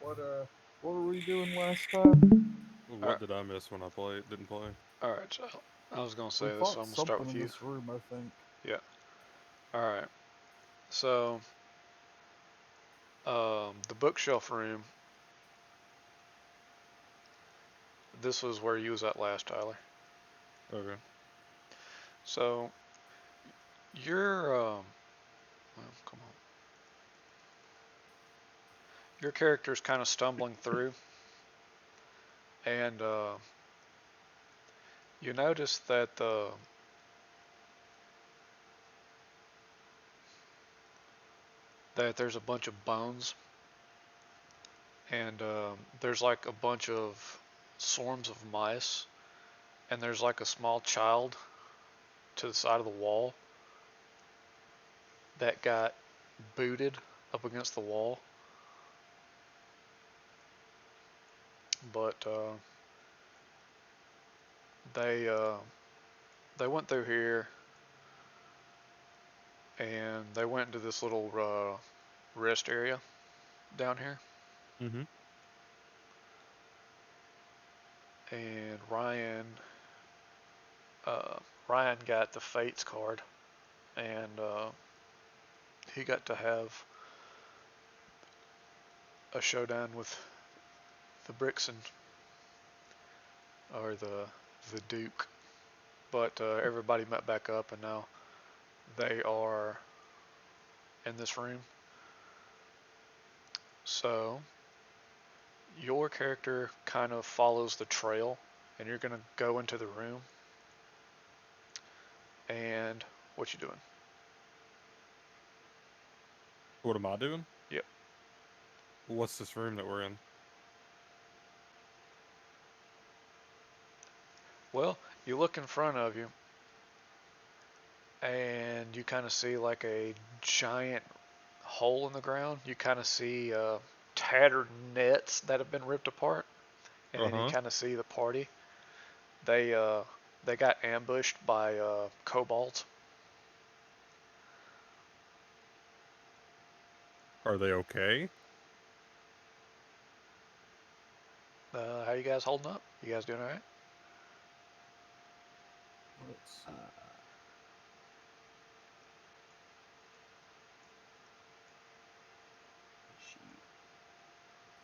What were we doing last time? All What right, did I miss when I didn't play? all right. So I was gonna We say this, so fought I'm gonna start something with in you. this room, I think. Yeah. All right. So the bookshelf room. This was where you was at last, Tyler. Okay. So your well, come on. Your character's kind of stumbling through, and you notice that there's a bunch of bones, and there's like a bunch of swarms of mice, and there's like a small child to the side of the wall that got booted up against the wall. But they they went through here and they went into this little rest area down here. Mm-hmm. And uh, Ryan got the Fates card, and he got to have a showdown with the Brixen or the Duke. But everybody met back up, and now they are in this room. So your character kind of follows the trail, and you're gonna go into the room. And what you doing? What am I doing? Yep. What's this room that we're in? Well, you look in front of you, and you kind of see like a giant hole in the ground. You kind of see tattered nets that have been ripped apart, and then you Uh-huh. kind of see the party. They uh, they got ambushed by kobolds. Are they okay? How you guys holding up? You guys doing all right? Let's see. Uh, shoot.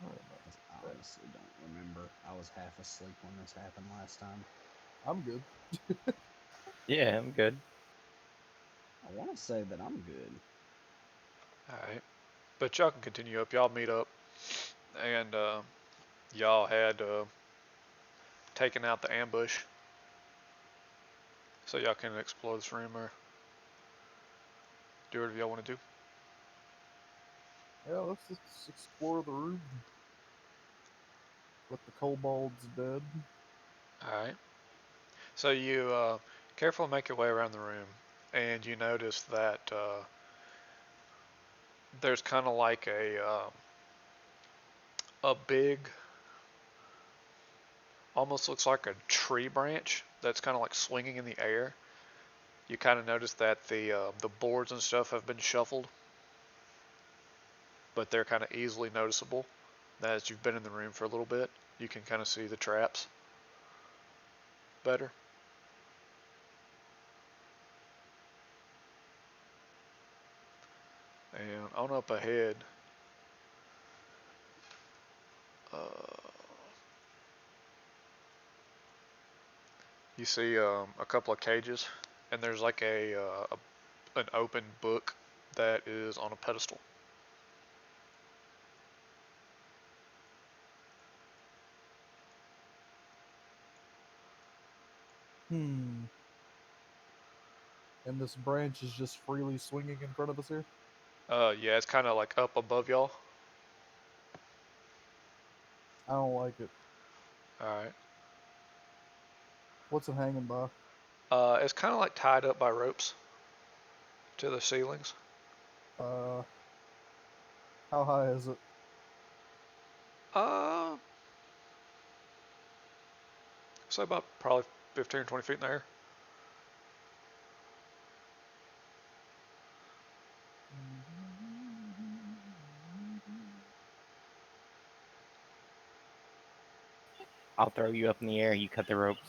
Sorry Because I about that. honestly don't remember. I was half asleep when this happened last time. I'm good. Yeah, I'm good. I want to say that I'm good. All right, but y'all can continue up. Y'all meet up, and y'all had taken out the ambush, so y'all can explore this room or do whatever y'all want to do. Yeah, let's explore the room. But the kobold's dead. All right. So you carefully make your way around the room, and you notice that there's kind of like a big, almost looks like a tree branch that's kind of like swinging in the air. You kind of notice that the boards and stuff have been shuffled, but they're kind of easily noticeable. As you've been in the room for a little bit, you can kind of see the traps better. And on up ahead, uh, you see a couple of cages, and there's like an open book that is on a pedestal. Hmm. And this branch is just freely swinging in front of us here. Yeah, it's kind of like up above y'all. I don't like it. All right. What's it hanging by? It's kind of like tied up by ropes to the ceilings. Uh, how high is it? Uh, so about probably 15 or 20 feet in the air. I'll throw you up in the air. You cut the ropes.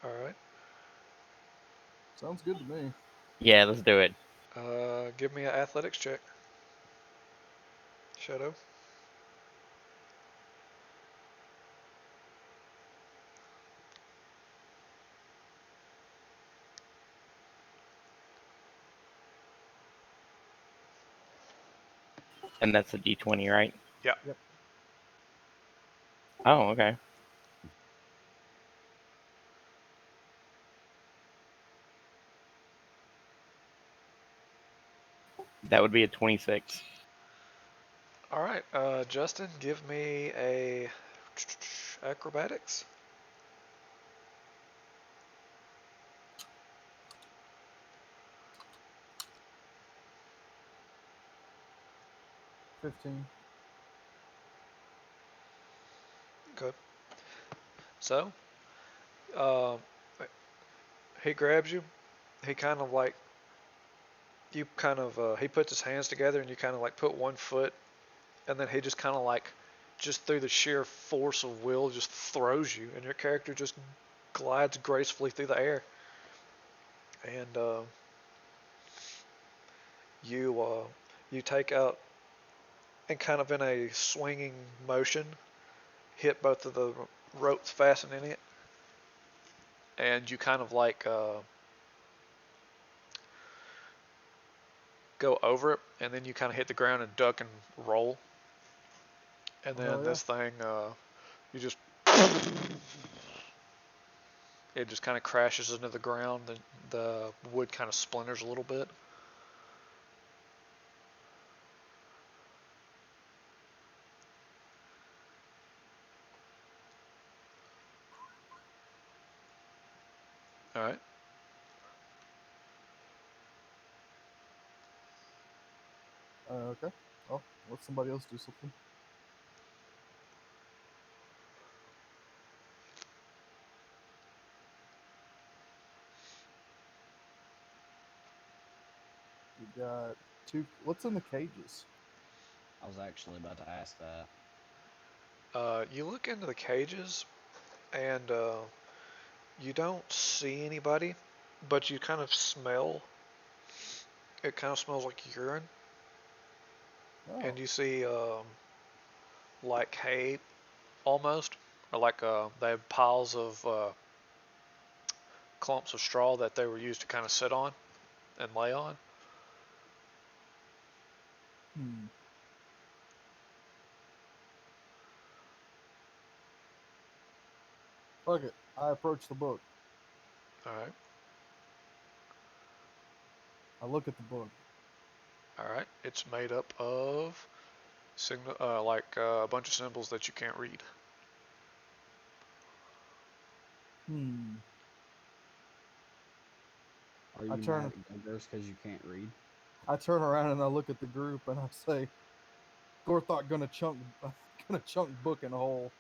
All right. Sounds good to me. Yeah, let's do it. Give me an athletics check. Shadow. And that's a D20, right? Yeah. Yep. Oh, okay. That would be a 26. All right. Justin, give me a acrobatics. 15. Good. So, uh, he grabs you. He kind of like he puts his hands together and you kind of like put one foot, and then he just kind of like just through the sheer force of will just throws you, and your character just glides gracefully through the air, and you take out and kind of in a swinging motion hit both of the ropes fastening it, and you kind of like go over it, and then you kind of hit the ground and duck and roll, and Oh, then hell yeah. this thing you just it just kind of crashes into the ground. The wood kind of splinters a little bit. All right. Okay. Well, let somebody else do something. We got 2. What's in the cages? I was actually about to ask that. You look into the cages, and you don't see anybody, but you kind of smell. It kind of smells like urine, Oh. and you see like hay, almost, or like they have piles of clumps of straw that they were used to kind of sit on and lay on. Hmm. Fuck it. I approach the book. All right. I look at the book. All right. It's made up of a bunch of symbols that you can't read. Hmm. Are I you turn- mad at Guggers because you can't read? I turn around and I look at the group and I say, Gorthok gonna chunk book in a hole.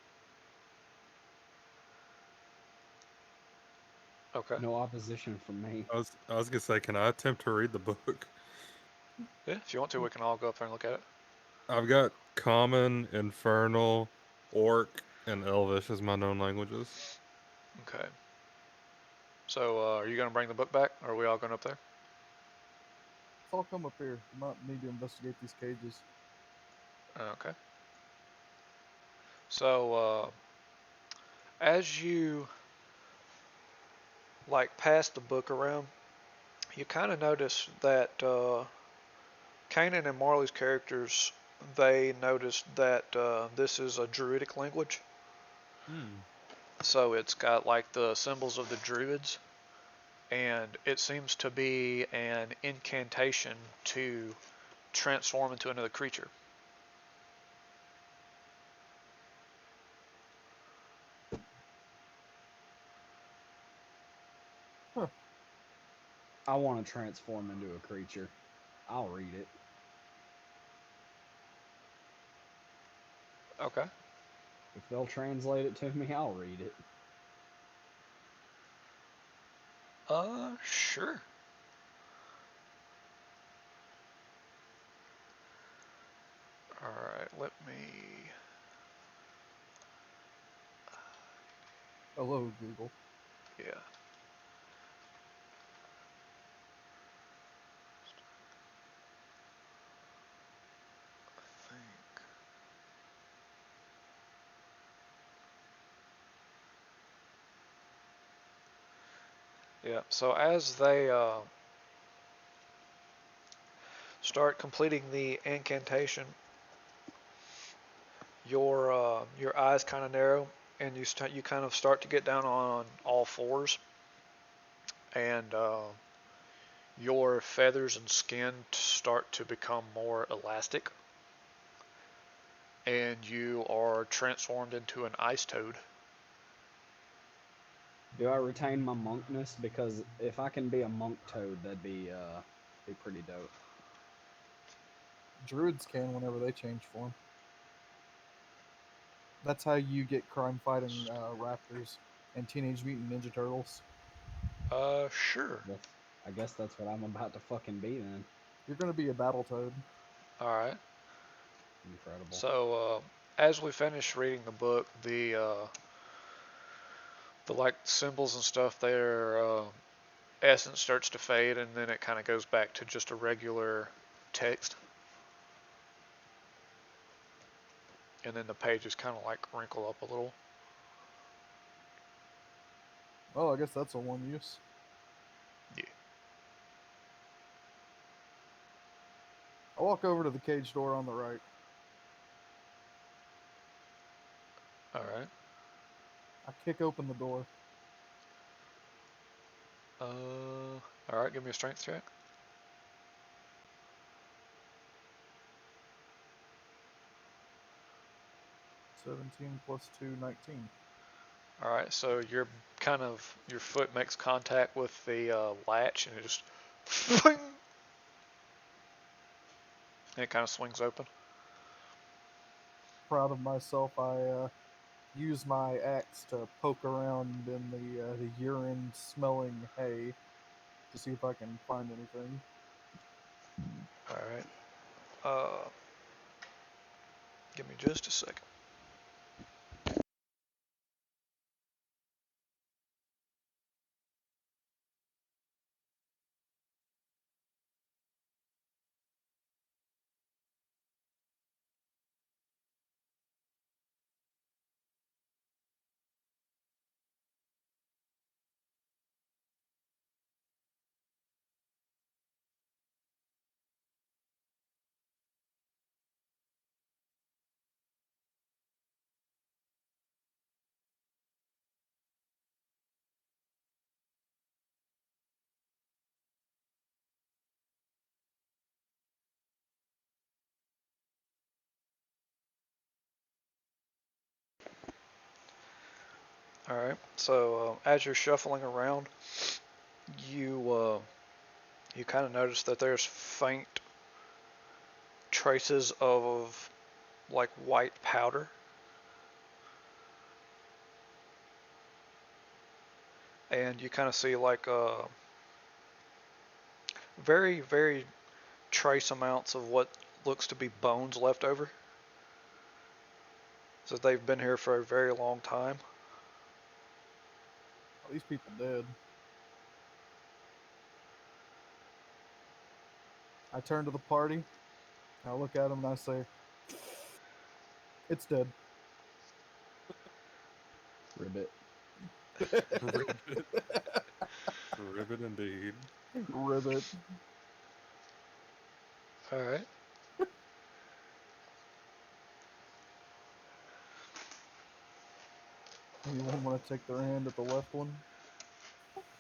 Okay. No opposition from me. I was gonna say, can I attempt to read the book? Yeah. If you want to, we can all go up there and look at it. I've got Common, Infernal, Orc, and Elvish as my known languages. Okay. So, are you gonna bring the book back, or are we all going up there? Let's all come up here. We might need to investigate these cages. Okay. So, as you like pass the book around, you kind of notice that Kanan and Marley's characters, they noticed that this is a druidic language. So it's got like the symbols of the druids, and it seems to be an incantation to transform into another creature. I want to transform into a creature. I'll read it. Okay. If they'll translate it to me, I'll read it. Sure. let me. Hello, Google. Yeah. I think. Yeah. So as they start completing the incantation, your eyes kind of narrow, and you kind of start to get down on all fours, and your feathers and skin start to become more elastic, and you are transformed into an ice toad. Do I retain my monkness? Because if I can be a monk toad, that'd be pretty dope. Druids can whenever they change form. That's how you get crime-fighting raptors and Teenage Mutant Ninja Turtles. Sure. I guess that's what I'm about to fucking be then. You're gonna be a battle toad. All right. Incredible. So as we finish reading the book, the like symbols and stuff there, essence starts to fade, and then it kind of goes back to just a regular text. And then the pages kind of like wrinkle up a little. Oh, I guess that's a one use. Yeah. I walk over to the cage door on the right. All right. I kick open the door. All right. Give me a strength check. +17 +2, 19. All right. So your foot makes contact with the latch, and it just, and it kind of swings open. Proud of myself, I use my axe to poke around in the urine-smelling hay to see if I can find anything. All right. Give me just a second. All right. So as you're shuffling around, you kind of notice that there's faint traces of like white powder, and you kind of see like very very trace amounts of what looks to be bones left over. So they've been here for a very long time. Are these people dead? I turn to the party. I look at them and I say, "It's dead." Ribbit. Ribbit. Ribbit indeed. Ribbit. All right. Anyone want to take their hand at the left one?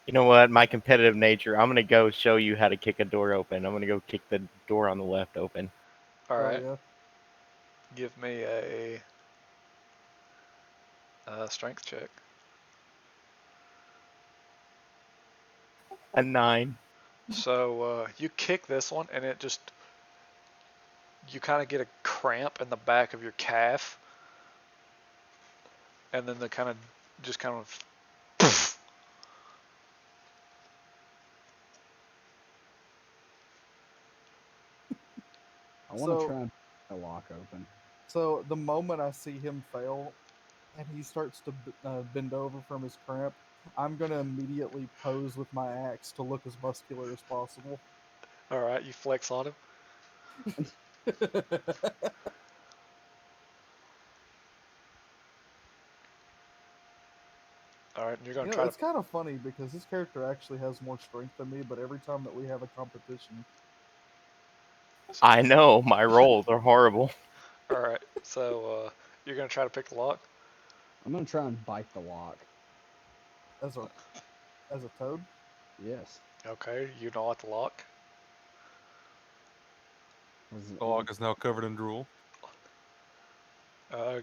You know what? My competitive nature. I'm gonna go show you how to kick a door open. I'm gonna go kick the door on the left open. All Hell right. yeah. Give me a strength check. A 9. So you kick this one, and it just you kind of get a cramp in the back of your calf, and then the kind of just kind of I want to So try and a lock open. So the moment I see him fail, and he starts to bend over from his cramp, I'm gonna immediately pose with my axe to look as muscular as possible. All right, you flex on him. All right, and you're gonna try to. It's kind of funny because this character actually has more strength than me, but every time that we have a competition, I know my rolls are horrible. All right, so you're gonna try to pick the lock. I'm gonna try and bite the lock. as a toad, Yes. Okay, you know what the lock. The lock is now covered in drool.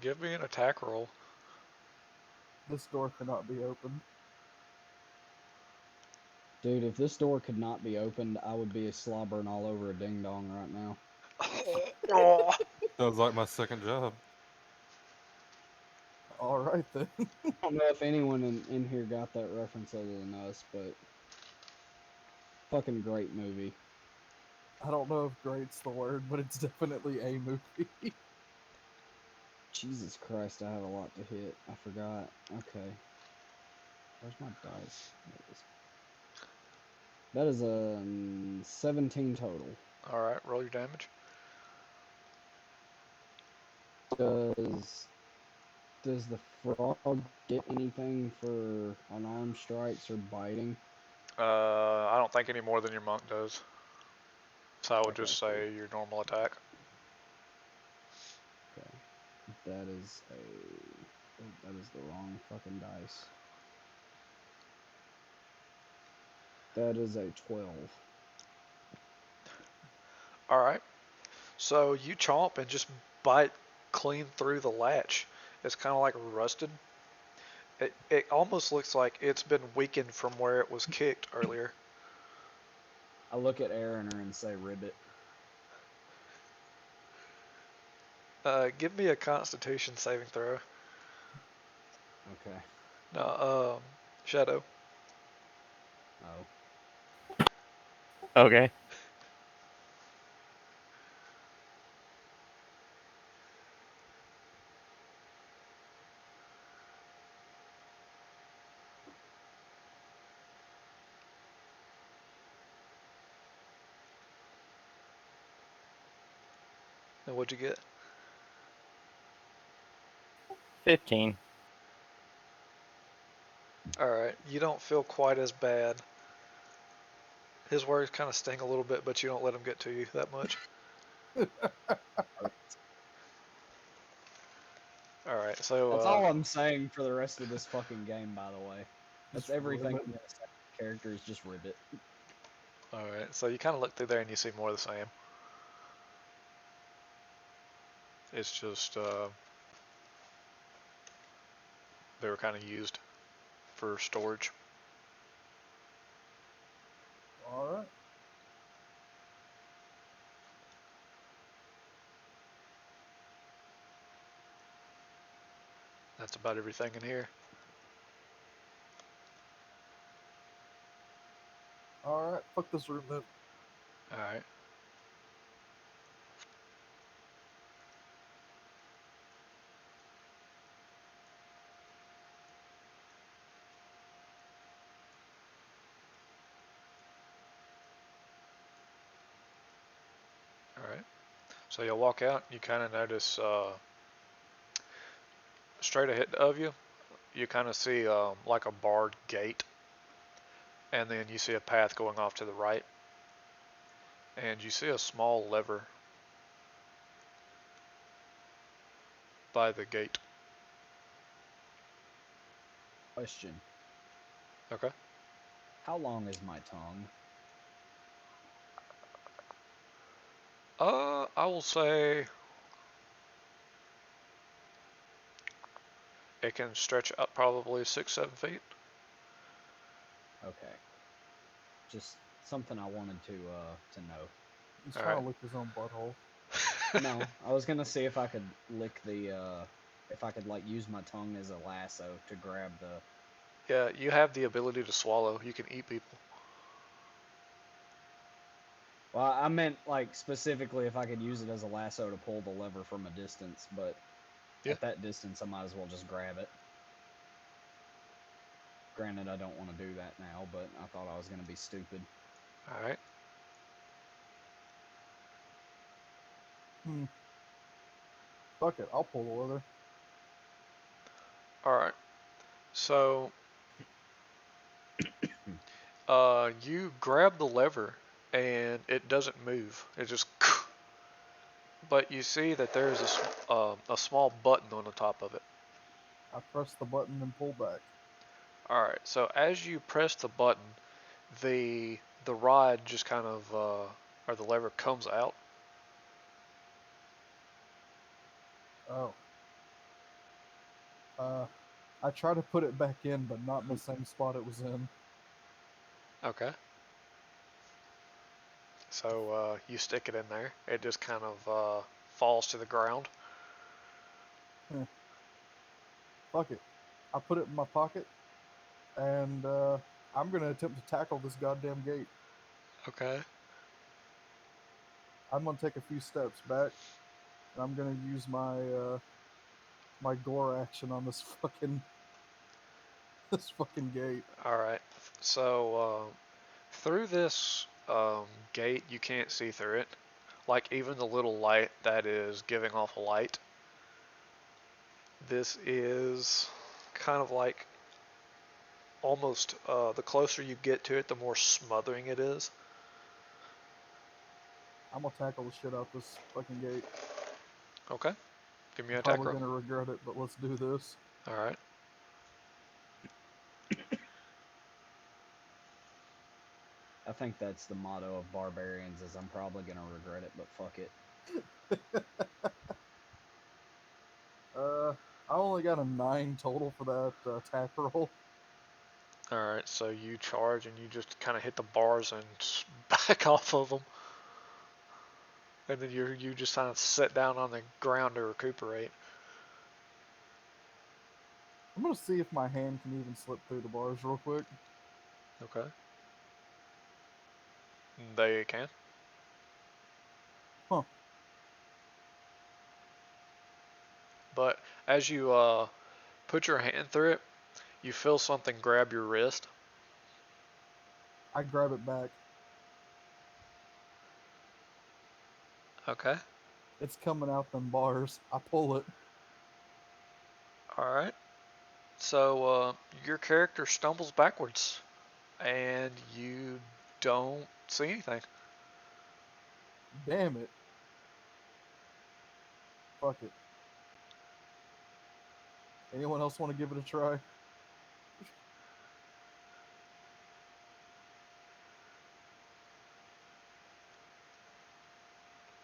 Give me an attack roll. this door cannot be opened. Dude, if this door could not be opened, I would be slobbering all over a ding dong right now. Oh. Sounds like my second job. All right then. I don't know if anyone in here got that reference other than us, but fucking great movie. I don't know if "great's" the word, but it's definitely a movie. Jesus Christ, I have a lot to hit. I forgot. Okay. Where's my dice? There it is. That is a 17 total. All right, roll your damage. Does the frog get anything for unarmed strikes or biting? I don't think any more than your monk does. So I would Okay, just cool. say your normal attack. Okay. That is a... Oh, that is the wrong fucking dice. That is a 12. All right. So you chomp and just bite clean through the latch. It's kind of like rusted. It almost looks like it's been weakened from where it was kicked earlier. I look at Aaroner and say, ribbit. Give me a Constitution saving throw. Okay. No, Shadow. Oh. Okay. And what'd you get? 15. All right. You don't feel quite as bad. His words kind of sting a little bit, but you don't let him get to you that much. All right. So That's all I'm saying for the rest of this fucking game, by the way. That's Just everything ribbit. I'm gonna say. Character is just ribbit. all right. So you kind of look through there and you see more of the same. It's just they were kind of used for storage. All right. That's about everything in here. All right. Fuck this room then. All right. All right. So you'll walk out. You kind of notice straight ahead of you, you kind of see like a barred gate, and then you see a path going off to the right, and you see a small lever by the gate. Question. Okay. How long is my tongue? I will say it can stretch up probably 6-7 feet. Okay. Just something I wanted to know. He's All trying right. to lick his own butthole. No, I was gonna see if I could lick the if I could like use my tongue as a lasso to grab the... Yeah, you have the ability to swallow. You can eat people. Well, I meant like specifically if I could use it as a lasso to pull the lever from a distance, but Yeah. at that distance, I might as well just grab it. Granted, I don't want to do that now, but I thought I was going to be stupid. All right. Fuck it, I'll pull the lever. All right. So, you grab the lever, and it doesn't move. It just. But you see that there's a small button on the top of it. I press the button and pull back. All right. So as you press the button, the rod just kind of or the lever comes out. Oh. I try to put it back in, but not in the same spot it was in. Okay. So you stick it in there. It just kind of falls to the ground. Fuck it. I put it in my pocket, and I'm gonna attempt to tackle this goddamn gate. Okay. I'm gonna take a few steps back, and I'm gonna use my my gore action on this fucking gate. All right. So through this gate, you can't see through it. Like even the little light that is giving off a light. This is kind of like almost the closer you get to it, the more smothering it is. I'm gonna tackle the shit out this fucking gate. Okay. Give me an I'm attack probably roll. gonna regret it, but let's do this. All right. I think that's the motto of barbarians is I'm probably going to regret it, but fuck it. I only got a 9 total for that attack roll. All right. So you charge and you just kind of hit the bars and back off of them, and then you just kind of sit down on the ground to recuperate. I'm gonna see if my hand can even slip through the bars real quick. Okay. They can. Huh. But as you put your hand through it, you feel something grab your wrist. I grab it back. Okay. It's coming out them bars. I pull it. All right. So your character stumbles backwards, and you don't see anything. Damn it. Fuck it. Anyone else want to give it a try?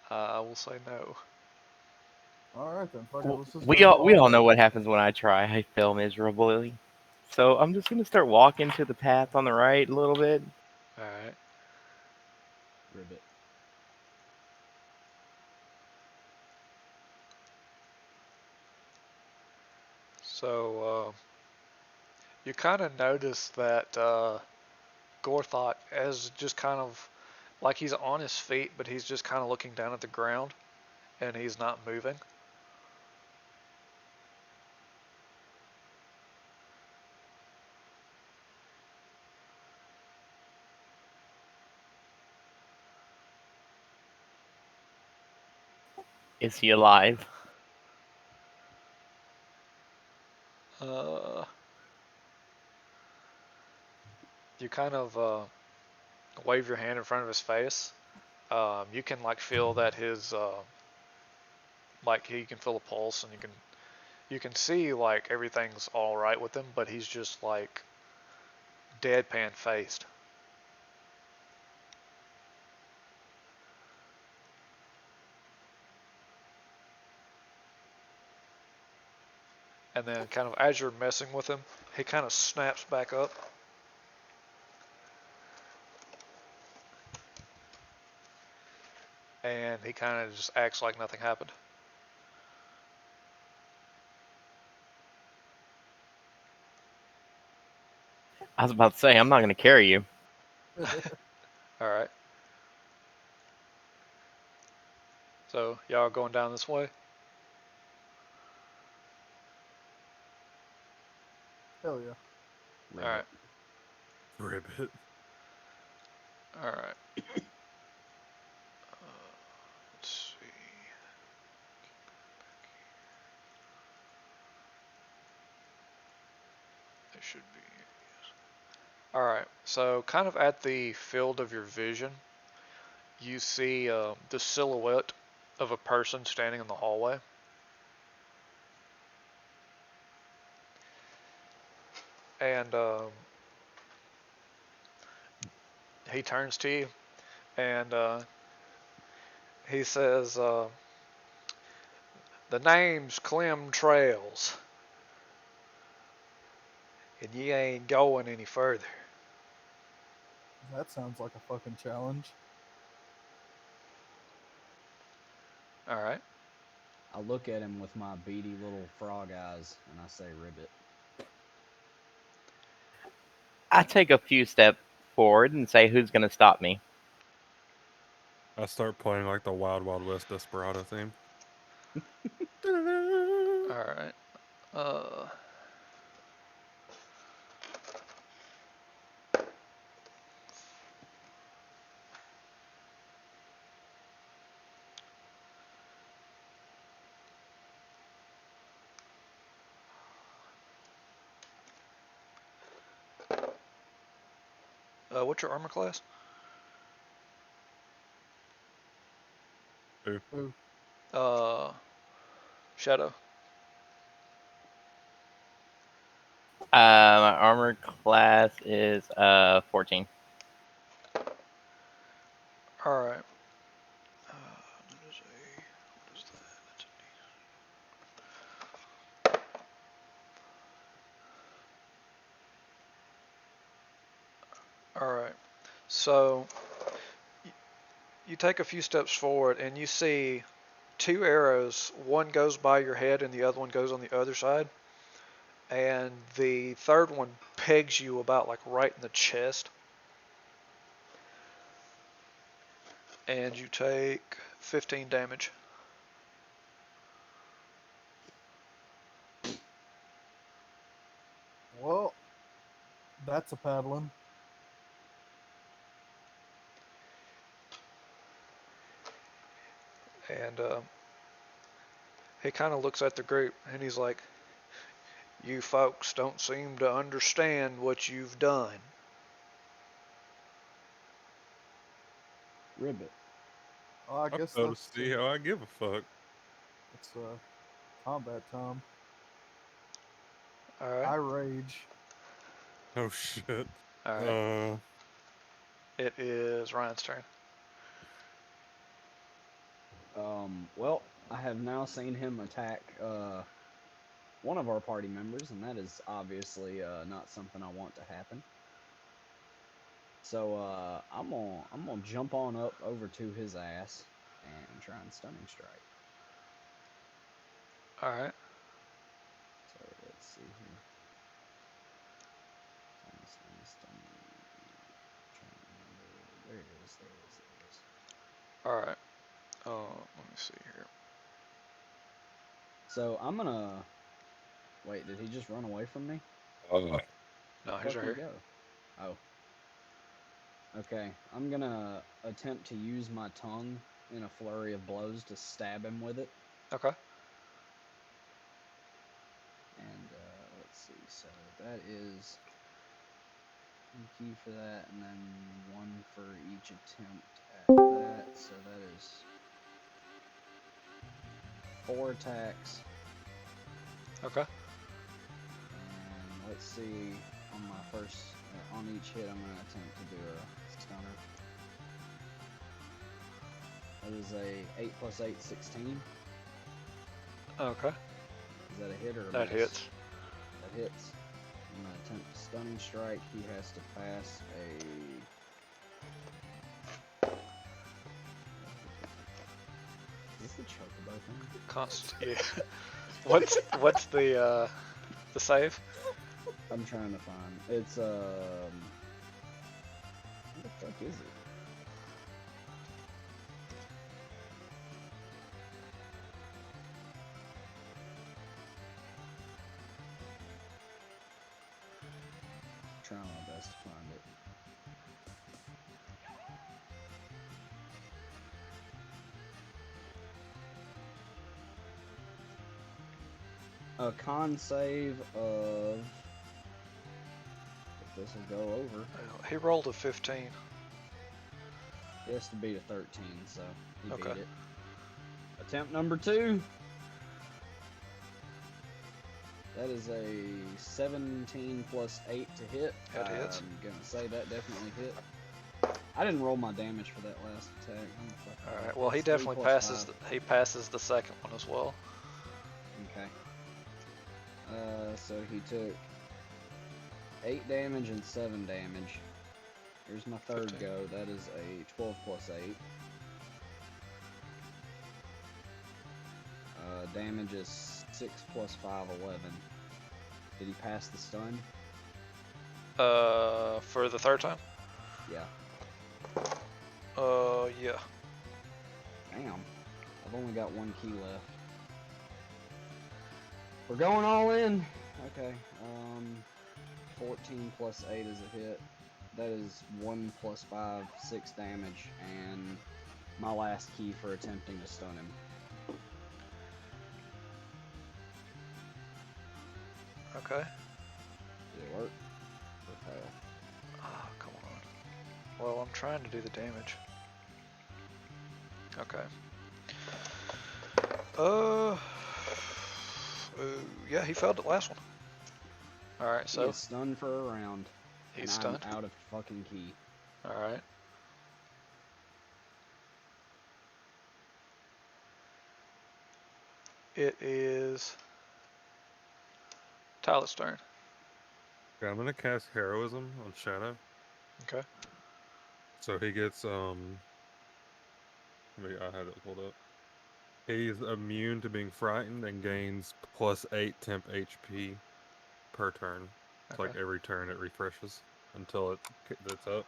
I will say no. Alright then, fuck it. W- Let's just We go all we follow all know it. what happens when I try. I fail miserably. So I'm just gonna start walking to the path on the right a little bit. All right. Ribbit. So you kind of notice that Gorthot is just kind of like he's on his feet, but he's just kind of looking down at the ground, and he's not moving. Is he alive? You kind of wave your hand in front of his face. You can like feel that his like he can feel a pulse, and you can see like everything's all right with him, but he's just like deadpan faced. And then kind of as you're messing with him, he kind of snaps back up. And he kind of just acts like nothing happened. I was about to say I'm not gonna carry you. All right. So y'all going down this way? Hell yeah. Ribbit. Alright. Ribbit. Alright. Let's see. They should be. Alright, so kind of at the field of your vision, you see the silhouette of a person standing in the hallway. And he turns to you and he says, the name's Clem Trails, and you ain't going any further. That sounds like a fucking challenge. Alright. I look at him with my beady little frog eyes and I say, Ribbit. I take a few steps forward and say, "Who's gonna stop me?" I start playing like the Wild Wild West Desperado theme. Alright. What's your armor class? Who? Shadow. My armor class is 14. Alright. What is that? That's a Alright. So you take a few steps forward and you see two arrows. One goes by your head and the other one goes on the other side. And the third one pegs you about like right in the chest. And you take 15 damage. Well, that's a paddling. And he kind of looks at the group and he's like, you folks don't seem to understand what you've done. Ribbit. Oh, I I guess fail to that's see how I give a fuck. it's combat time. Alright. I rage. Oh shit. Alright. It is Ryan's turn. Well, I have now seen him attack one of our party members, and that is obviously not something I want to happen. So I'm gonna jump on up over to his ass and try and stunning strike. Alright. So let's see here. Stunning. Trying to remember. There it is. Alright. Let me see here. So I'm gonna wait. Did he just run away from me? No, Where he's the right fuck here. he go? Oh. Okay, I'm gonna attempt to use my tongue in a flurry of blows to stab him with it. Okay. And let's see, so that is 1 key for that, and then 1 for each attempt at that. So that is 4 attacks. Okay. And let's see, on my first, on each hit, I'm gonna attempt to do a stunner. That is a 8 plus 8, 16. Okay. Is that a hit or a That miss? hits. That hits. I'm gonna attempt a stunning strike. He has to pass a. Is this the chocobo thing? Yeah. What's the save? I'm trying to find. It's what the fuck is it? trying my best to find it. A con save of. If this will go over, He rolled a 15. he has to beat a 13, so he Okay. beat it. Attempt number 2. That is a 17 plus 8 to hit. That hits. I'm gonna say that definitely hit. I didn't roll my damage for that last attack. All right. Well, he It's 3 definitely plus passes. 5. He passes the second one as well. Okay. So he took 8 damage and 7 damage. Here's my third 15. go. That is a 12 plus 8. Damage is 6 plus 5, 11. Did he pass the stun? For the third time. Yeah. Yeah. Damn. I've only got 1 key left. We're going all in. Okay. 14 plus 8 is a hit. That is 1 plus 5, 6 damage, and my last key for attempting to stun him. Okay. Did it work? Or fail? Oh, come on. Well, I'm trying to do the damage. Okay. Yeah, he failed the last one. All right, He so is stunned for a round. he's and stunned. I'm out of fucking key. All right. It is Tyler's turn. Okay, I'm gonna cast Heroism on Shadow. Okay. So he gets I had it pulled up. He's immune to being frightened and gains plus 8 temp HP per turn. It's like Okay. every turn it refreshes until it's up.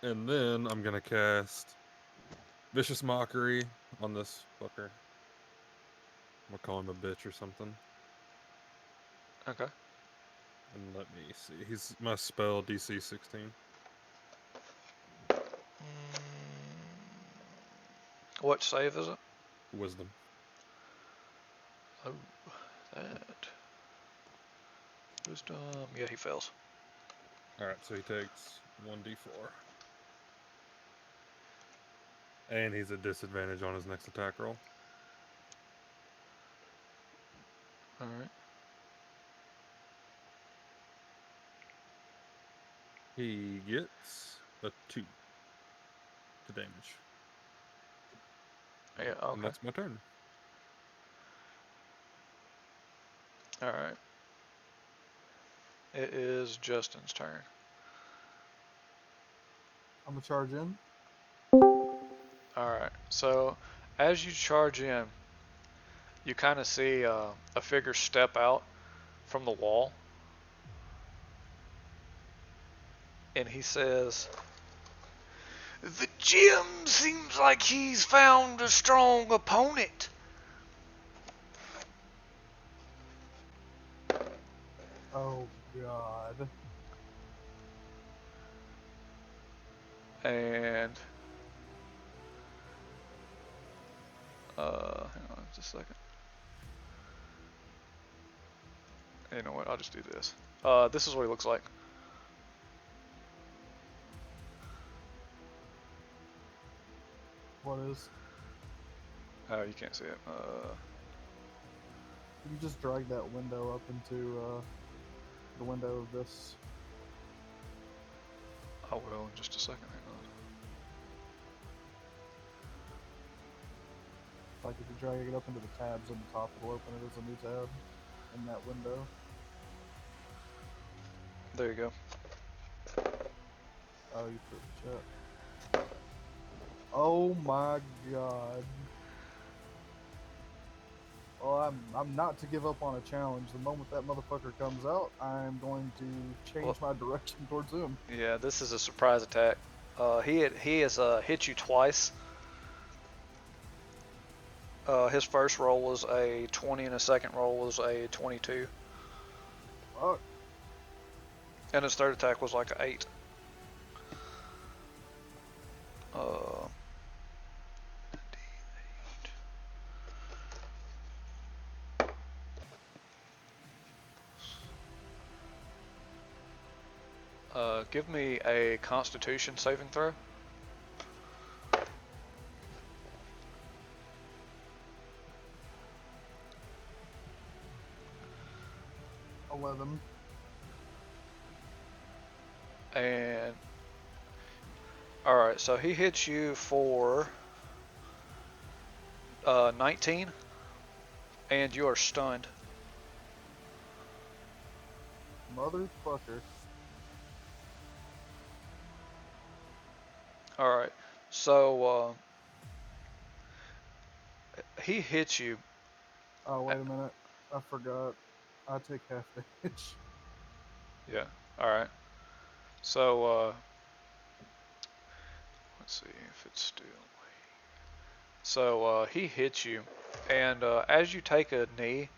And then I'm gonna cast Vicious Mockery on this fucker. I'm gonna call him a bitch or something. Okay. And let me see. He's my spell DC 16. What save is it? Wisdom. Oh, that. Wisdom. Yeah, he fails. Alright, so he takes 1d4. And he's at disadvantage on his next attack roll. All right. He gets a 2 to damage. Yeah. And Okay. that's my turn. All right. It is Justin's turn. I'm gonna charge in. Alright, so as you charge in, you kind of see a figure step out from the wall. And he says, "The gym seems like he's found a strong opponent." Oh god. And hang on just a second. You know what, I'll just do this. This is what he looks like. What is? Oh, you can't see it. You just drag that window up into the window of this. I will in just a second, hang on. Like if you drag it up into the tabs on the top, it'll open it as a new tab in that window. There you go. Oh, you put the chat. Oh my god. Well, I'm not to give up on a challenge. The moment that motherfucker comes out, I'm going to change my direction towards him. Yeah, this is a surprise attack. He has hit you twice. His first roll was a 20 and his second roll was a 22. Fuck. And his third attack was like an 8. Uh, give me a Constitution saving throw. 11. And alright, so he hits you for 19, and you are stunned. Motherfucker. Alright, so he hits you. Oh, wait a minute. I forgot. I take half damage. Yeah, alright. So, let's see if it's still. So, he hits you, and as you take a knee,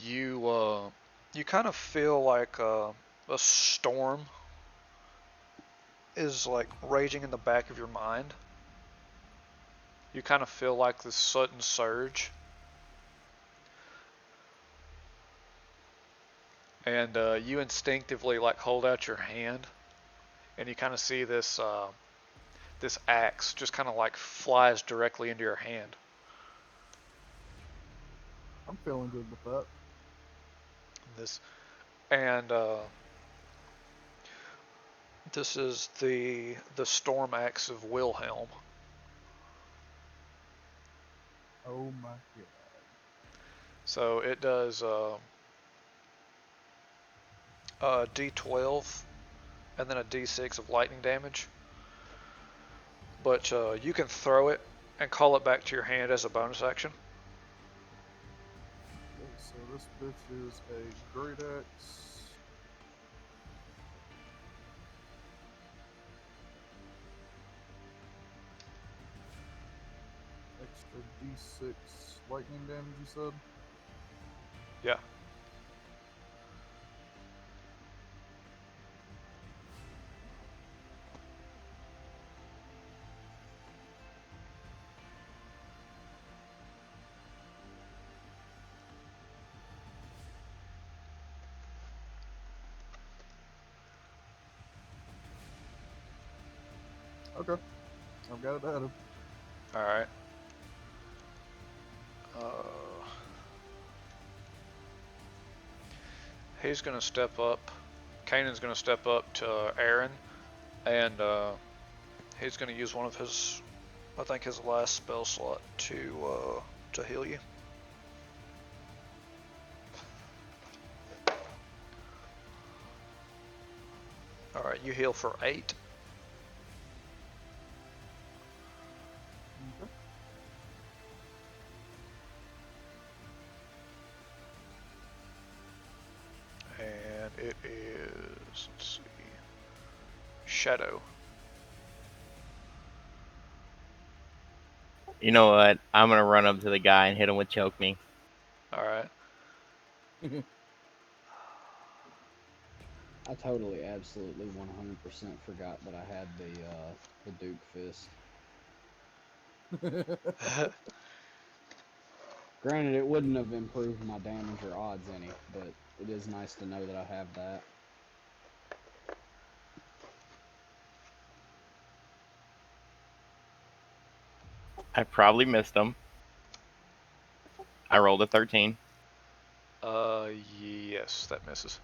you kind of feel like a storm is like raging in the back of your mind. You kind of feel like this sudden surge. And you instinctively like hold out your hand, and you kind of see this this axe just kind of like flies directly into your hand. I'm feeling good with that. This is the storm axe of Wilhelm. Oh my god. So it does D12 and then a D6 of lightning damage. But you can throw it and call it back to your hand as a bonus action. Okay, so this bitch is a great axe. Extra D6 lightning damage, you said? Yeah. Okay. I've got it added. Alright. He's going to step up. Kanan's going to step up to Aaron, and he's going to use one of his, I think his last spell slot to heal you. Alright, you heal for 8. Okay. And it is, let's see, Shadow. You know what? I'm gonna run up to the guy and hit him with choke me. Alright. I totally, absolutely, 100% forgot that I had the Duke Fist. Granted, it wouldn't have improved my damage or odds any, but it is nice to know that I have that. I probably missed him. I rolled a 13. Yes, that misses.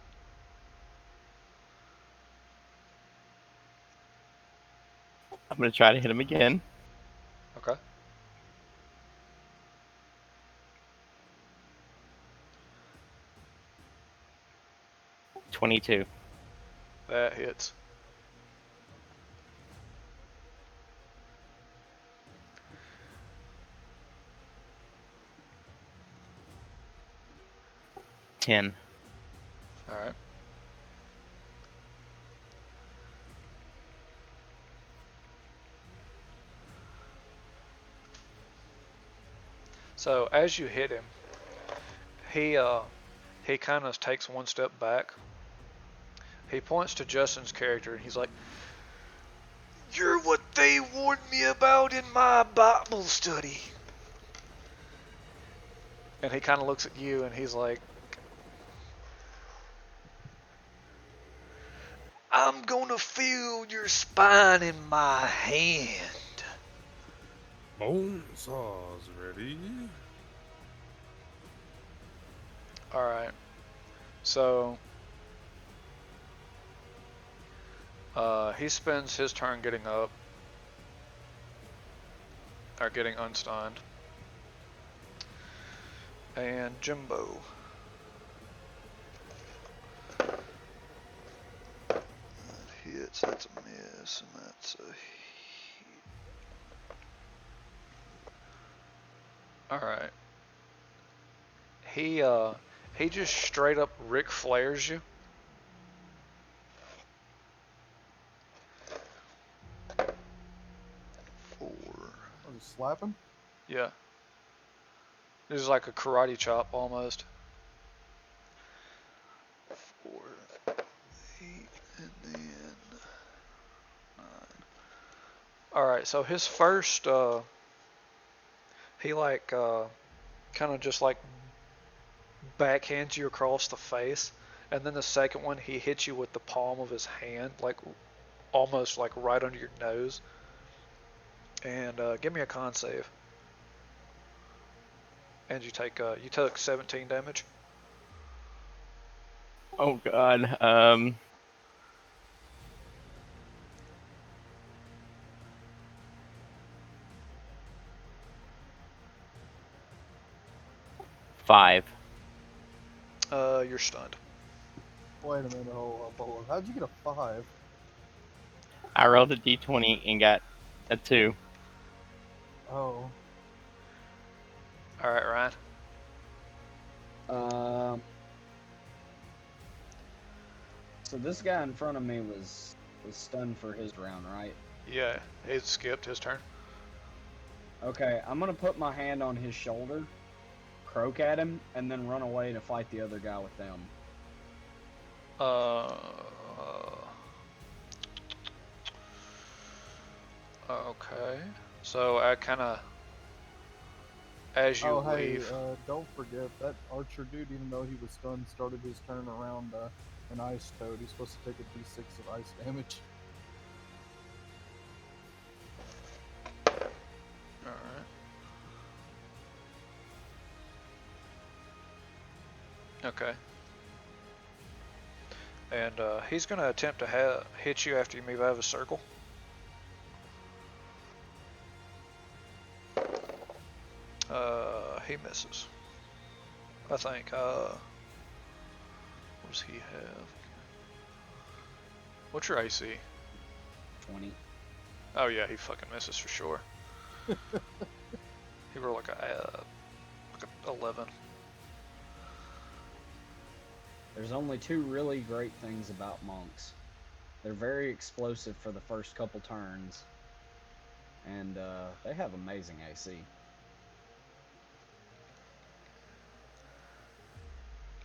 I'm gonna try to hit him again. Okay. $22. That hits. $10. Alright. So as you hit him, he kind of takes one step back, He points to Justin's character and he's like, "You're what they warned me about in my Bible study." And he kind of looks at you and he's like, "I'm gonna feel your spine in my hand." Bone saws ready. Alright. So, he spends his turn getting up. Or getting unstunned. And Jimbo. That hits, that's a miss, and that's a hit. Alright. He just straight up Ric Flairs you. Four. I'll just slap him. Yeah. This is like a karate chop almost. 4, 8, and then 9. Alright, so his first, he like, kind of just like backhands you across the face. And then the second one, he hits you with the palm of his hand, like almost like right under your nose. And give me a con save. And you took 17 damage. Oh god. 5. You're stunned. Wait a minute, hold up. How'd you get a 5? I rolled a d20 and got a 2. Oh, All right, Ryan. So this guy in front of me was stunned for his round, right? Yeah, it skipped his turn. Okay, I'm gonna put my hand on his shoulder, croak at him, and then run away to fight the other guy with them. Okay. So I kind of, as you oh hey, leave. don't forget that archer dude, even though he was stunned, started his turn around an ice toad. He's supposed to take a d6 of ice damage. All right. Okay. And he's gonna attempt to hit you after you move out of a circle. He misses. I think. What does he have? What's your AC? 20. Oh yeah, he fucking misses for sure. He rolled like a 11. There's only 2 really great things about monks. They're very explosive for the first couple turns, and they have amazing AC.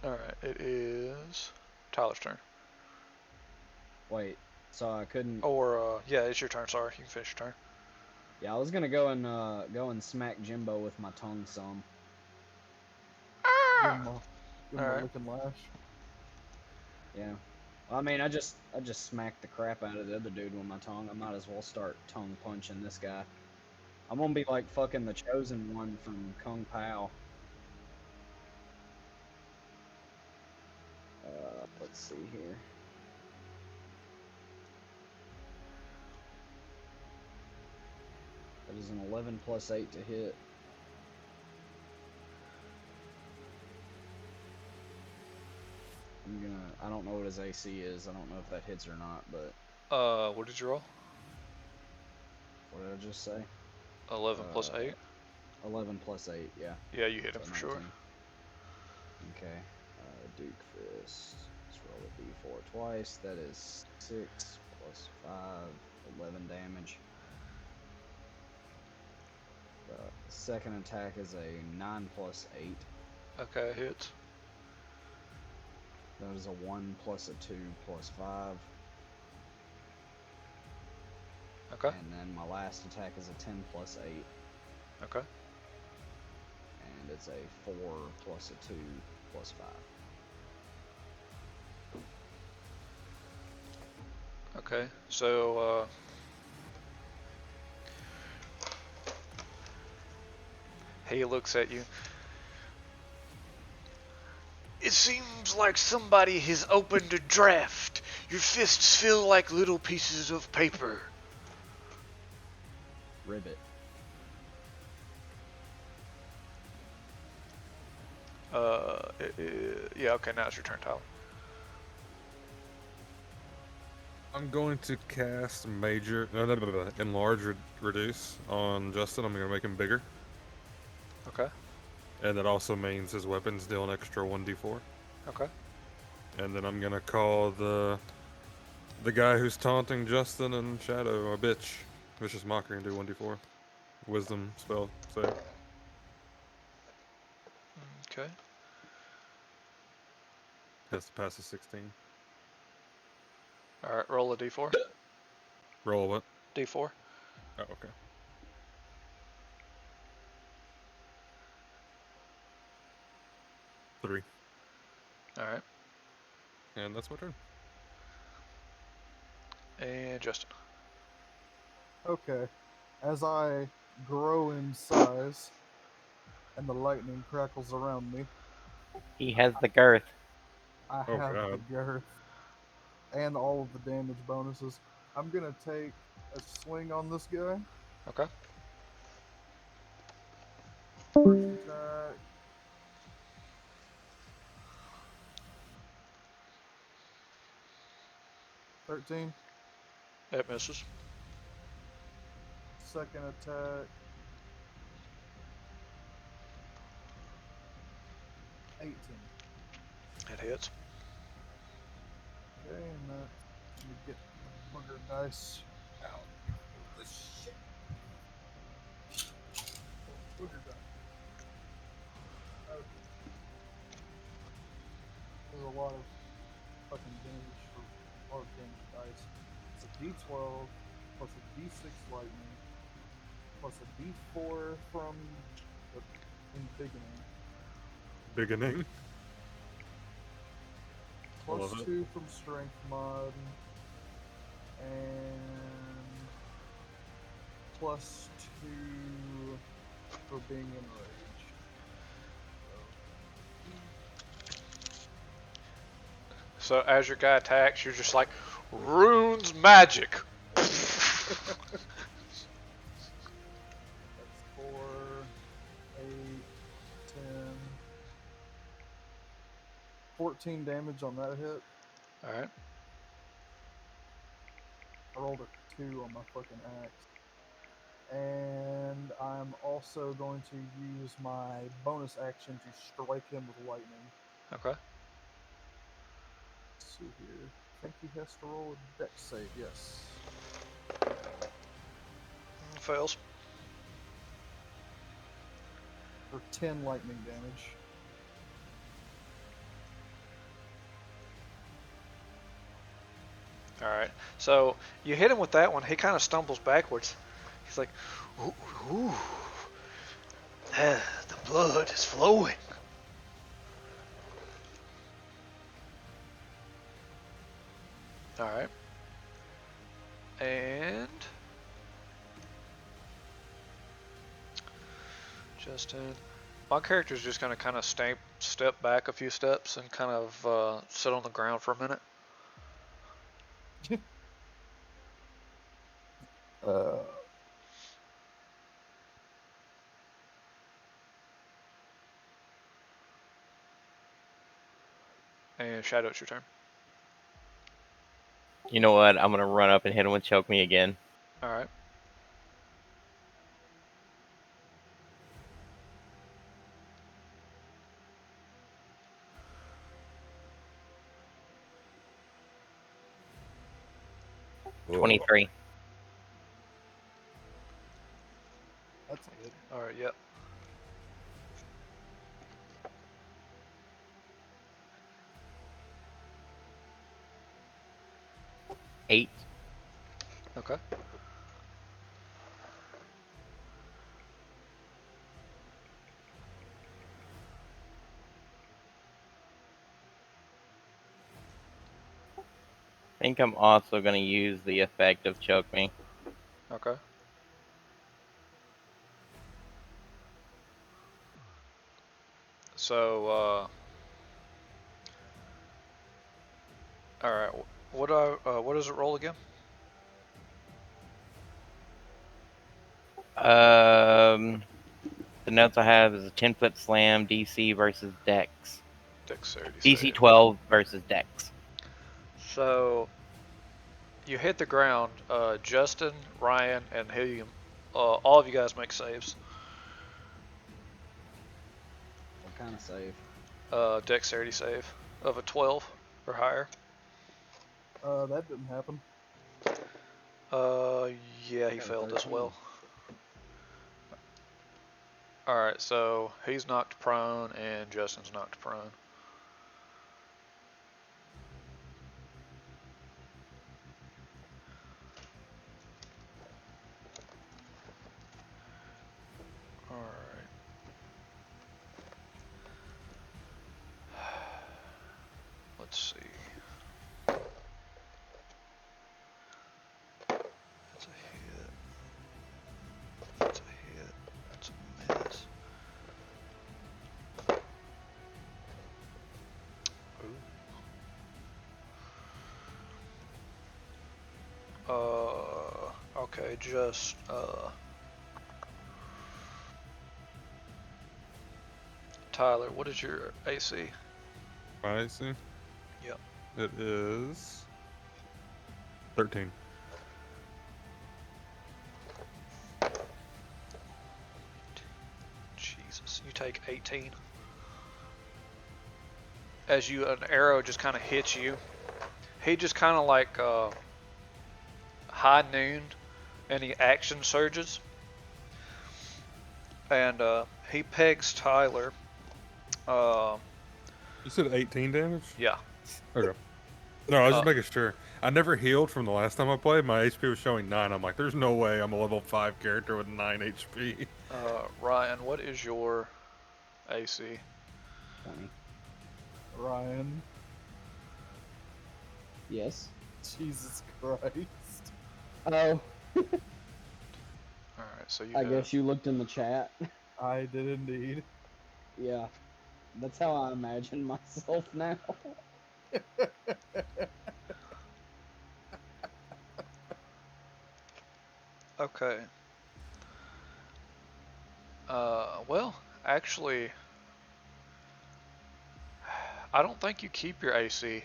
Alright, it is Tyler's turn. Wait, so I couldn't. Or, yeah, it's your turn, sorry. You can finish your turn. Yeah, I was gonna go and smack Jimbo with my tongue some. Give him a Alright. licking lash. Yeah. I mean, I just smacked the crap out of the other dude with my tongue. I might as well start tongue punching this guy. I'm gonna be like fucking the chosen one from Kung Pao. Let's see here. That is an 11 plus 8 to hit. I don't know what his AC is. I don't know if that hits or not, but What did you roll? what did I just say? 11 plus 8? 11 plus 8, yeah. Yeah, you hit him So for sure. 19. Okay. Duke Fist. Let's roll a d4 twice. That is 6 plus 5, 11 damage. The second attack is a 9 plus 8. Okay, hits. That is a 1 plus a 2 plus 5. Okay. And then my last attack is a 10 plus 8. Okay. And it's a 4 plus a 2 plus 5. Okay. So, he looks at you. It seems like somebody has opened a draft. Your fists feel like little pieces of paper. Ribbit. Yeah, okay, now it's your turn, Tyler. I'm going to cast enlarge reduce on Justin. I'm going to make him bigger. Okay. And that also means his weapons deal an extra 1d4. Okay. And then I'm going to call the guy who's taunting Justin and Shadow a bitch. Vicious Mockery and do 1d4. Wisdom spell save. Okay. Has to pass a 16. Alright, roll a d4. Roll what? D4. Oh, okay. Three. Alright. And that's my turn. And Justin. Okay. As I grow in size and the lightning crackles around me, He has the girth. I Oh, have the God. girth and all of the damage bonuses. I'm gonna take a swing on this guy. Okay. First attack. $13. That misses. Second attack. 18. That hits. Okay, and that. Let me get the booger dice out. This shit. Booger dice. Okay. There's a lot of fucking damage for hard damage dice. It's a D12 plus a D6 lightning plus a D4 from the beginning Beginning. I plus love it. 2 from strength mod and plus 2 for being enraged. So as your guy attacks, you're just like, runes magic. That's 4, 8, 10, 14 damage on that hit. Alright. I rolled a 2 on my fucking axe. And I'm also going to use my bonus action to strike him with lightning. Okay. Let's see here. I think he has to roll a dex save, yes. Fails. For 10 lightning damage. Alright. So you hit him with that one. He kind of stumbles backwards. He's like, ooh, ooh. The blood is flowing. Alright. And Justin. My character's just gonna kind of step back a few steps and kind of sit on the ground for a minute. And Shadow, it's your turn. You know what? I'm gonna run up and hit him with choke me again. Alright. Whoa. 23. That's good. Alright, yep. 8. Okay. I think I'm also going to use the effect of Choke Me. Okay. So, all right. What does it roll again? The notes I have is a 10-foot slam, DC versus Dex. Dexterity DC save. 12 versus Dex. So you hit the ground. Justin, Ryan, and Helium. All of you guys make saves. What kind of save? Dexterity save of a 12 or higher. That didn't happen. Uh, yeah, he Got a failed as 13. well. Alright, so he's knocked prone and Justin's knocked prone. Alright. Let's see. That's a hit. That's a hit. That's a miss. Okay, just, Tyler, what is your AC? I see. Yep. It is 13. Jesus, you take 18. As an arrow just kind of hits you, he just kind of like high nooned, and he action surges, and he pegs Tyler. You said 18 damage? Yeah. Okay. No, I was just Uh, making sure. I never healed from the last time I played. My HP was showing 9. I'm like, there's no way I'm a level 5 character with 9 HP. Ryan, what is your AC? 20. Ryan. Yes. Jesus Christ. Oh, All right, so you I have, guess you looked in the chat. I did indeed. Yeah. That's how I imagine myself now. okay. Well, actually, I don't think you keep your AC.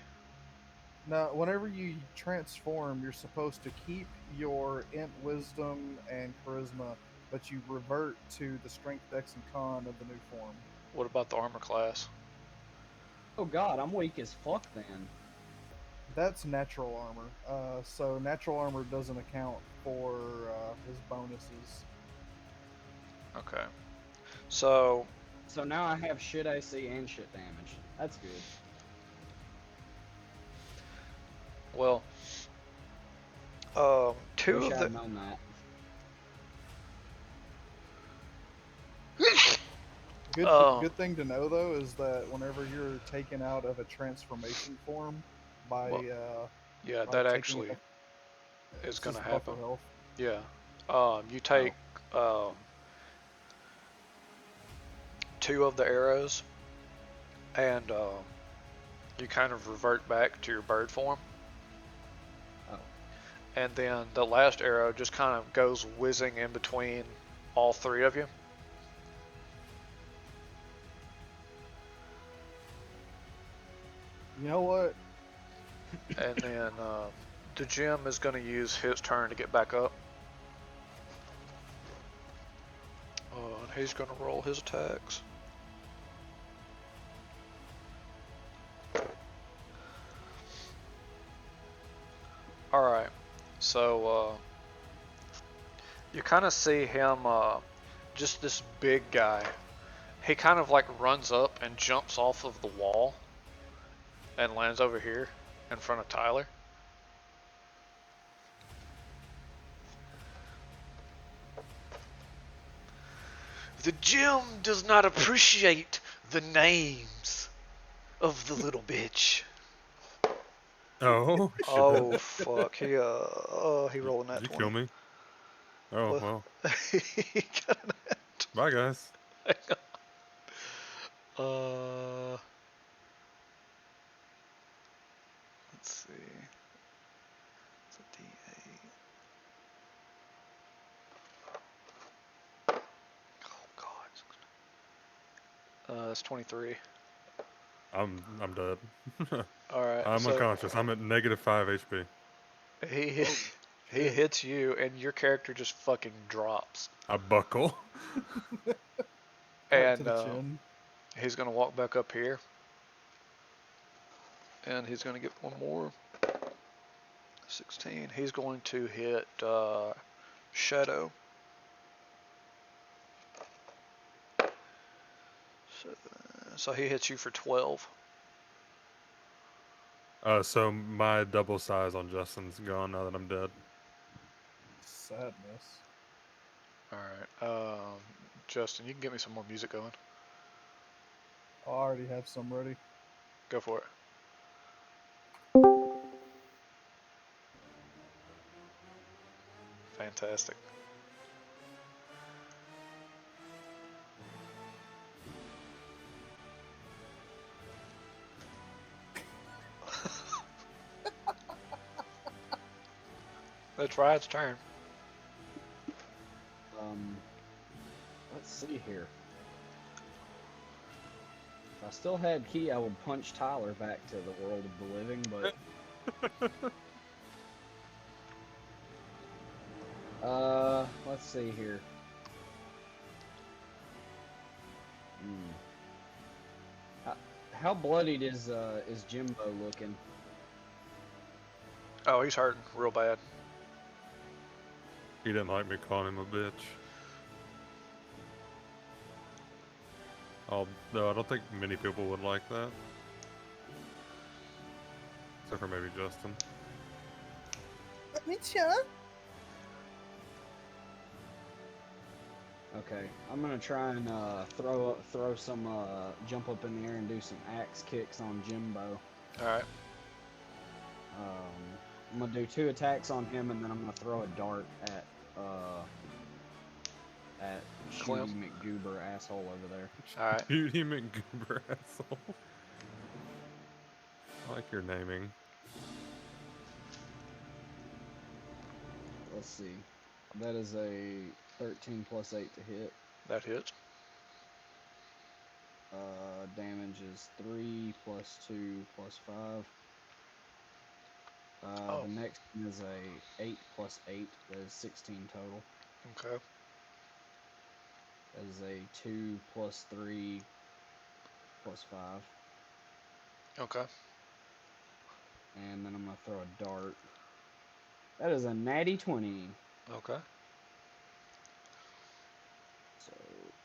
Now, whenever you transform, you're supposed to keep your int, wisdom, and charisma, but you revert to the strength, dex, and con of the new form. What about the armor class? Oh god, I'm weak as fuck then. That's natural armor. So natural armor doesn't account for his bonuses. Okay. So, So now I have shit AC and shit damage. That's good. well, two Wish of I'd the known that. Good thing to know though is that whenever you're taken out of a transformation form by Well, yeah, by that taking actually it, is it's gonna just happen. buffer health. Yeah. You take two of the arrows, and you kind of revert back to your bird form. Oh. And then the last arrow just kind of goes whizzing in between all three of you. You know what? And then the Jim is going to use his turn to get back up. And he's going to roll his attacks. Alright, so you kind of see him, just this big guy. He kind of like runs up and jumps off of the wall and lands over here in front of Tyler. The gym does not appreciate the names of the little bitch. Oh, shit. Oh fuck! He rolling that Did you 20. kill me? Oh, What? well. He got an Bye, guys. let's see. It's a D8. Oh god. It's 23. I'm dead. All right. I'm So unconscious. I'm at -5 HP. he he Shit. hits you, and your character just fucking drops. I buckle. Right to And the chin. he's gonna walk back up here, and he's gonna get one more. 16. He's going to hit Shadow. So he hits you for 12. So my double size on Justin's gone now that I'm dead. Sadness. All right. Justin, you can get me some more music going. I already have some ready. Go for it. Fantastic. Let's try its turn. Let's see here. If I still had key, I would punch Tyler back to the world of the living, but let's see here. How bloodied is Jimbo looking? Oh, he's hurting real bad. He didn't like me calling him a bitch. No, I don't think many people would like that. Except for maybe Justin. Okay, I'm gonna try and throw some jump up in the air and do some axe kicks on Jimbo. All right. I'm gonna do 2 attacks on him, and then I'm gonna throw a dart at Clem. Shooty McGoober asshole over there. All right. You McGoober asshole. I like your naming. Let's see. That is a 13 plus 8 to hit. That hits. Damage is 3 plus 2 plus 5. Oh. The next one is a 8 plus 8. That is 16 total. Okay. That is a 2 plus 3 plus 5. Okay. And then I'm gonna throw a dart. That is a natty 20. Okay. So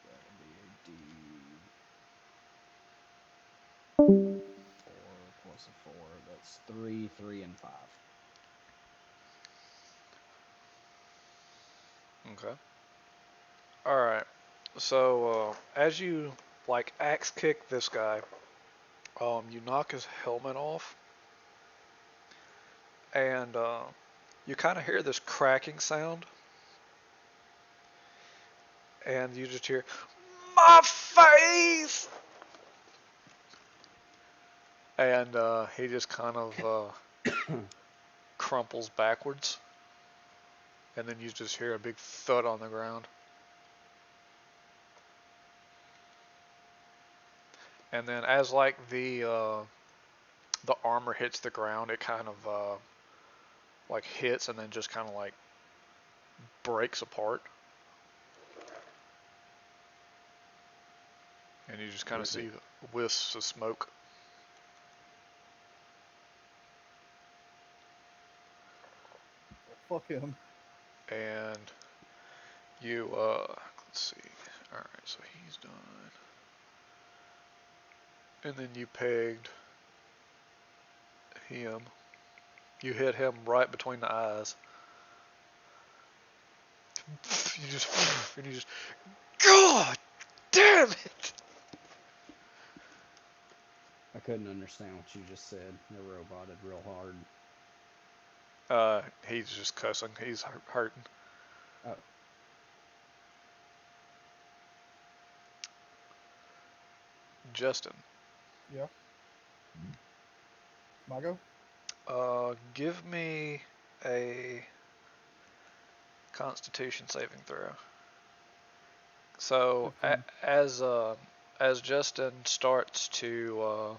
that'll be a D4 plus a 4. That's 3, 3, and 5. Okay. All right. So as you like axe kick this guy, you knock his helmet off, and you kind of hear this cracking sound, and you just hear, "My face!" And he just kind of crumples backwards, and then you just hear a big thud on the ground. And then as like the armor hits the ground, it kind of like hits and then just kind of like breaks apart. And you just kind of see wisps of smoke. Fuck him. And you, let's see. Alright, so he's done. And then you pegged him. You hit him right between the eyes. You just, God damn it! I couldn't understand what you just said. The roboted real hard. He's just cussing. He's hurting. Oh. Justin, Yeah. My go? give me a Constitution saving throw. So 15. as Justin starts to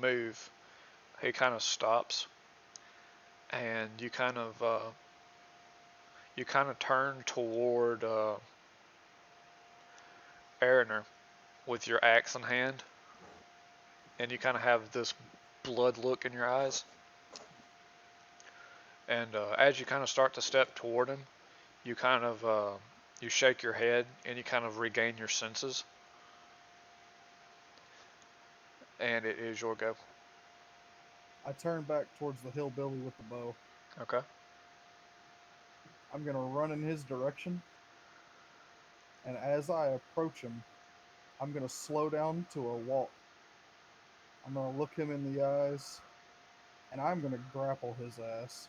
move, he kind of stops, and you kind of turn toward Ariner with your axe in hand, and you kind of have this blood look in your eyes. And as you kind of start to step toward him, you kind of you shake your head and you kind of regain your senses. And it is your go. I turn back towards the hillbilly with the bow. Okay. I'm gonna run in his direction, and as I approach him, I'm gonna slow down to a walk. I'm gonna look him in the eyes, and I'm gonna grapple his ass.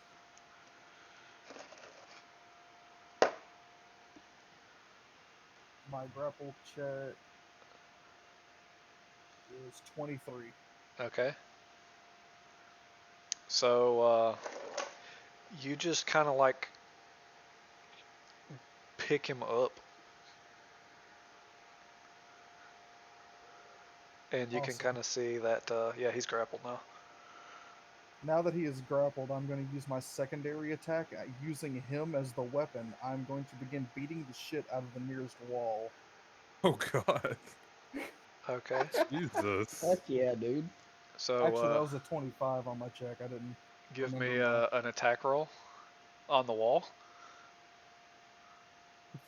My grapple check is 23. Okay. So you just kind of like pick him up, and you can Awesome. kind of see that yeah, he's grappled now. Now that he is grappled, I'm going to use my secondary attack. Using him as the weapon, I'm going to begin beating the shit out of the nearest wall. Oh God. Okay. Jesus. Heck yeah, dude. So Actually, that was a 25 on my check. I didn't give remember me my... an attack roll on the wall,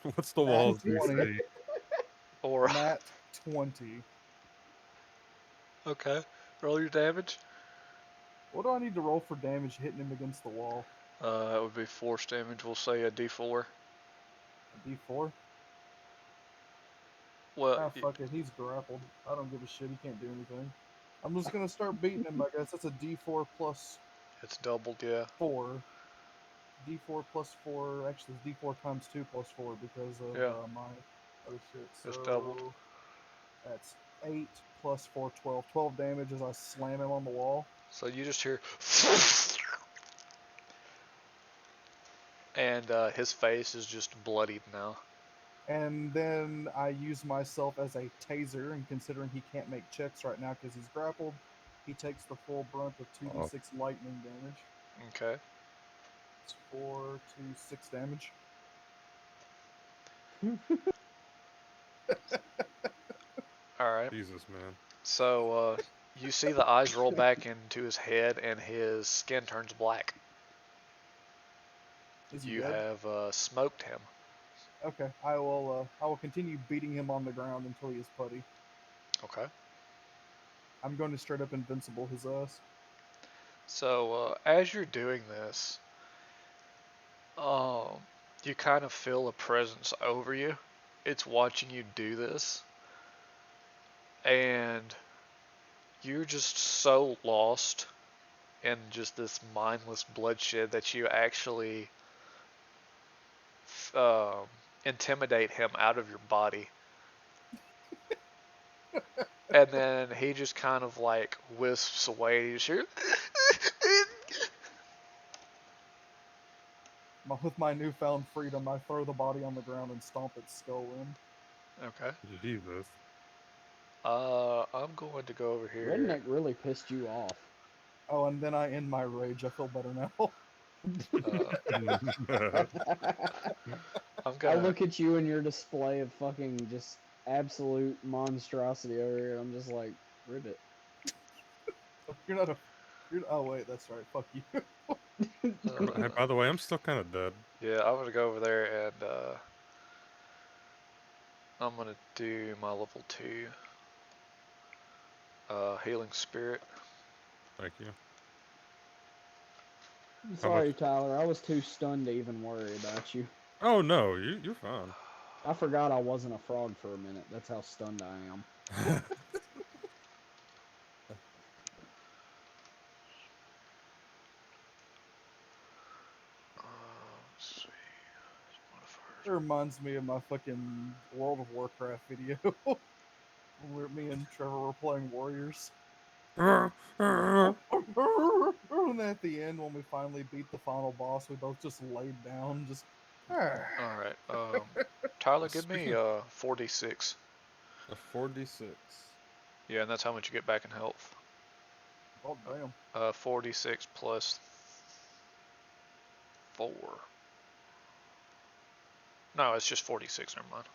What's the Nat walls 20. DC? or Nat 20. okay, roll your damage. What do I need to roll for damage hitting him against the wall? That would be force damage. We'll say a D4. A D4? Well, Ah, fuck it. He's grappled. I don't give a shit. He can't do anything. I'm just going to start beating him, I guess. That's a D4 plus it's doubled, yeah. 4. D4 plus 4. Actually, it's D4 times 2 plus 4 because of Yeah. my other shit. It's So doubled. that's 8 plus 4, 12. 12 damage as I slam him on the wall. So you just hear, and his face is just bloodied now. And then I use myself as a taser, and considering he can't make checks right now because he's grappled, he takes the full brunt of 2d6 lightning damage. Okay. It's 4 to 6 damage. All right. Jesus, man. So you see the eyes roll back into his head, and his skin turns black. Is he You dead? have smoked him. Okay, I will continue beating him on the ground until he is putty. Okay. I'm going to straight up invincible his ass. So as you're doing this, you kind of feel a presence over you. It's watching you do this, and you're just so lost in just this mindless bloodshed that you actually intimidate him out of your body. And then he just kind of like wisps away. You just hear, With my newfound freedom, I throw the body on the ground and stomp its skull in. okay. Jesus. I'm going to go over here. Redneck really pissed you off. Oh, and then I end my rage. I feel better now. I'm I gonna. look at you and your display of fucking just absolute monstrosity over here. I'm just like, ribbit. You're not a... oh, wait, that's right. Fuck you. Hey, by the way, I'm still kind of dead. Yeah, I'm gonna go over there and I'm gonna do my level 2 healing spirit. Thank you. I'm How much? sorry, Tyler. I was too stunned to even worry about you. Oh no, you're fine. I forgot I wasn't a frog for a minute. That's how stunned I am. Let's see. It reminds me of my fucking World of Warcraft video. Where me and Trevor were playing Warriors. And at the end, when we finally beat the final boss, we both just laid down, just. All right. Tyler, give me Speaking 4d6. A 4d6. Yeah, and that's how much you get back in health. Oh damn! 4d6 plus 4. No, it's just 4d6. Never mind.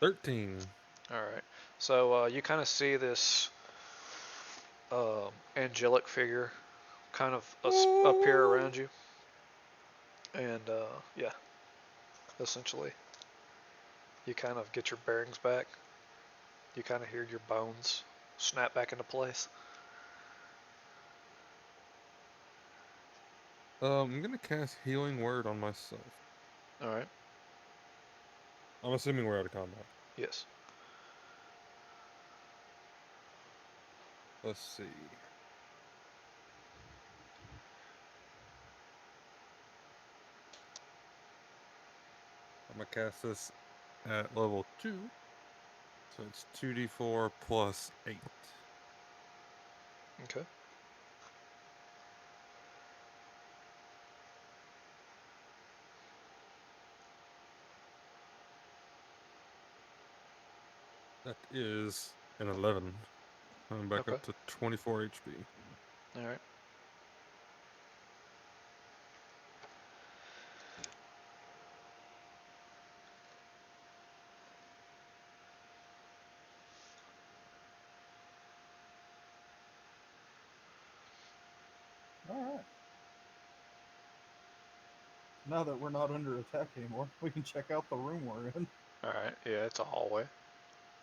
13. All right. So you kind of see this angelic figure kind of appear around you, and yeah, essentially, you kind of get your bearings back. You kind of hear your bones snap back into place. I'm gonna cast Healing Word on myself. All right. I'm assuming we're out of combat. Yes. Let's see. I'm gonna cast this at level 2. So it's 2d4 plus 8. Okay. That is an 11. I'm back Okay. up to 24 HP. All right. All right. Now that we're not under attack anymore, we can check out the room we're in. All right. Yeah, it's a hallway,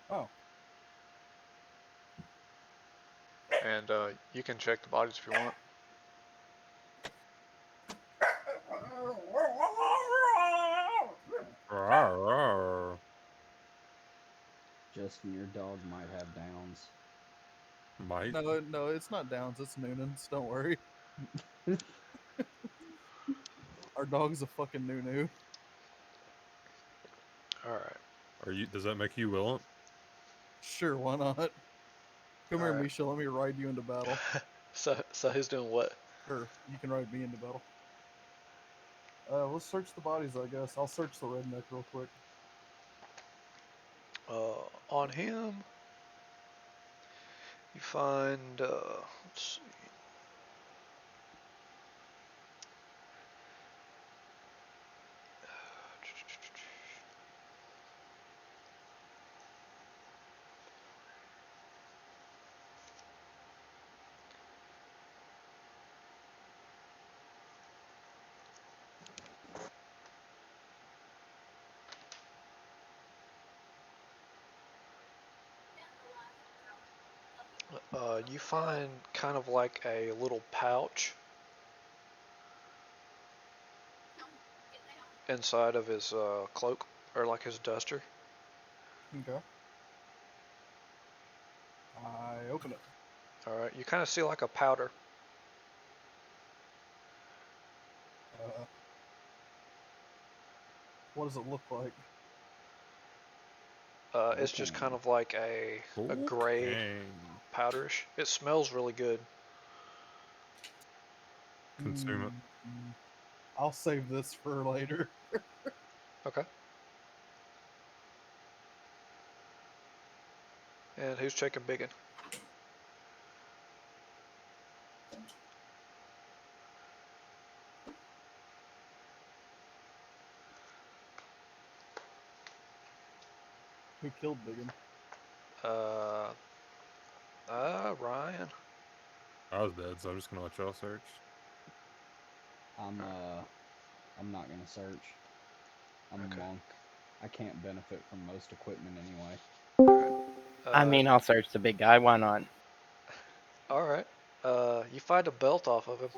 Oh, and you can check the bodies if you want. Rawr. Justin, your dog might have downs. Might. no, it's not Downs. It's Noonan's. Don't worry. Our dog's a fucking Nunu. All right. Are you? Does that make you willing? Sure, why not? Come here, Alright. Misha. Let me ride you into battle. So who's doing what? Sure, you can ride me into battle. Let's search the bodies, I guess. I'll search the redneck real quick. On him, you find. Let's see. You find kind of like a little pouch inside of his cloak, or like his duster. Okay. I open it. Alright, you kind of see like a powder. What does it look like? It's just kind Cocaine. of like a gray Okay. powderish. It smells really good. Consume it. I'll save this for later. Okay. And who's checking biggin? Who killed Biggin? Uh, Ryan. I was dead, so I'm just gonna let y'all search. I'm not gonna search. I'm Okay. a monk. I can't benefit from most equipment anyway. I mean, I'll search the big guy. Why not? Alright. You find a belt off of him.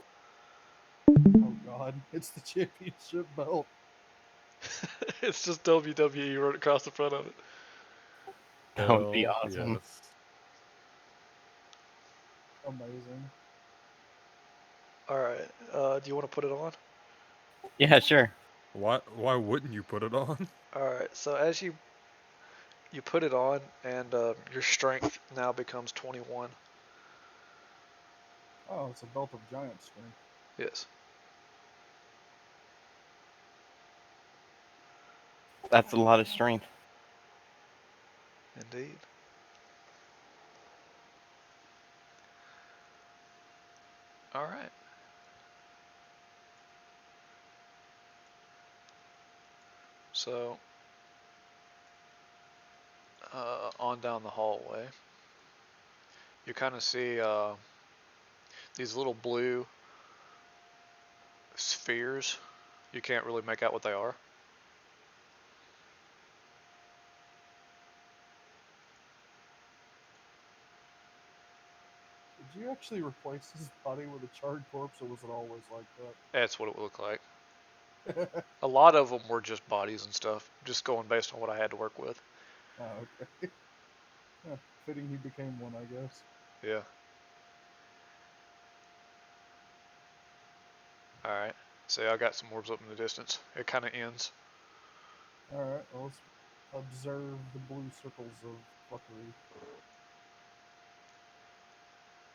Oh god, it's the championship belt. It's just WWE right across the front of it. That would be Hell awesome. yes. Amazing. All right. Do you want to put it on? Yeah, sure. Why wouldn't you put it on? All right. So as you put it on, and your strength now becomes 21. Oh, it's a belt of giant strength. Yes. That's a lot of strength. Indeed. All right. So, on down the hallway, you kind of see these little blue spheres. You can't really make out what they are. Did you actually replace his body with a charred corpse, or was it always like That's what it would look like. that? A lot of them were just bodies and stuff, just going based on what I had to work with. Oh, okay. Yeah, fitting he became one, I guess. Yeah. All right. See, I got some orbs up in the distance. It kind of ends. Alright, well, let's observe the blue circles of fuckery.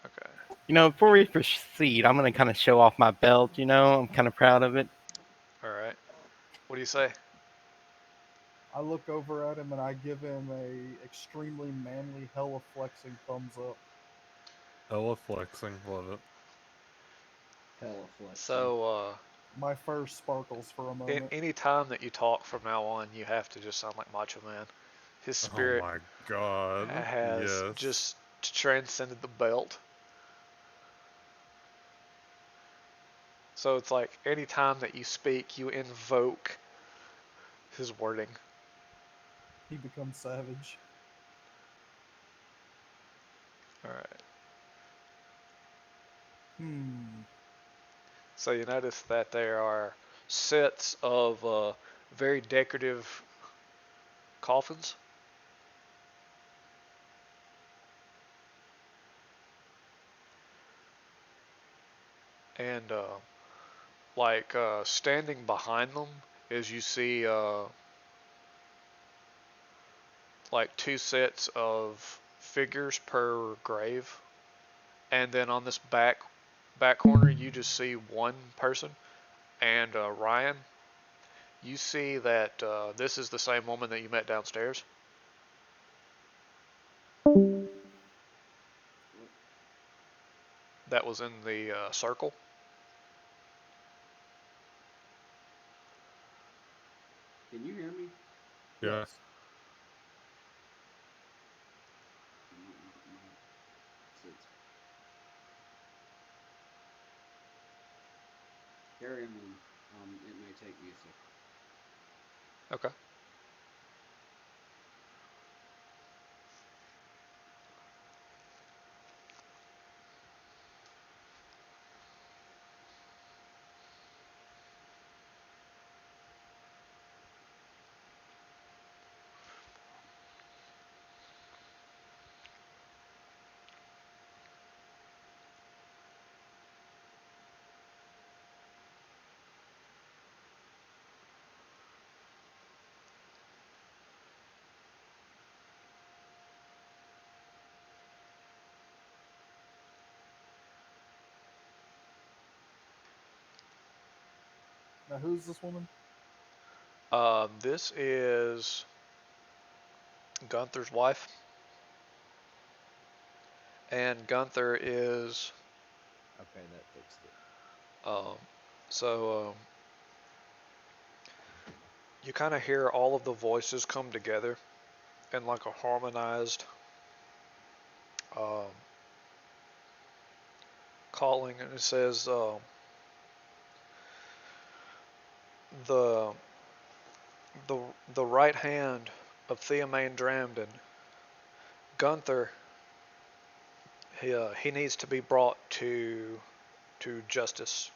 Okay. You know, before we proceed, I'm gonna kind of show off my belt. You know, I'm kind of proud of it. All right. What do you say? I look over at him and I give him a extremely manly, hella flexing thumbs up. Hella flexing, love it. Hella flexing. So, My fur sparkles for a moment. any time that you talk from now on, you have to just sound like Macho Man. His Oh spirit my god. has Yes. just transcended the belt. So it's like any time that you speak, you invoke his wording. He becomes savage. All right. So you notice that there are sets of very decorative coffins. And like standing behind them is you see like two sets of figures per grave, and then on this back corner you just see one person. And Ryan, you see that this is the same woman that you met downstairs. That was in the circle. Can you hear me? Yeah. Yes. Carry on. It may take me a second. Okay. Now, who's this woman? This is Gunther's wife, and Gunther is Okay, that fixed it. so you kind of hear all of the voices come together in like a harmonized um, calling, and it says the the the right hand of Theomain Dramden, Gunther. He needs to be brought to justice.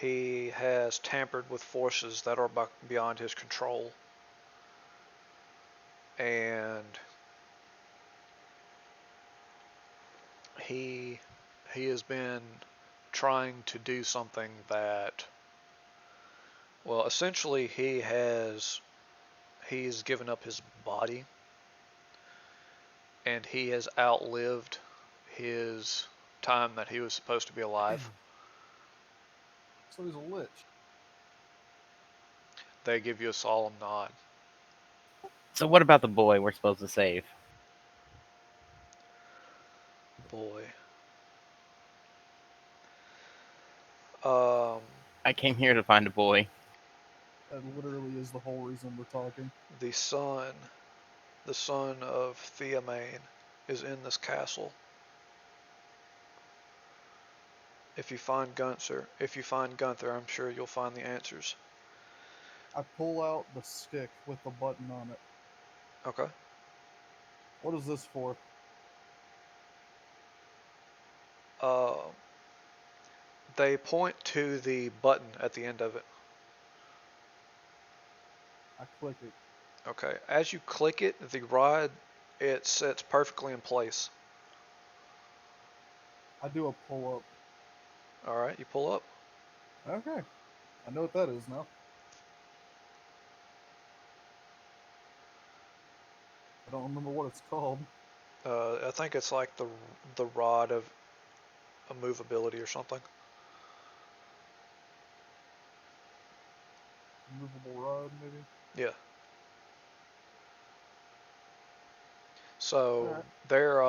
he has tampered with forces that are beyond his control, and he has been trying to do something that, well, essentially he's given up his body, and he has outlived his time that he was supposed to be alive. So he's a lich. They give you a solemn nod. So what about the boy we're supposed to save? Boy. Um, I came here to find a boy. That literally is the whole reason we're talking. the son of Theomain, is in this castle. If you find Gunther, I'm sure you'll find the answers. I pull out the stick with the button on it. Okay. What is this for? They point to the button at the end of it. I click it. Okay. As you click it, the rod, it sits perfectly in place. I do a pull up. All right. You pull up. Okay. I know what that is now. I don't remember what it's called. I think it's like the rod of immovability or something. Movable rod, maybe? Yeah. So Alright. there,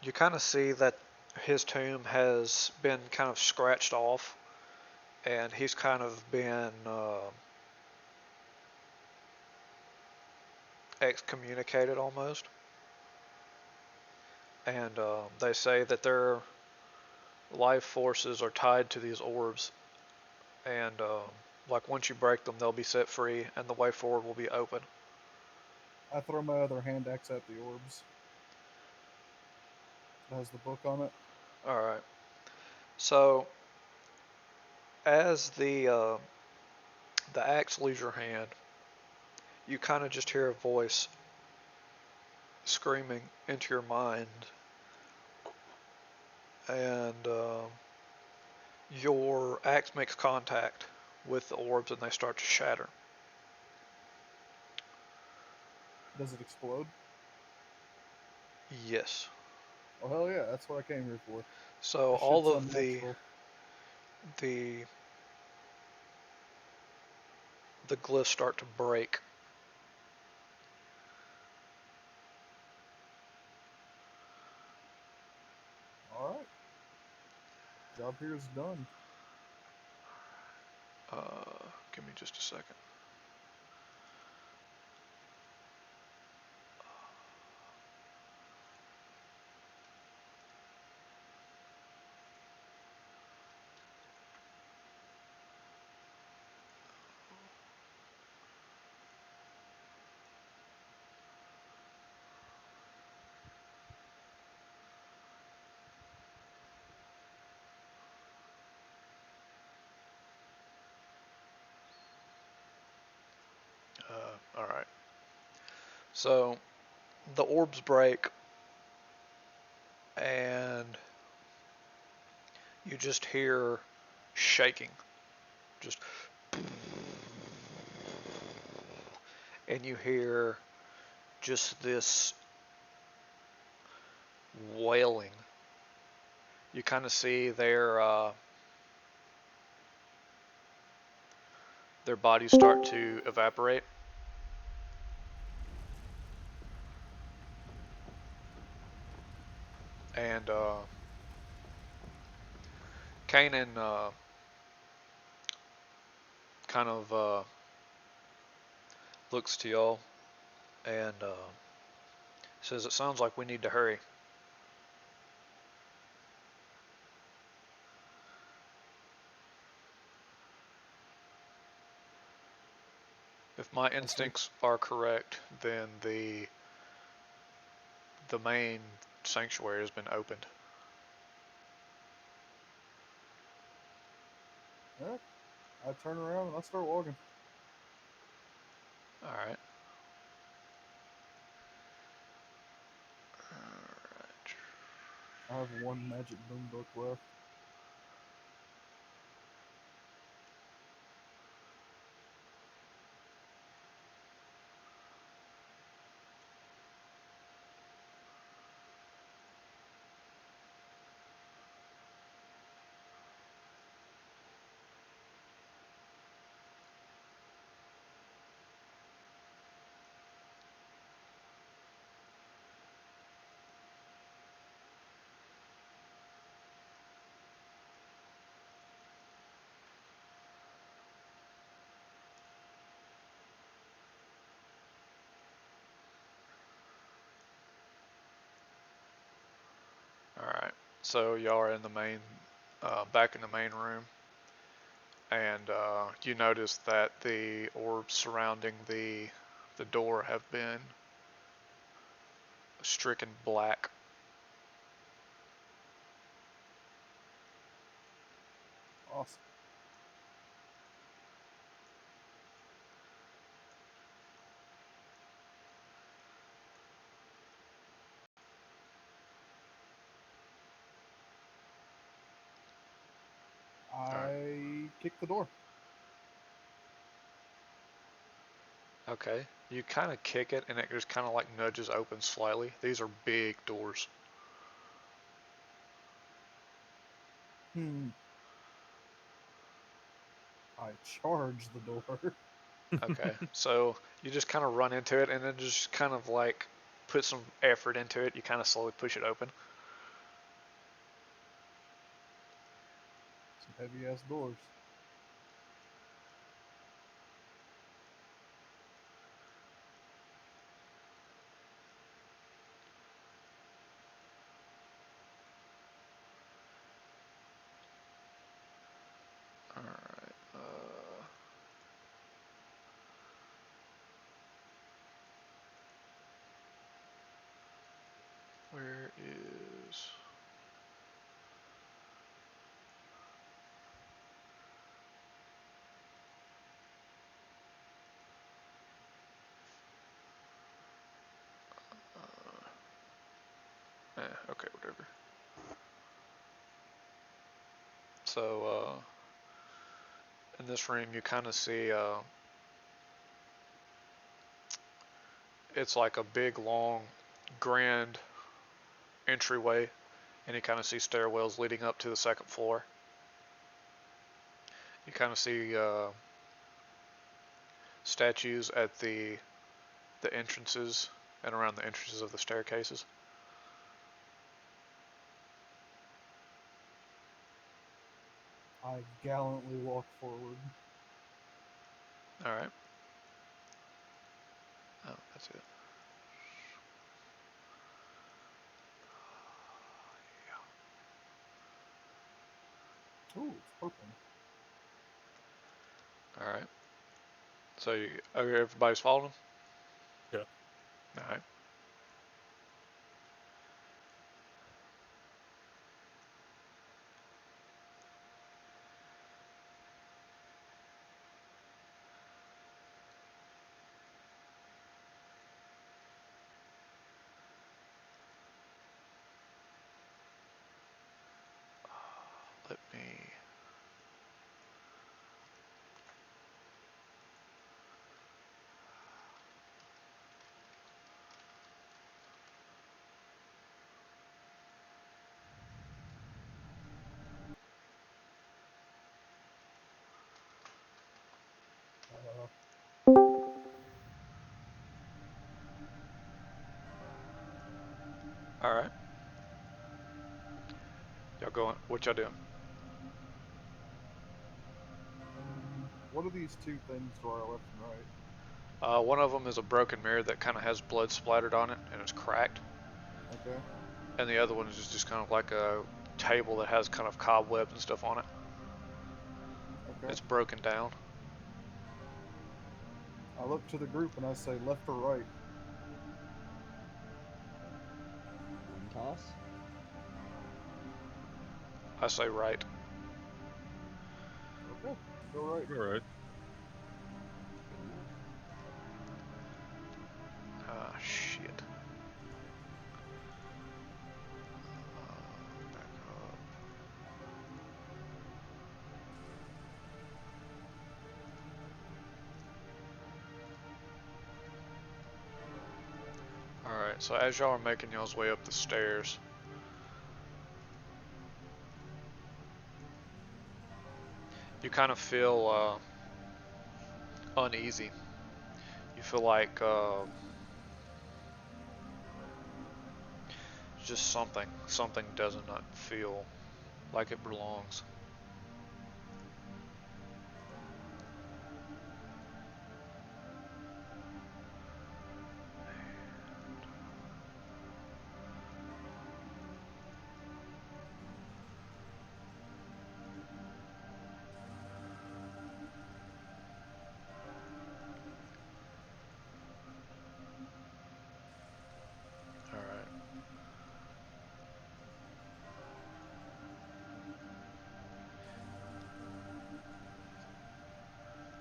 you kind of see that his tomb has been kind of scratched off, and he's kind of been excommunicated almost. And they say that their life forces are tied to these orbs, and like once you break them, they'll be set free, and the way forward will be open. I throw my other hand axe at the orbs. It has the book on it. All right. So as the axe leaves your hand, you kind of just hear a voice screaming into your mind, and your axe makes contact with the orbs, and they start to shatter. Does it explode? Yes. Oh hell yeah, that's what I came here for. So This all shit's of unnatural. the glyphs start to break. Alright. Job here is done. Give me just a second. All right. So the orbs break, and you just hear shaking, just, and you hear just this wailing. You kind of see their bodies start to evaporate. And Kanan kind of looks to y'all and says, "It sounds like we need to hurry." If my instincts are correct, then the main sanctuary has been opened. Yeah. I turn around and I start walking. All right. I have one magic boom book left. All right. So y'all are in the main, back in the main room, and you notice that the orbs surrounding the door have been stricken black. Awesome. I kick the door. Okay. You kind of kick it, and it just kind of like nudges open slightly. These are big doors. Hmm. I charge the door. Okay. So you just kind of run into it, and then just kind of like put some effort into it. You kind of slowly push it open. Some heavy ass doors. All right. Where is? Okay, whatever. So, in this room, you kind of see, it's like a big, long, grand entryway, and you kind of see stairwells leading up to the second floor. You kind of see statues at the entrances and around the entrances of the staircases. I gallantly walk forward. All right. Oh, that's it. Ooh, it's purple. All right. So everybody's following? Yeah. All right. Let me. Uh, All right. Y'all going? What y'all doing? what are these two things to our left and right? One of them is a broken mirror that kind of has blood splattered on it and it's cracked, Okay. and the other one is just kind of like a table that has kind of cobwebs and stuff on it. Okay. It's broken down. I look to the group and I say left or right. Coin toss. I say right. Go right. All right. Good enough. Ah, shit. Back up. Alright, so as y'all are making y'all's way up the stairs, you kind of feel uneasy. You feel like just something does not feel like it belongs. Alright.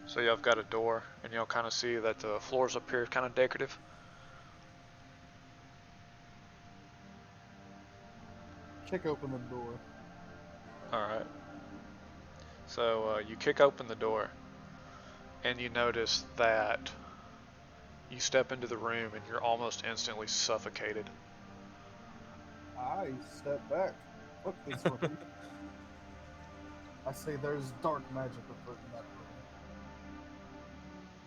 So y'all have got a door, and y'all kind of see that the floors up here are kind of decorative. Kick open the door. Alright. So you kick open the door, and you notice that you step into the room and you're almost instantly suffocated. I step back. Fuck this room. I say there's dark magic afoot in that room.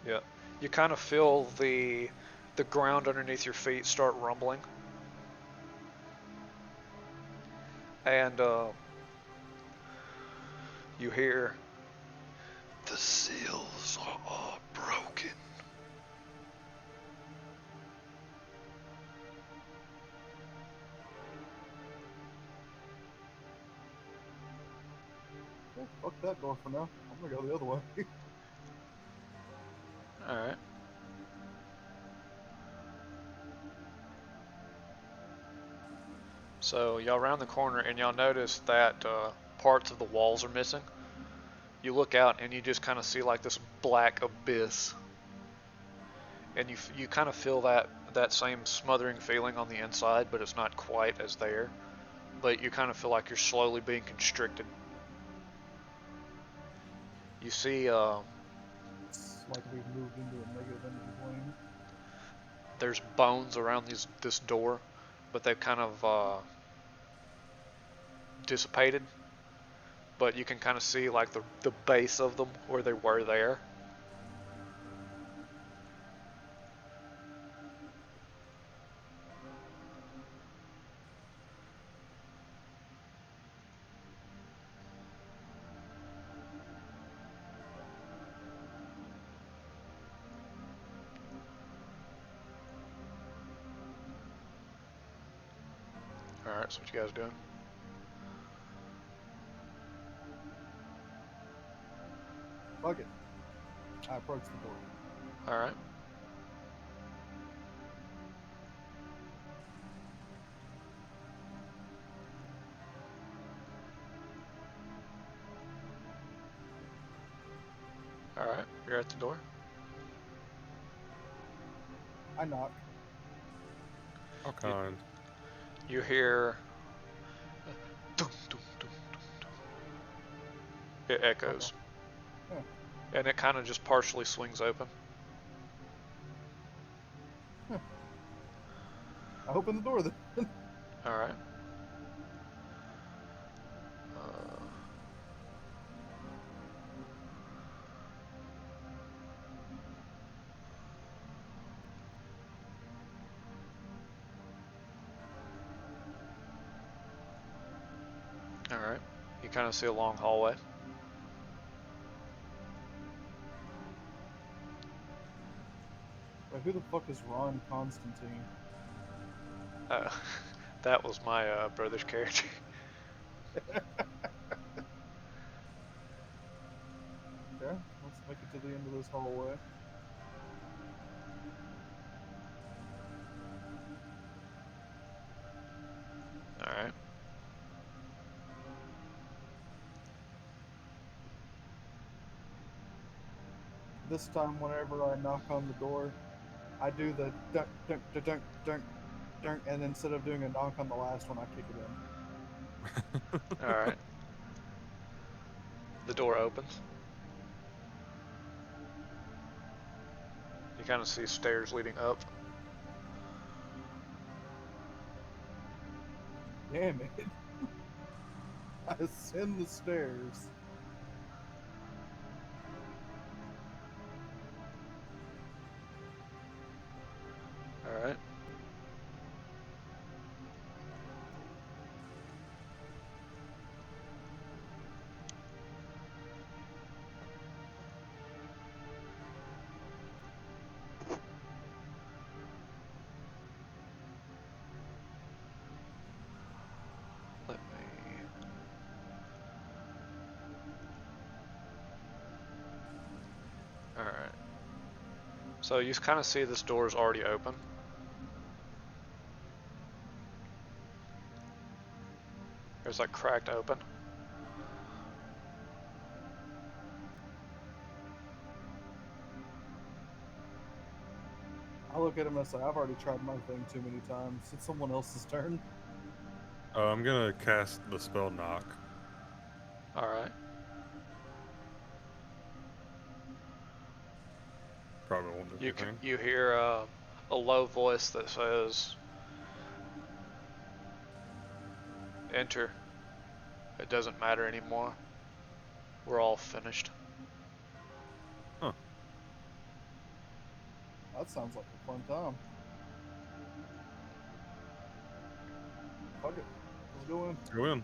Yeah. You kind of feel the ground underneath your feet start rumbling. And you hear, the seals are all broken. Yeah, fuck that door for now. I'm gonna go the other way. Alright. So y'all round the corner and y'all notice that parts of the walls are missing. You look out and you just kind of see like this black abyss. And you kind of feel that same smothering feeling on the inside, but it's not quite as there. But you kind of feel like you're slowly being constricted. You see It's like we've moved into a negative energy plane. there's bones around this door, but they've kind of dissipated. But you can kind of see like the base of them where they were there. Alright, so what you guys doing? Fuck it. I approach the door. Alright. Alright, you're at the door. I knock. How kind. You hear dum, dum, dum, dum, dum. It echoes. Yeah. And it kind of just partially swings open. I open the door then. Alright. Alright. You kind of see a long hallway. Wait, who the fuck is Ron Constantine? Uh, that was my brother's character. Okay, let's make it to the end of this hallway. Alright. this time, whenever I knock on the door, I do the dunk, dunk, dunk, dunk, dunk, dunk, and instead of doing a knock on the last one, I kick it in. All right. The door opens. You kind of see stairs leading up. Damn it. I ascend the stairs. All right. Let me. All right. So you kind of see this door is already open. It's like cracked open. I look at him and say, I've already tried my thing too many times. It's someone else's turn. I'm gonna cast the spell knock. All right. Probably won't do anything. You hear a low voice that says, "Enter. It doesn't matter anymore. We're all finished." That sounds like a fun time. Fuck it. Let's go in. Go in.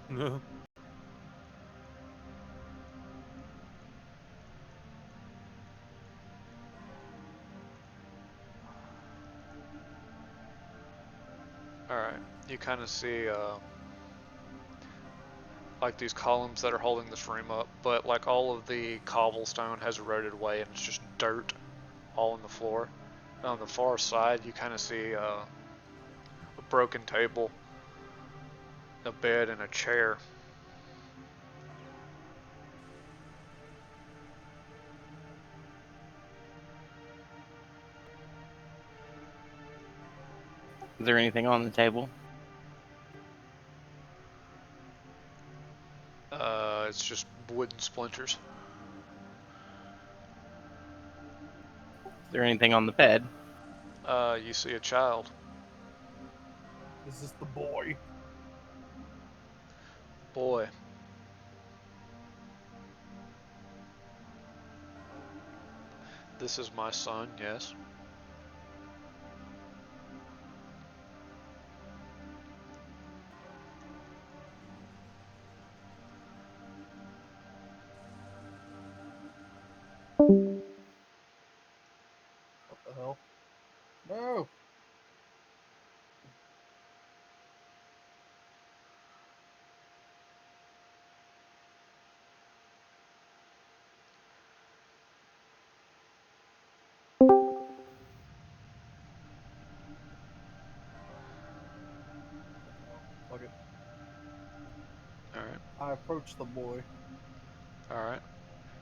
All right. You kind of see like these columns that are holding this room up, but like all of the cobblestone has eroded away and it's just dirt all on the floor. And on the far side, you kind of see a broken table, a bed, and a chair. Is there anything on the table? It's just wooden splinters. Is there anything on the bed? You see a child. Is this the boy? Boy. This is my son, yes. What the hell? No! Fuck it. Alright. I approach the boy. Alright.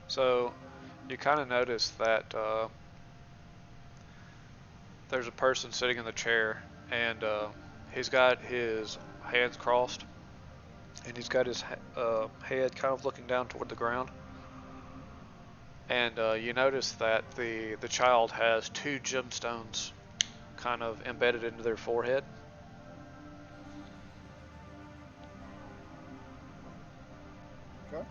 So, you kind of notice that there's a person sitting in the chair, and he's got his hands crossed, and he's got his head kind of looking down toward the ground. And you notice that the child has two gemstones kind of embedded into their forehead. Okay.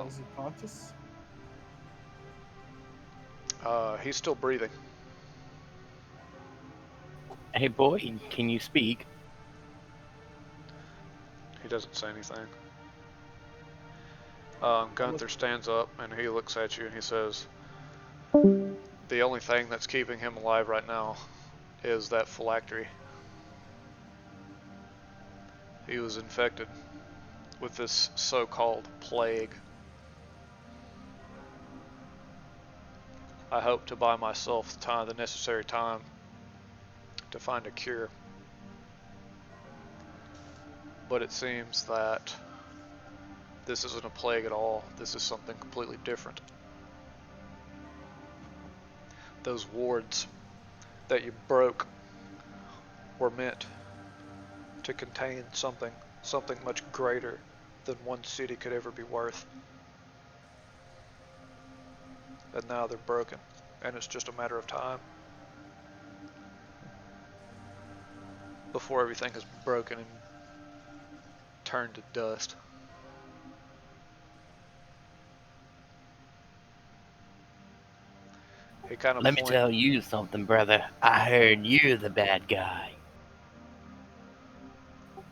Is he conscious? He's still breathing. Hey boy, can you speak? He doesn't say anything. Gunther stands up and he looks at you and he says, "The only thing that's keeping him alive right now is that phylactery. He was infected with this so-called plague. I hope to buy myself the necessary time to find a cure. but it seems that this isn't a plague at all. This is something completely different. Those wards that you broke were meant to contain something much greater than one city could ever be worth. And now they're broken, and it's just a matter of time before everything is broken and turned to dust. He kind of Let me tell you something, brother. I heard you're the bad guy.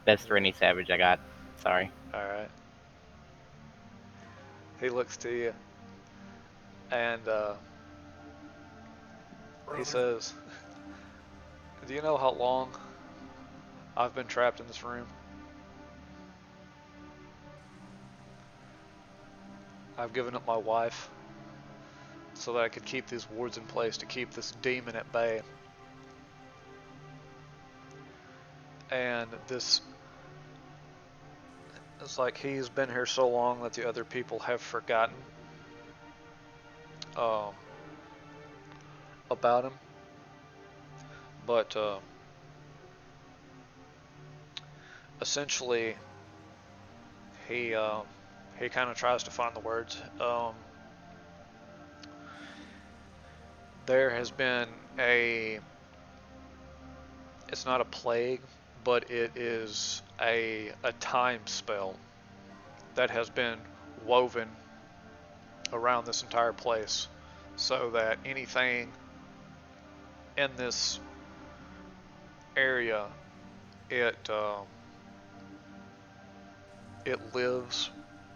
That's Rennie Savage I got. Sorry. Alright. He looks to you, and he says, do you know how long I've been trapped in this room? I've given up my wife so that I could keep these wards in place to keep this demon at bay. And this, it's like he's been here so long that the other people have forgotten about him. But essentially, he kind of tries to find the words. There has been it's not a plague, but it is a time spell that has been woven around this entire place, so that anything in this area, it lives,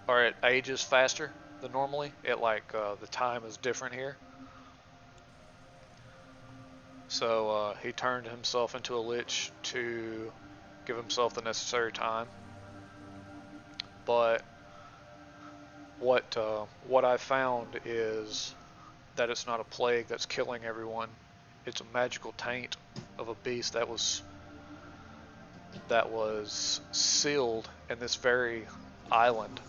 or it ages faster than normally. It the time is different here. So he turned himself into a lich to give himself the necessary time. But what I found is that it's not a plague that's killing everyone. It's a magical taint of a beast that was sealed in this very island.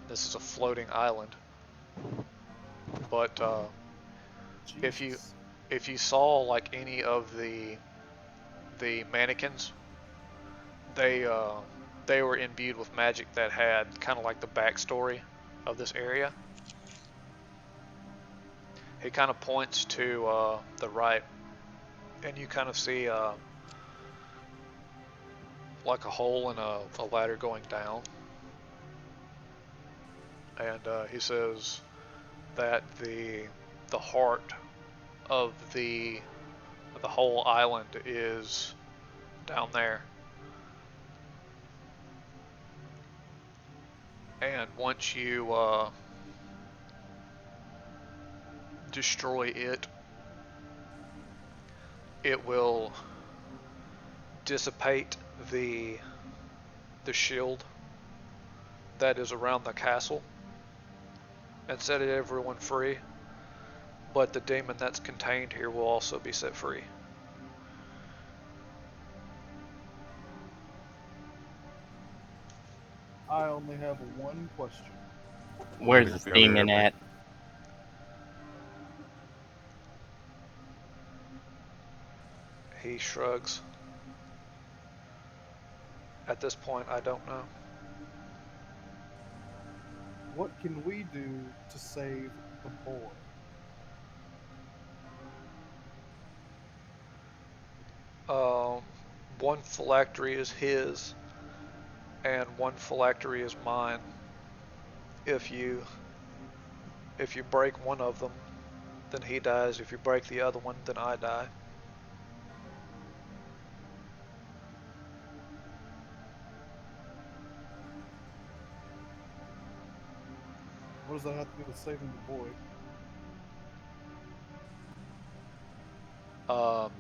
This is a floating island. But if you saw like any of the mannequins, they were imbued with magic that had kind of like the backstory of this area. He kind of points to the right, and you kind of see like a hole in a ladder going down. And he says that the heart of the whole island is down there. And once you destroy it, it will dissipate the shield that is around the castle and set everyone free. But the demon that's contained here will also be set free. I only have one question. Where's this demon at? He shrugs. At this point, I don't know. What can we do to save the boy? One phylactery is his, and one phylactery is mine. If you break one of them, then he dies. If you break the other one, then I die. What does that have to do with saving the boy?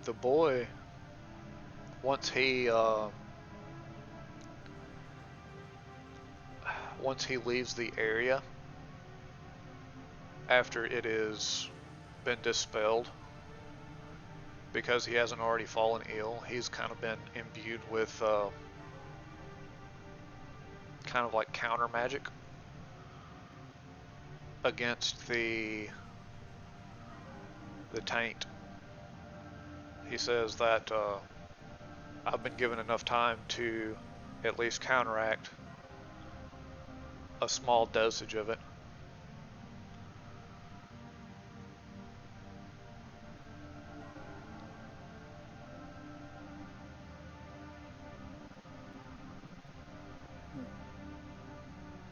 The boy, once he leaves the area, after it has been dispelled, because he hasn't already fallen ill, he's kind of been imbued with kind of like counter magic against the taint. He says that I've been given enough time to at least counteract a small dosage of it.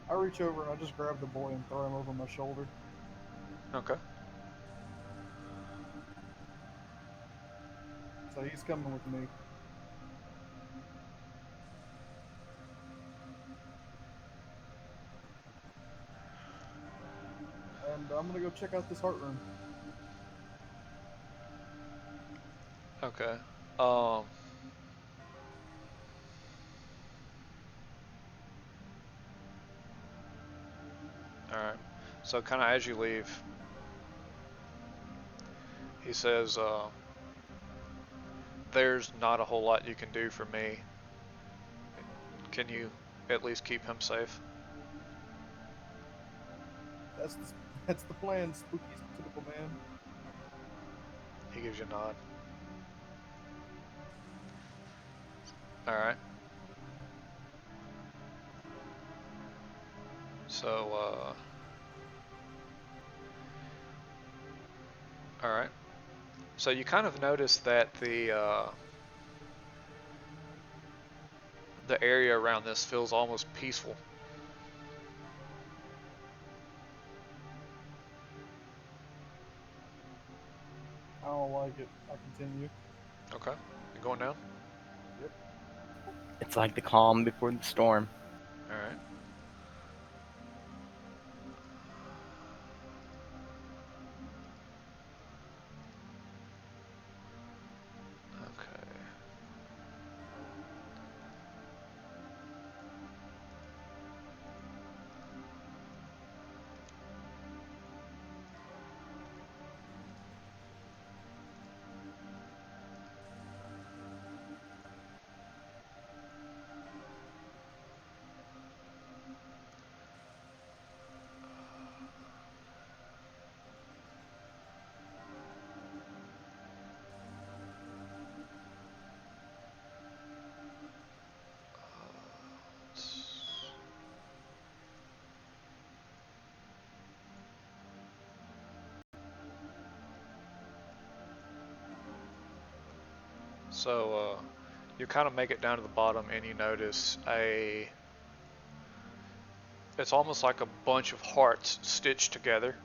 I reach over and I just grab the boy and throw him over my shoulder. Okay. So he's coming with me. And I'm gonna go check out this heart room. Okay. Alright. So kind of as you leave, he says, there's not a whole lot you can do for me. Can you at least keep him safe? That's the plan, spooky typical man. He gives you a nod. Alright. So, alright. So you kind of notice that the area around this feels almost peaceful. I don't like it. I continue. Okay. You going down? Yep. It's like the calm before the storm. Alright. Okay. So, you kind of make it down to the bottom and you notice it's almost like a bunch of hearts stitched together.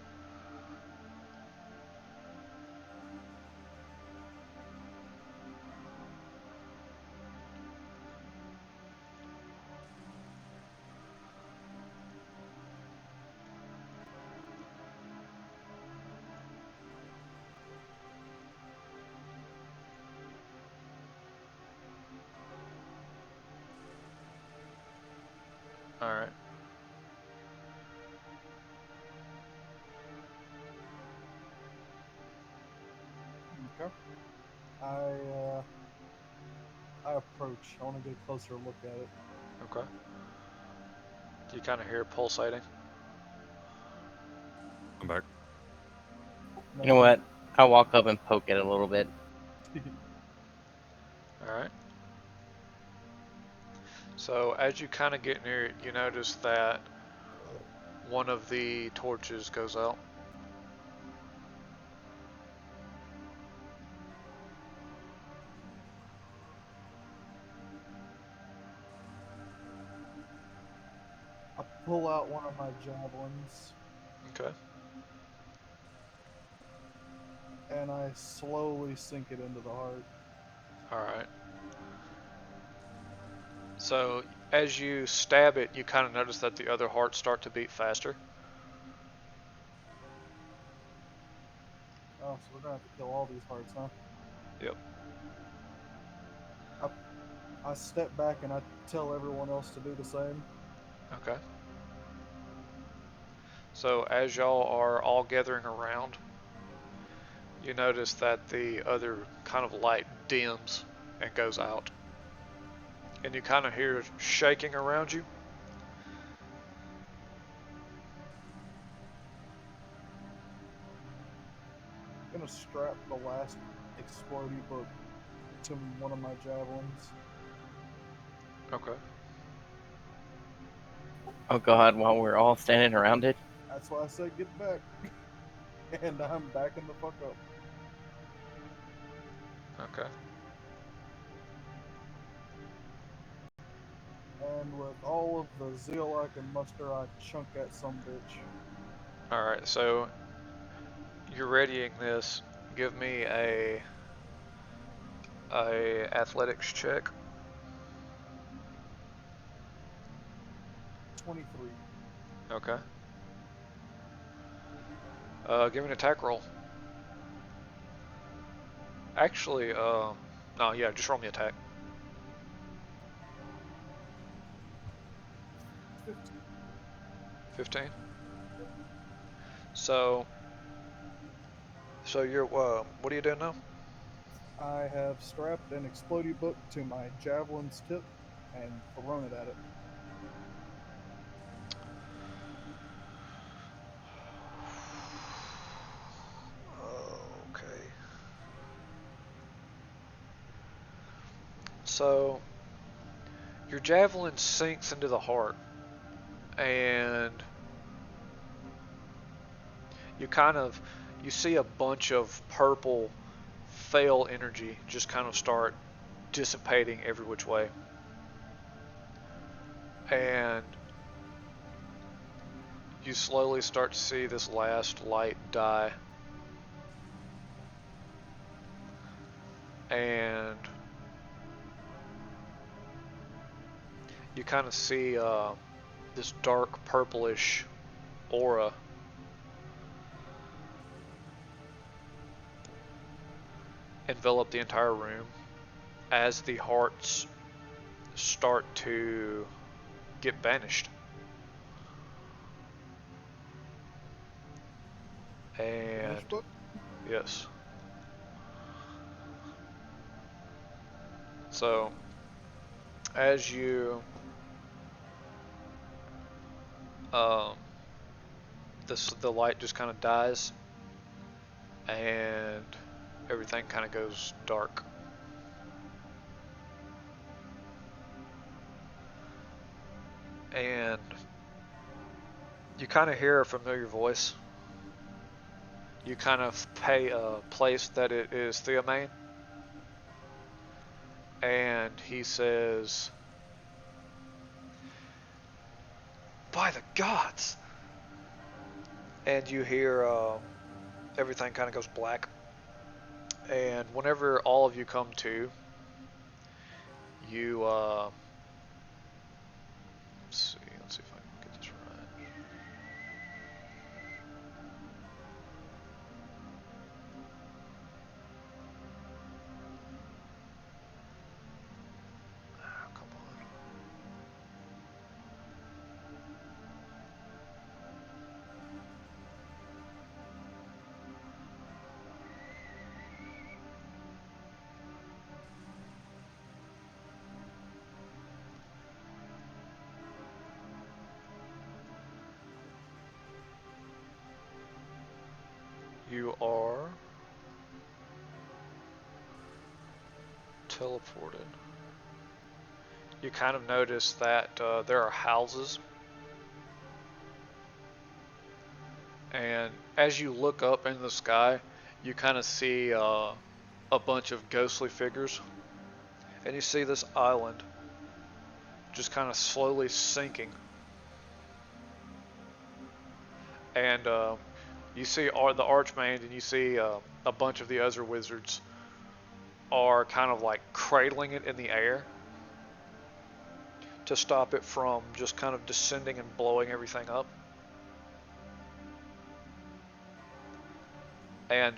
Alright. Okay. I approach. I want to get a closer look at it. Okay. Do you kind of hear it pulsating? I'm back. You know what? I'll walk up and poke it a little bit. Alright. So as you kind of get near it, you notice that one of the torches goes out. I pull out one of my javelins Okay. and I slowly sink it into the heart. Alright. So as you stab it, you kind of notice that the other hearts start to beat faster. Oh, so we're gonna have to kill all these hearts, huh? Yep. I step back and I tell everyone else to do the same. Okay. So as y'all are all gathering around, you notice that the other kind of light dims and goes out. And you kind of hear shaking around you. I'm gonna strap the last exploding book to one of my javelins. Okay. Oh God! While we're all standing around it. That's why I said get back. And I'm backing the fuck up. Okay. And with all of the zeal I can muster, I chunk that some bitch. Alright, so you're readying this. Give me a athletics check. 23. Okay. Give me an attack roll. Actually, no, yeah, just roll me attack. 15. 15. So you're, what are you doing now? I have strapped an exploding book to my javelin's tip and thrown it at it. Okay. So your javelin sinks into the heart, and you see a bunch of purple fail energy just kind of start dissipating every which way. And you slowly start to see this last light die. And you kind of see this dark purplish aura envelop the entire room as the hearts start to get banished. And Finish book? yes. So as you the light just kind of dies and everything kind of goes dark. And you kind of hear a familiar voice. You kind of place that it is Theomain. And he says, "By the gods!" And you hear everything kind of goes black. And whenever all of you come to, you let's see if I can get this right. Oh, come on. You are teleported. You kind of notice that there are houses, and as you look up into the sky, you kind of see a bunch of ghostly figures, and you see this island just kind of slowly sinking. And you see the Archmage, and you see a bunch of the other wizards are kind of like cradling it in the air to stop it from just kind of descending and blowing everything up. And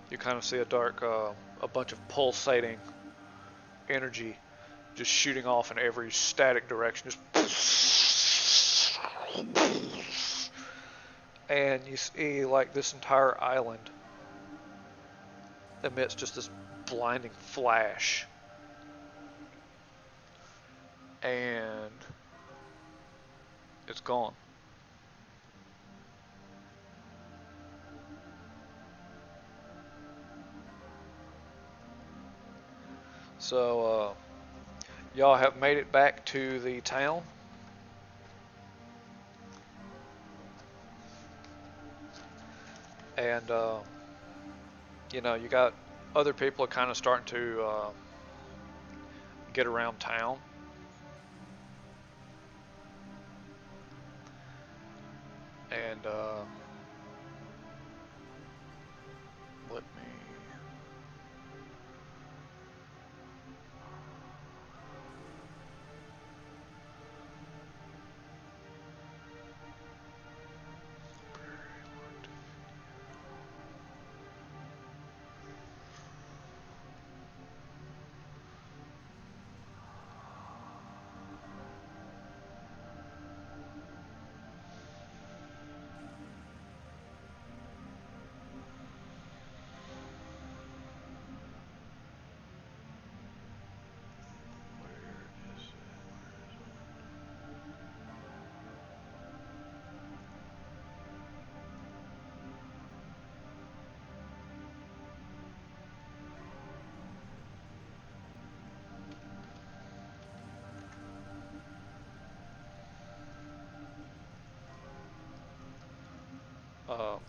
you kind of see a bunch of pulsating energy just shooting off in every static direction, just and you see like this entire island emits just this blinding flash, and it's gone. So, y'all have made it back to the town. And, you know, you got other people kind of starting to get around town. And, let me...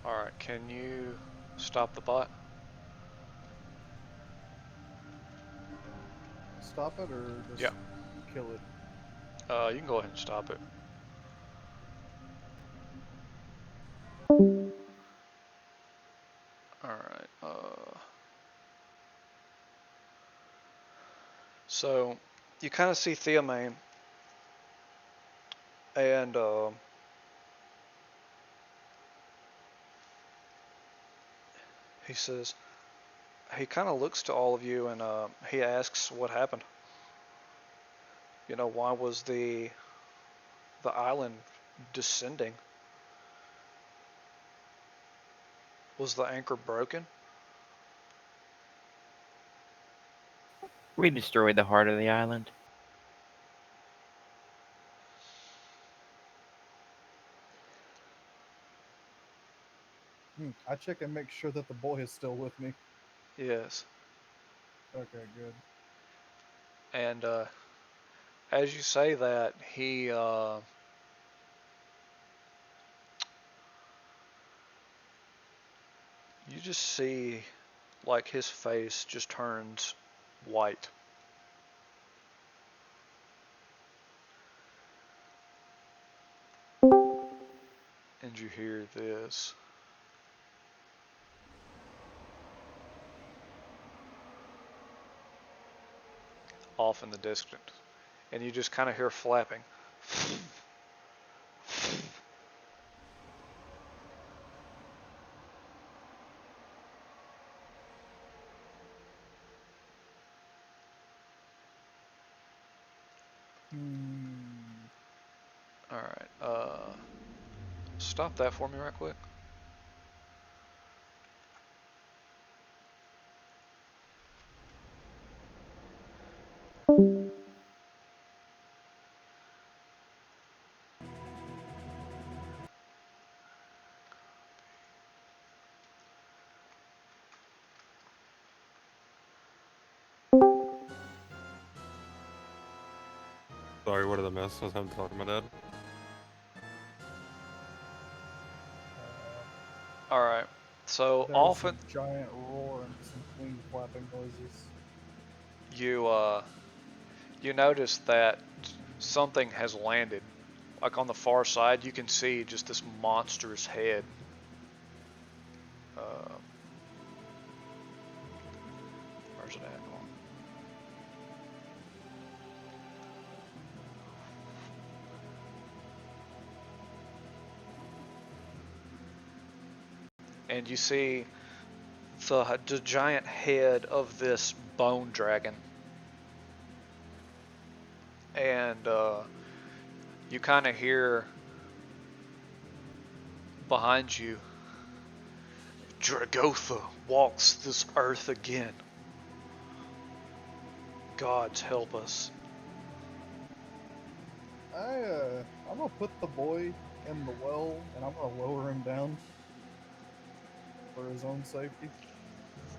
Alright, can you stop the bot? Stop it or just Yeah. kill it? You can go ahead and stop it. Alright, so you kind of see Theomain, and he says, he kind of looks to all of you, and he asks what happened. You know, why was the island descending? Was the anchor broken? We destroyed the heart of the island. I check and make sure that the boy is still with me. Yes. Okay, good. And as you say that, he you just see like his face just turns white. And you hear this. Off in the distance. And you just kind of hear flapping. Alright, stop that for me right quick. Sorry, what did I miss? I was having to talk to my dad. Alright, so There's often a giant roar and some wing flapping noises. you notice that something has landed. Like on the far side, you can see just this monstrous head. Where's it at? And you see the giant head of this bone dragon. And you kind of hear behind you, Dragotha walks this earth again. Gods help us. I'm gonna put the boy in the well, and I'm gonna lower him down for his own safety.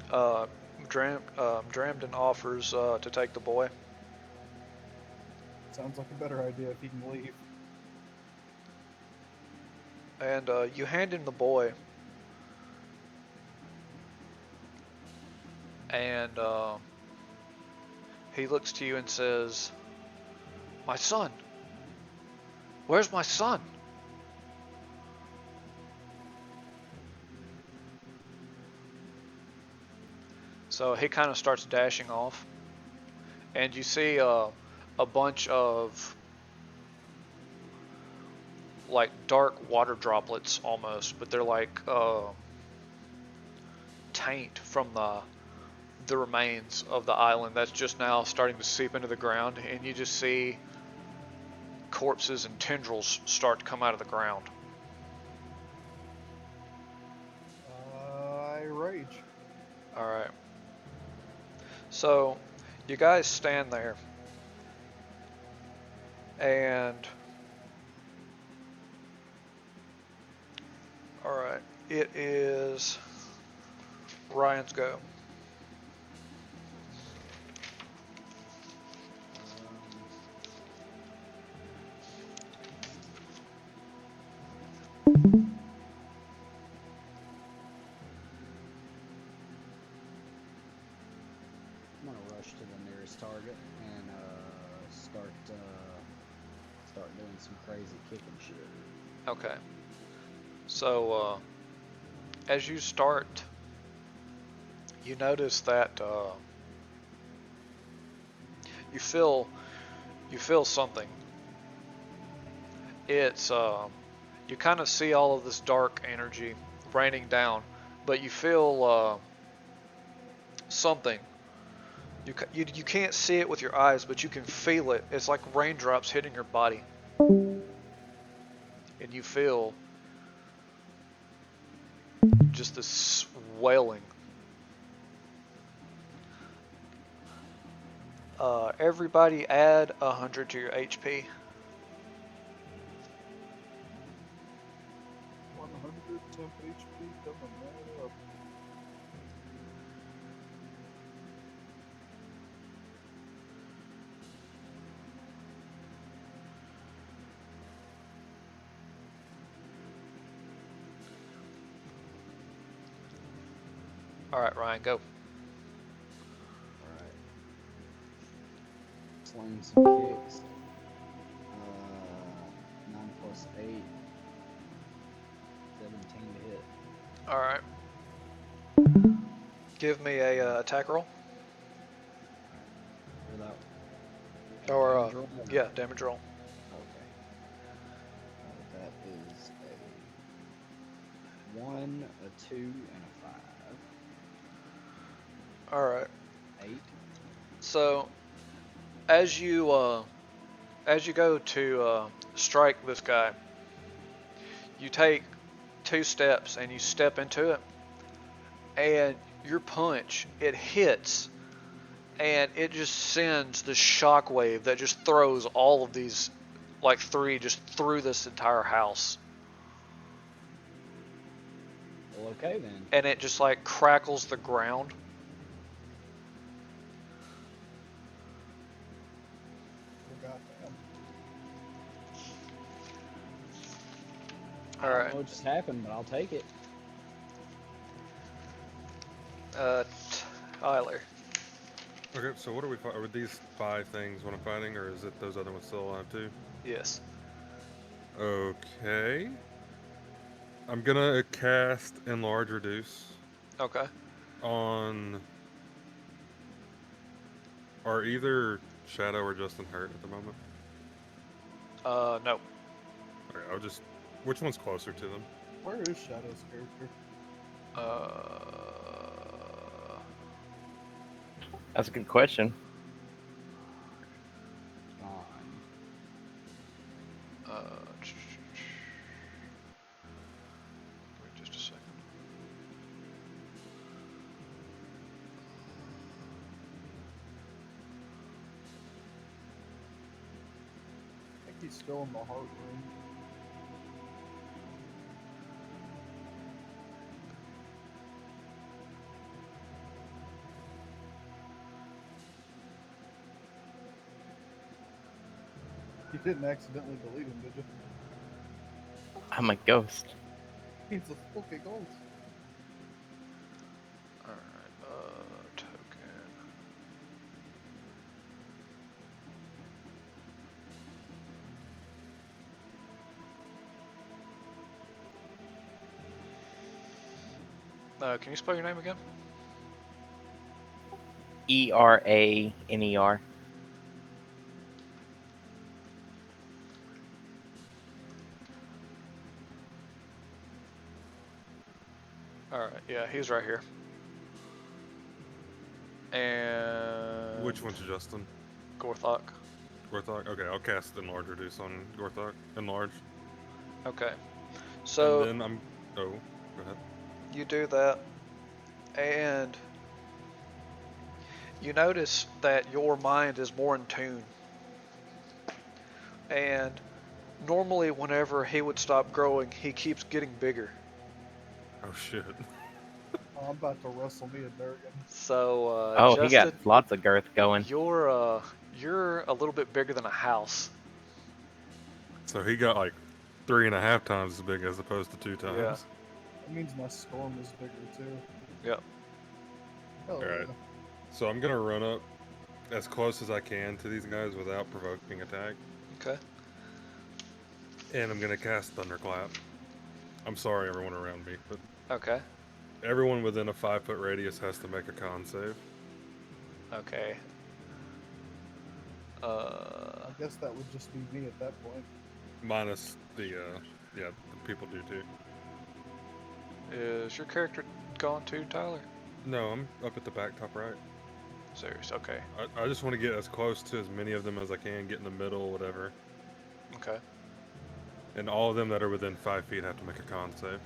Dramden offers to take the boy. Sounds like a better idea if he can leave. And you hand him the boy. And he looks to you and says, "My son. Where's my son?" So he kind of starts dashing off. And you see a bunch of like dark water droplets almost, but they're like taint from the remains of the island that's just now starting to seep into the ground, and you just see corpses and tendrils start to come out of the ground. I rage. Alright. So, you guys stand there, and alright, it is Ryan's go. I'm gonna rush to the nearest target and start doing some crazy kicking shit. Okay. So, as you start, you notice that you feel something. It's you kind of see all of this dark energy raining down, but you feel something. You can't see it with your eyes, but you can feel it. It's like raindrops hitting your body, and you feel just this wailing. Everybody add 100 to your HP. 100 temp HP coming right up. Alright, Ryan, go. Alright. Sling some kicks. 9 plus 8. 17 to hit. Alright. Give me a attack roll. Without. Or, damage roll? yeah, damage roll. Okay. That is a 1, a 2, and a 5. Alright. 8. So, as you go to strike this guy, you take 2 steps and you step into it, and your punch, it hits, and it just sends the shockwave that just throws all of these, like 3, just through this entire house. Well, okay then. And it just like crackles the ground. Goddamn. I don't Alright. know what just happened, but I'll take it. Tyler. Okay, so what are we fighting? Are these 5 things when I'm fighting, or is it those other ones still alive too? Yes. Okay. I'm gonna cast Enlarge Reduce Okay. on. Are either Shadow or Justin hurt at the moment? No. Okay, I'll just. Which one's closer to them? Where is Shadow's character? That's a good question. Gone. Wait just a second. He's still in the heart room. You didn't accidentally delete him, did you? I'm a ghost. He's a okay, gold. Alright, token. Can you spell your name again? ERANER. Alright, yeah, he's right here. And Which one's Justin? Gorthok. Gorthok? Okay, I'll cast Enlarge Reduce on Gorthok. Enlarge. Okay. So And then I'm... Oh, go ahead. you do that, and you notice that your mind is more in tune. And normally whenever he would stop growing, he keeps getting bigger. Oh, shit. Oh, I'm about to wrestle me a Durgan. So Oh, Justin, he got lots of girth going. you're a little bit bigger than a house. So he got like 3.5 times as big as opposed to 2 times. Yeah. That means my storm is bigger too. Yep. Hell Alright. yeah. So I'm gonna run up as close as I can to these guys without provoking attack. Okay. And I'm gonna cast Thunderclap. I'm sorry, everyone around me, but Okay. everyone within a 5-foot radius has to make a con save. Okay. I guess that would just be me at that point. Minus the, yeah, the people do too. Is your character gone too, Tyler? No, I'm up at the back top right. Serious. Okay. I just want to get as close to as many of them as I can, get in the middle, whatever. Okay. And all of them that are within 5 feet have to make a con save.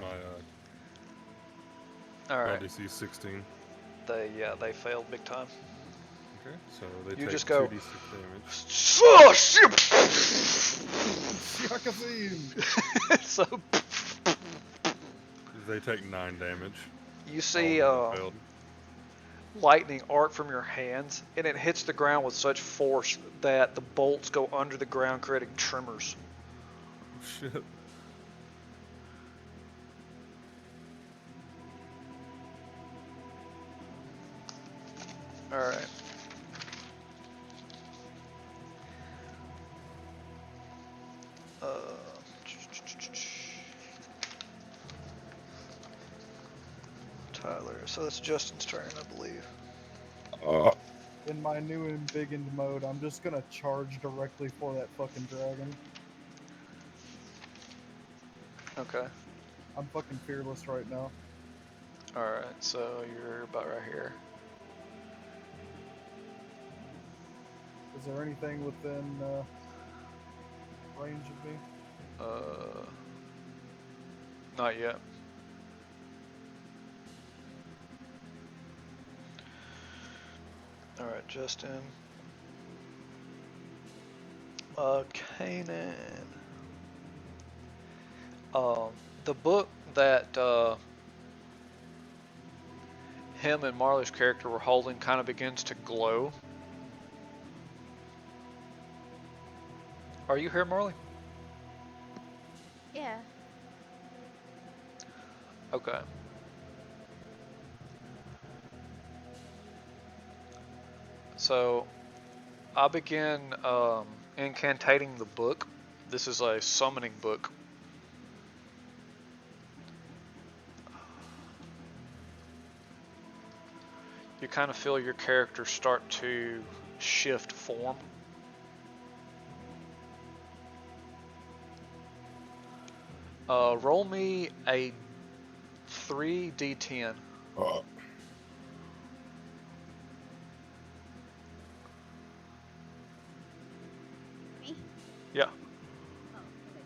My All right. DC is 16. They failed big time. Okay, so they You take just go, 2d6 damage. Oh shit! Shakazine! So They take 9 damage. you see All of them failed. lightning arc from your hands, and it hits the ground with such force that the bolts go under the ground, creating tremors. Oh, shit. All right. Tyler. So that's Justin's turn, I believe. In my new embiggened mode, I'm just gonna charge directly for that fucking dragon. Okay. I'm fucking fearless right now. Alright, so you're about right here. Is there anything within range of me? Not yet. Alright, Justin. Kanan. The book that him and Marley's character were holding kind of begins to glow. Are you here, Marley? Yeah. Okay. So, I begin incantating the book. This is a summoning book. You kind of feel your character start to shift form. Roll me a 3d10. Me? Yeah. Oh, okay.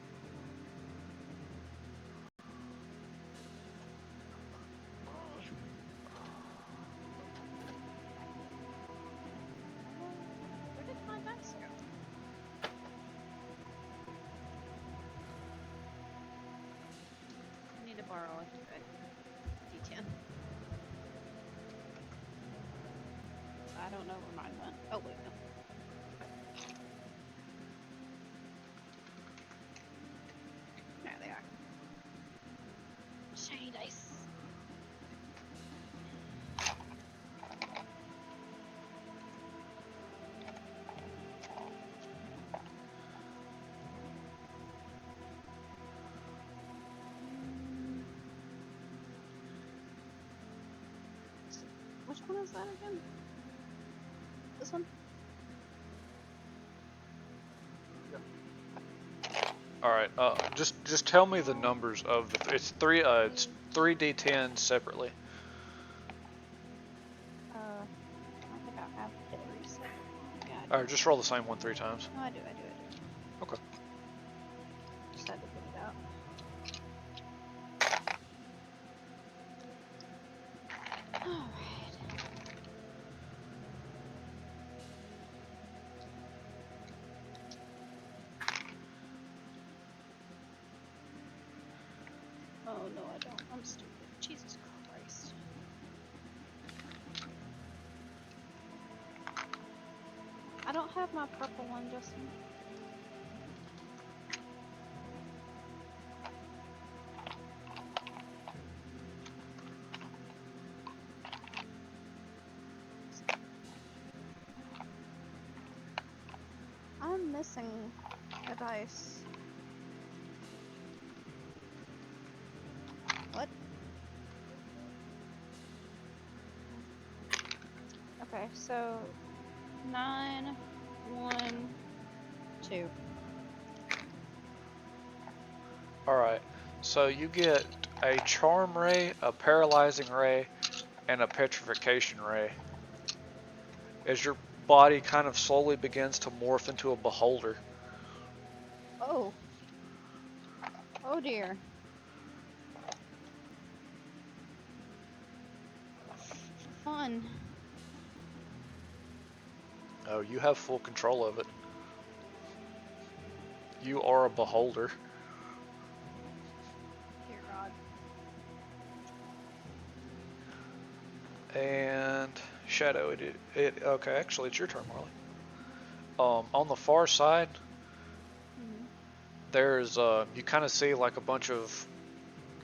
borrow a D10. I don't know where mine went. Oh wait, no. There they are. Shiny dice. Which one is that again? This one? All right. Just tell me the numbers of the. It's three D10 separately. I don't think I have hit reset. Yeah, I do. All right. Just roll the same one 3 times. No, I do. Okay. Just had to put it out. Alright. Oh no, I don't. I'm stupid. Jesus Christ. I don't have my purple one, Justin. I'm missing a dice. What? Okay, so 9, 1, 2. All right. So you get a charm ray, a paralyzing ray, and a petrification ray. As your body kind of slowly begins to morph into a beholder. Oh. Oh dear. Fun. Oh, you have full control of it. You are a beholder. Dear God. And Shadow, okay, actually it's your turn, Marley. On the far side, Mhm. there's you kind of see like a bunch of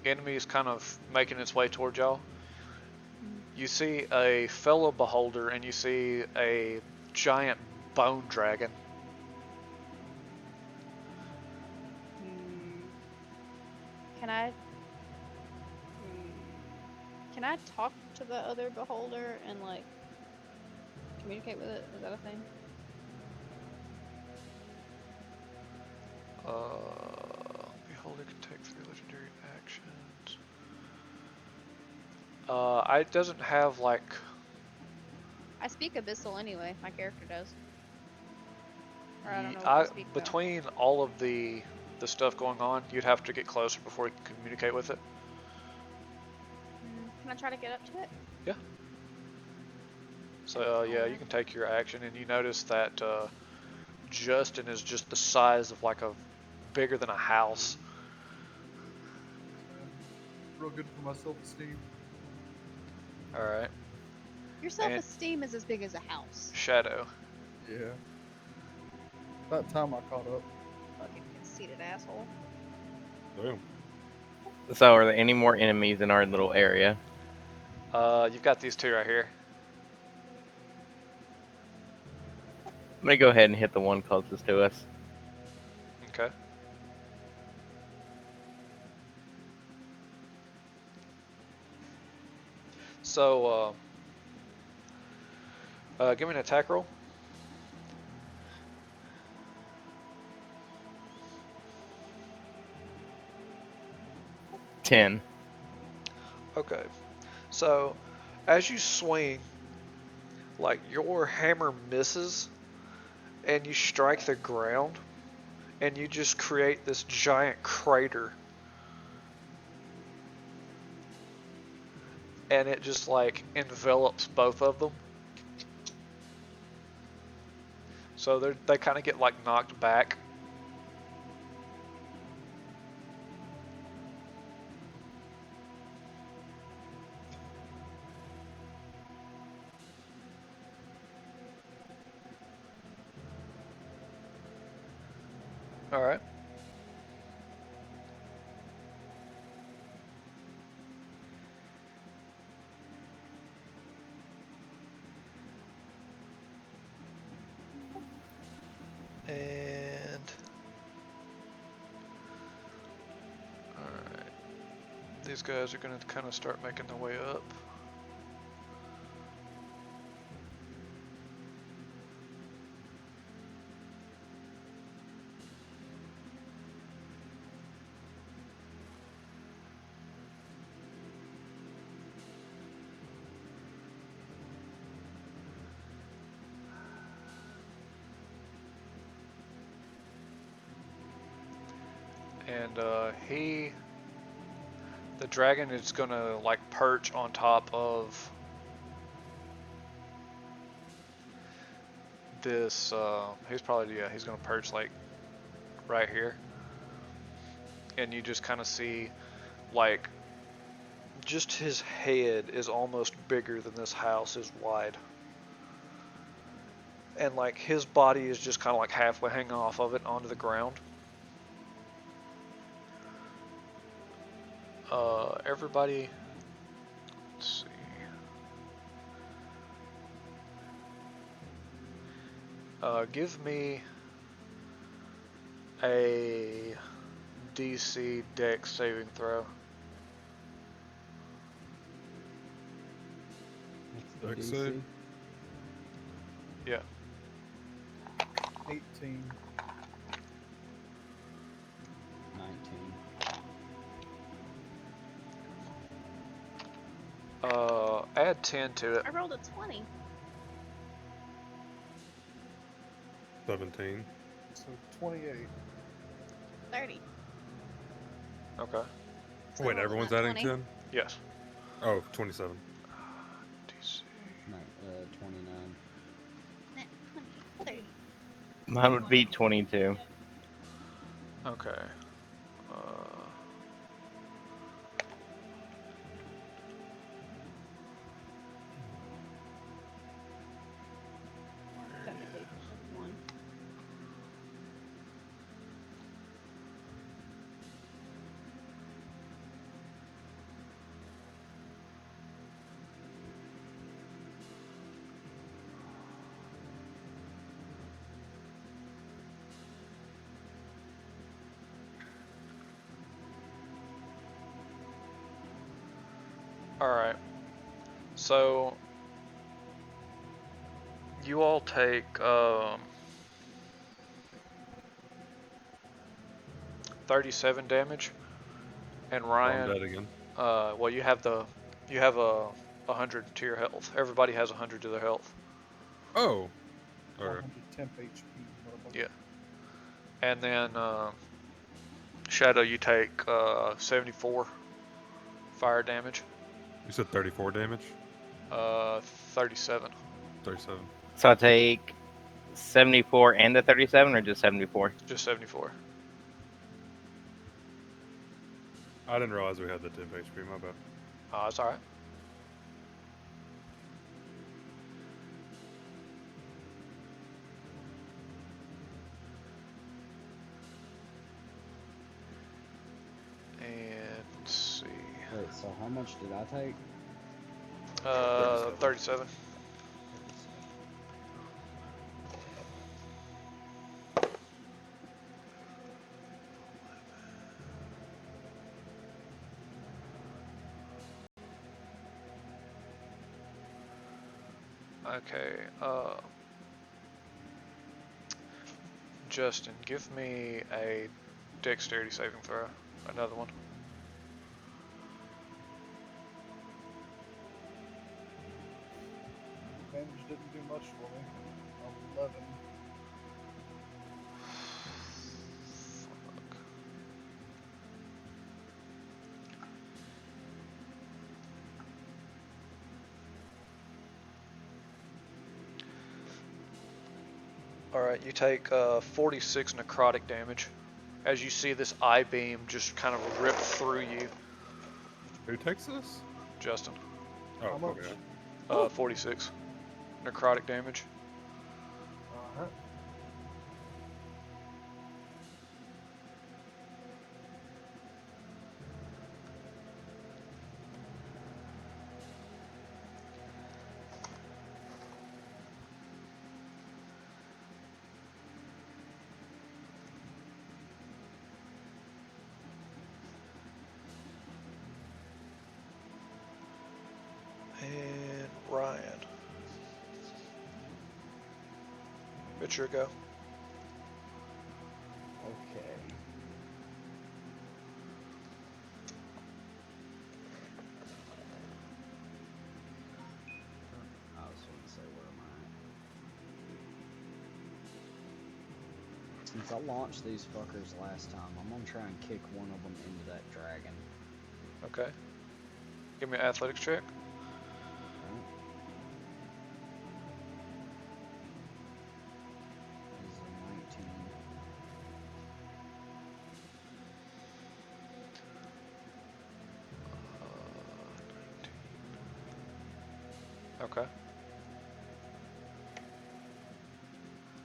enemies kind of making its way towards y'all. You see a fellow beholder and you see a giant bone dragon. Can I? Can I talk to the other beholder and like communicate with it? Is that a thing? Beholder can take 3 legendary actions. It doesn't have like. I speak Abyssal anyway. My character does. Or I don't know what I speak though. Between all of the stuff going on, you'd have to get closer before you can communicate with it. Can I try to get up to it? Yeah. So yeah, you can take your action, and you notice that Justin is just the size of like a bigger than a house. Real good for my self-esteem. All right. Your self-esteem is as big as a house. Shadow. Yeah. About time I caught up. Fucking conceited asshole. Boom. So, are there any more enemies in our little area? You've got these 2 right here. I'm gonna go ahead and hit the one closest to us. Okay. So, give me an attack roll. 10. Okay. So, as you swing, like your hammer misses, and you strike the ground, and you just create this giant crater. And it just like envelops both of them. So they kind of get like knocked back. All right. And all right, these guys are gonna kind of start making their way up. And the dragon is gonna like perch on top of this. He's gonna perch like right here, and you just kind of see like just his head is almost bigger than this house is wide, and like his body is just kind of like halfway hanging off of it onto the ground. Everybody, let's see. Give me a DC Dex saving throw. What's Dex the save? DC? Yeah. 18. 19. Add 10 to it. I rolled a 20. 17. So 28. 30. Okay. So I Wait, rolled a everyone's nat adding 20. 10? Yes. Oh, 27. DC. 29. Nat 20. 30. Mine would be 22. Okay. Technically, 1. All right. So you all take 37 damage, and I'm Ryan. dead again. Well, you have a 100 to your health. Everybody has 100 to their health. Oh! Alright. 110 HP. motherfucker. Yeah. And then Shadow, you take 74 fire damage. You said 34 damage? 37. 37. So I take 74 and the 37, or just 74? Just 74. I didn't realize we had the 10 HP, my bad. That's alright. And let's see. Wait, so how much did I take? 37. Okay, Justin, give me a dexterity saving throw. Another one. Damage didn't do much for me. 11. Fuck. Alright, you take 46 necrotic damage as you see this eye beam just kind of rip through you, Who takes this? Justin. How Oh, much? okay. 46 necrotic damage. Alright. It's your go. Okay. I was going to say, where am I? Since I launched these fuckers last time, I'm gonna try and kick one of them into that dragon. Okay. Give me an athletics check. Alright. This is a 19. Okay.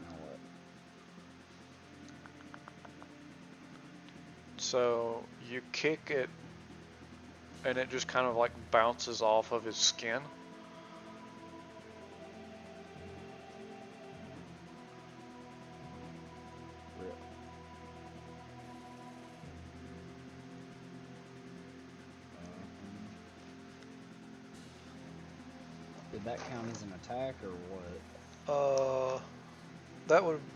Now what? So you kick it, and it just kind of like bounces off of his skin. Rip. Did that count as an attack or what?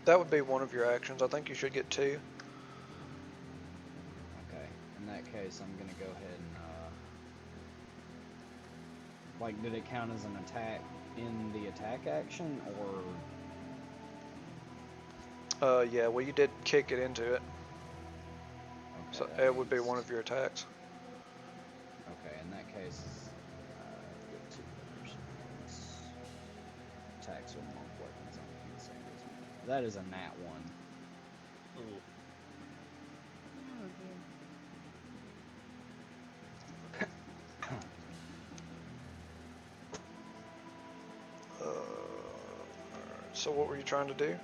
That would be one of your actions. I think you should get 2. Okay. In that case, I'm gonna go ahead and like, did it count as an attack in the attack action or? Yeah, well you did kick it into it, so Okay, that it would be means- one of your attacks. Okay, in that case, get 2 others. Attacks with multiple weapons on the same as me. That is a nat 1. Oh, dear. So what were you trying to do?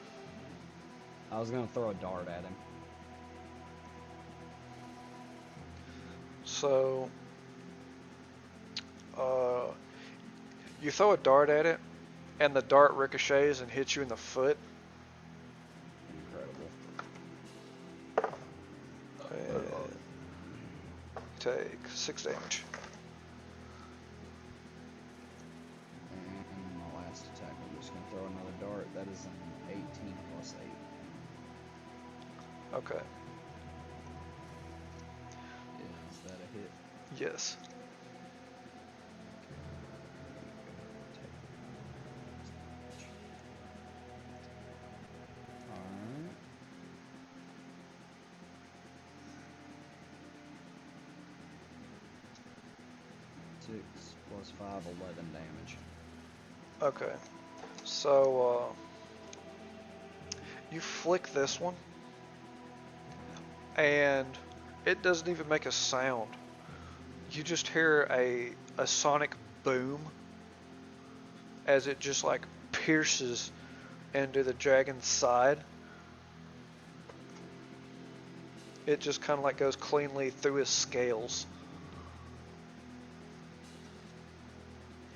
I was gonna throw a dart at him. So, you throw a dart at it, and the dart ricochets and hits you in the foot. Incredible. And take 6 damage. And my last attack, I'm just gonna throw another dart. That is an 18 plus 8. Okay. Is that a hit? Yes. Alright. Six plus 5, 11 damage. Okay. So, you flick this one, and it doesn't even make a sound. You just hear a sonic boom as it just like pierces into the dragon's side. It just kind of like goes cleanly through his scales.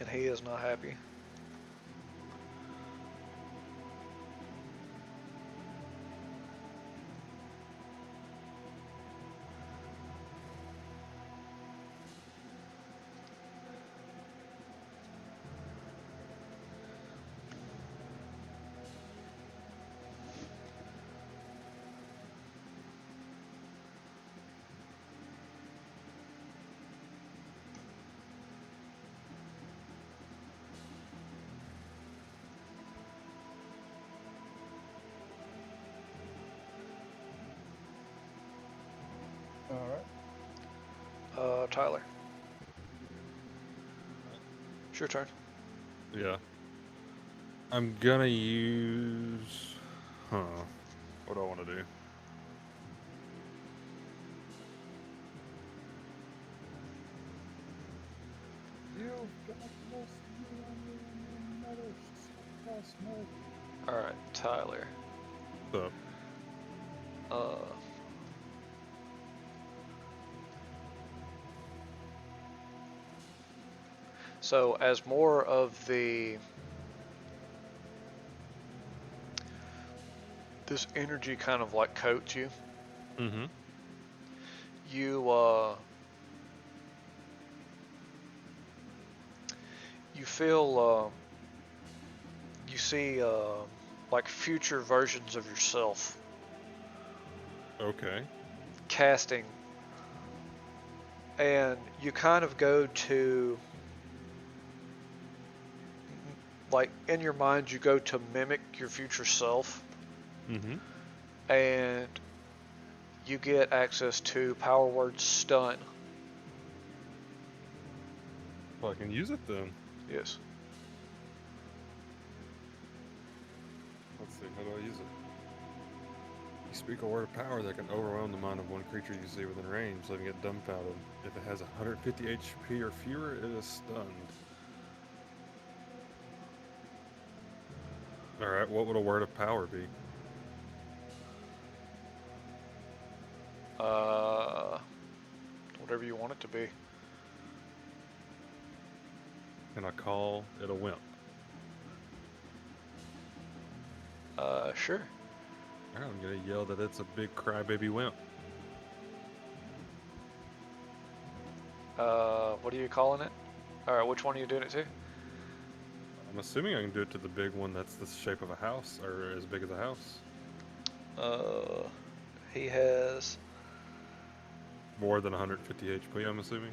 And he is not happy. Alright. Tyler. It's your turn. Yeah. I'm gonna use. What do I want to do? You've got this, you mother smoke. Alright, Tyler. So, So as more of this energy kind of like coats you, mm-hmm. you feel, you see like future versions of yourself Okay. casting, and you kind of go to, like, in your mind you go to mimic your future self, Mm-hmm. and you get access to power word stun. Well, I can use it then. Yes. Let's see, how do I use it? You speak a word of power that can overwhelm the mind of one creature you see within range, leaving it dumbfounded. If it has 150 HP or fewer, it is stunned. Alright, what would a word of power be? Whatever you want it to be. Can I call it a wimp? Sure. Alright, I'm gonna yell that it's a big crybaby wimp. What are you calling it? Alright, which one are you doing it to? I'm assuming I can do it to the big one that's the shape of a house, or as big as a house. He has... More than 150 HP, I'm assuming.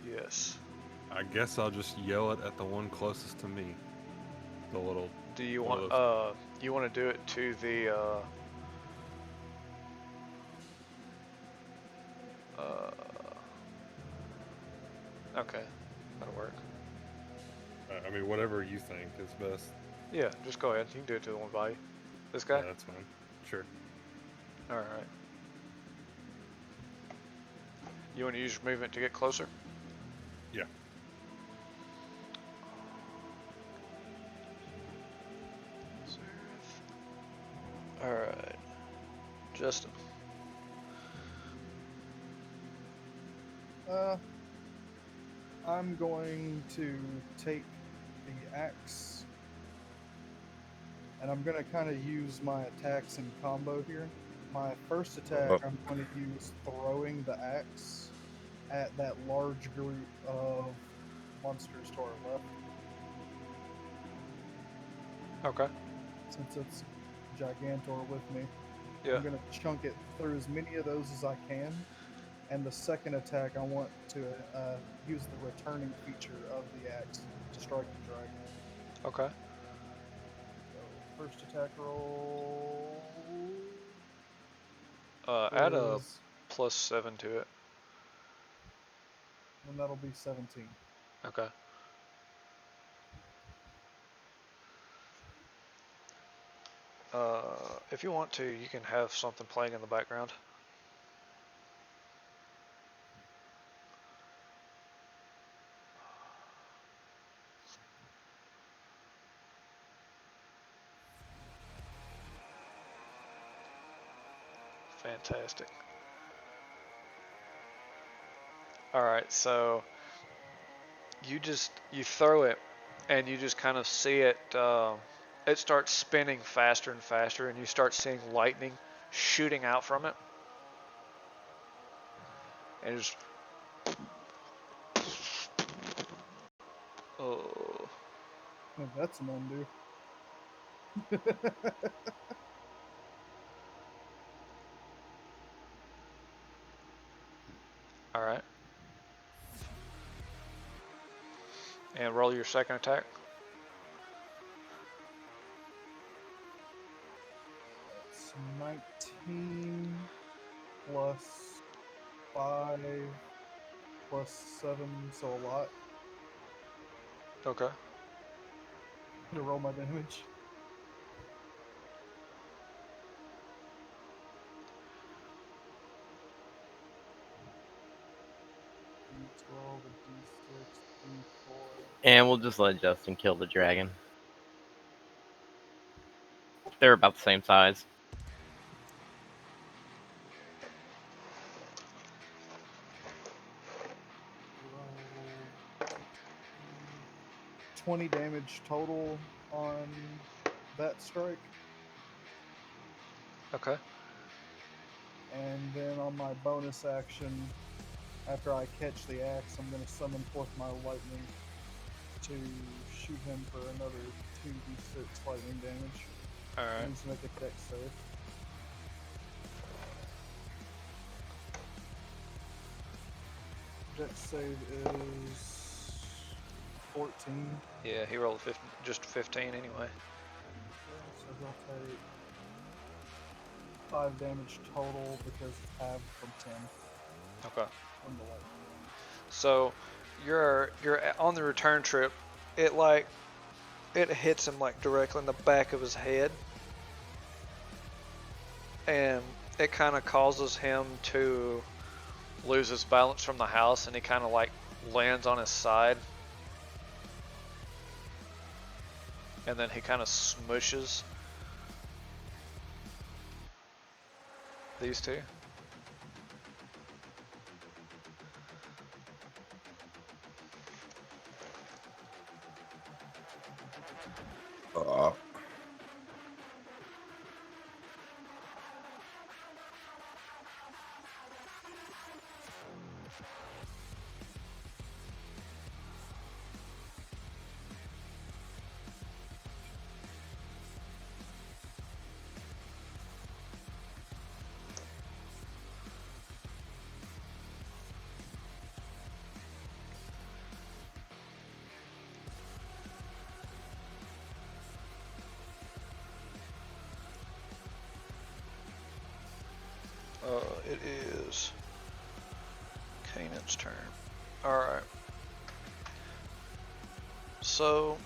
Yes. I guess I'll just yell it at the one closest to me. The little... Do you one want, of you want to do it to the, okay, that'll work. I mean, whatever you think is best. Yeah, just go ahead. You can do it to the one by you. This guy? Yeah, that's fine. Sure. Alright. You want to use your movement to get closer? Yeah. Alright. Justin. I'm going to take the axe, and I'm going to kind of use my attacks in combo here. My first attack, I'm going to use throwing the axe at that large group of monsters to our left. Okay. Since it's Gigantor with me, Yeah. I'm going to chunk it through as many of those as I can. And the second attack, I want to use the returning feature of the axe to strike the dragon. Okay. So, first attack roll. Add a is- +7 to it. And that'll be 17. Okay. If you want to, you can have something playing in the background. Fantastic. Alright, so you throw it, and you just kind of see it, it starts spinning faster and faster, and you start seeing lightning shooting out from it. And just... Oh. Oh, that's an undo. Alright. And roll your second attack. That's 19 plus 5 plus 7, so a lot. Okay. I'm gonna roll my damage. D12, a D6, D4. And we'll just let Justin kill the dragon. They're about the same size. Roll 20 damage total on that strike. Okay. And then on my bonus action, After I catch the axe, I'm gonna summon forth my lightning to shoot him for another 2d6 lightning damage. Alright. He needs to make a dex save. Dex save is 14. Yeah, he rolled just 15 anyway. So he'll take 5 damage total because it's halved from 10 Okay. from the lightning. So you're on the return trip. It hits him like directly in the back of his head, and it kind of causes him to lose his balance from the house, and he kind of like lands on his side, and then he kind of smushes these two. It is Kanan's turn. Alright. So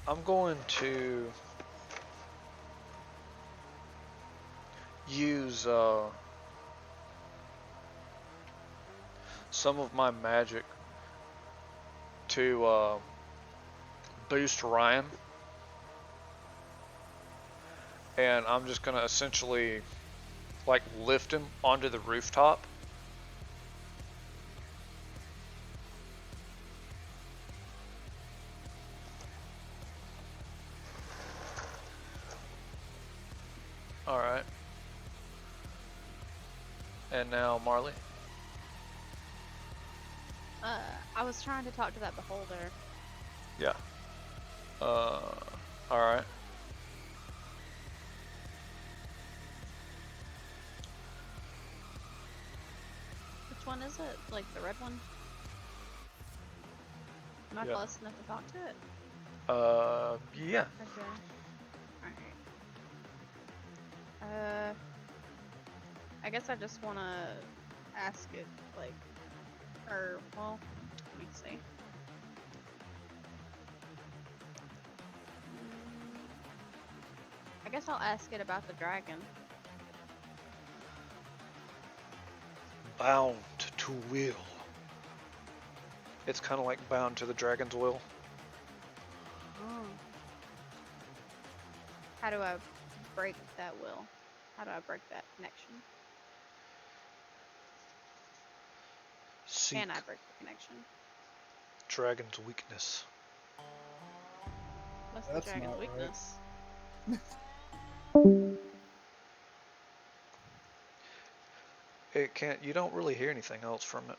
I'm going to use some of my magic to boost Ryan. And I'm just gonna essentially like lift him onto the rooftop. Alright. And now Marley. I was trying to talk to that beholder. Yeah. Alright. Which one is it? Like the red one? Am I Yeah. close enough to talk to it? Yeah. Okay. Alright. I guess I just wanna ask it, like, or, well, let me see. I guess I'll ask it about the dragon. Bound to will. It's kind of like bound to the dragon's will. Oh. How do I break that will? How do I break that connection? Seek Can I break the connection? dragon's weakness. What's That's the dragon's not right. weakness? It can't. You don't really hear anything else from it.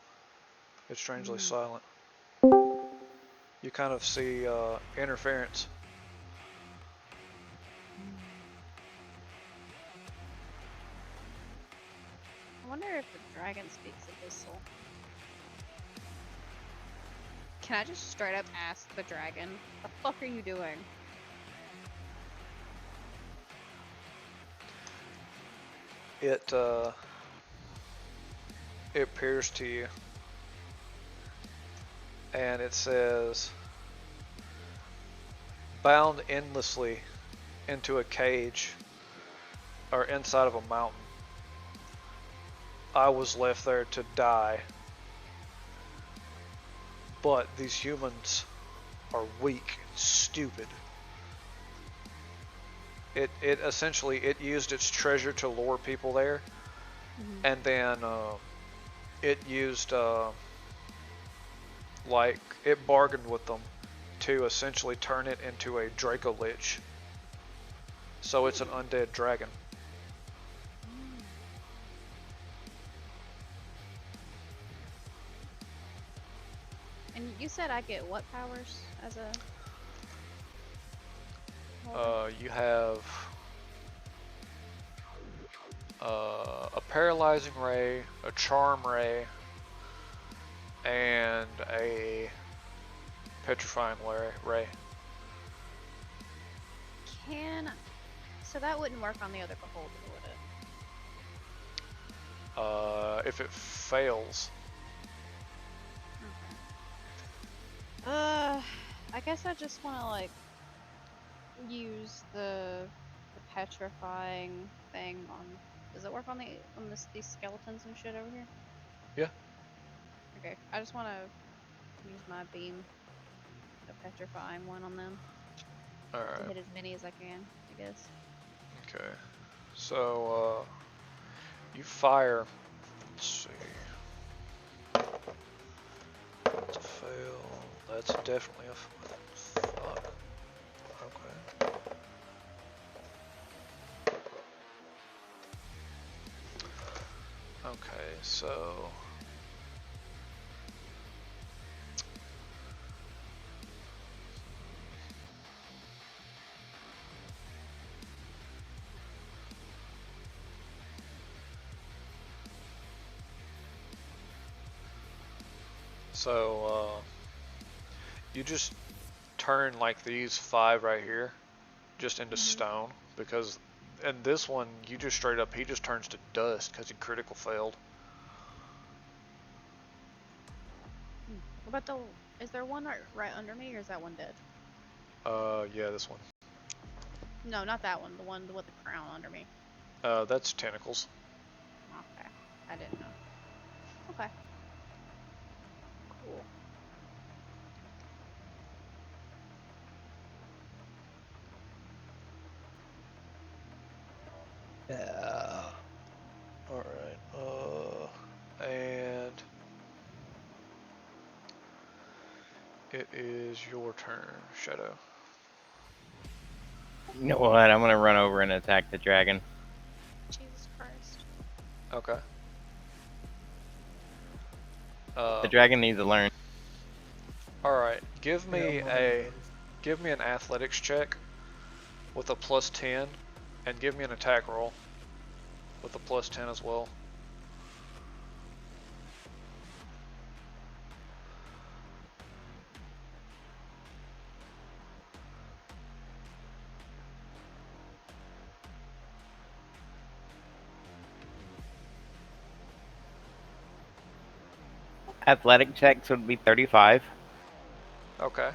It's strangely silent. You kind of see interference. I wonder if the dragon speaks Abyssal. Can I just straight up ask the dragon, the fuck are you doing? It appears to you, and it says, bound endlessly into a cage or inside of a mountain. I was left there to die, but these humans are weak and stupid. It essentially, it used its treasure to lure people there, and then it used like it bargained with them to essentially turn it into a Draco Lich. So it's an undead dragon. You said I get what powers as a holder? You have a paralyzing ray, a charm ray, and a petrifying ray. So that wouldn't work on the other beholder, would it? If it fails, Okay. I guess I just want to like use the petrifying thing on. Does it work on these skeletons and shit over here? Yeah. Okay. I just want to use my beam, the petrifying one on them to alright, hit as many as I can. I guess. okay. So, you fire, let's see. That's a fail. That's definitely a fuck. Okay. Okay, so you just turn like these 5 right here just into stone, because in this one you just straight up, he just turns to dust because he critical failed. What about is there one right under me, or is that one dead? Yeah, this one. No, not that one. The one with the crown under me. That's tentacles. Okay. I didn't know. Okay. Cool. Yeah. Alright, and it is your turn, Shadow. You know what? I'm gonna run over and attack the dragon. Jesus Christ. Okay. The dragon needs to learn. Alright, give me Yeah, one of these give me an athletics check with a +10, and give me an attack roll with a +10 as well. Athletic checks would be 35, Okay.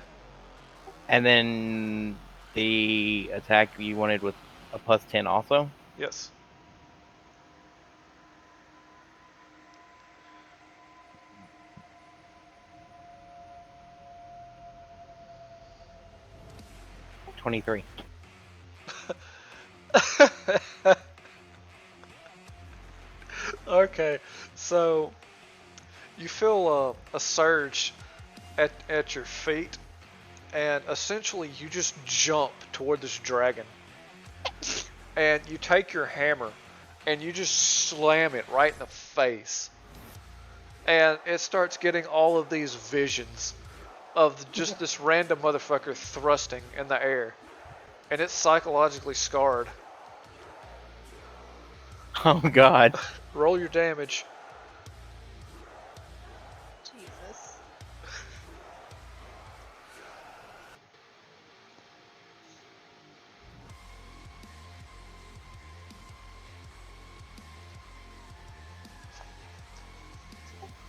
and then the attack you wanted with a +10 also. Yes. $23. Okay, so you feel a surge at your feet, and essentially you just jump toward this dragon, and you take your hammer and you just slam it right in the face, and it starts getting all of these visions of just this random motherfucker thrusting in the air, and it's psychologically scarred. Oh God. Roll your damage. Jesus.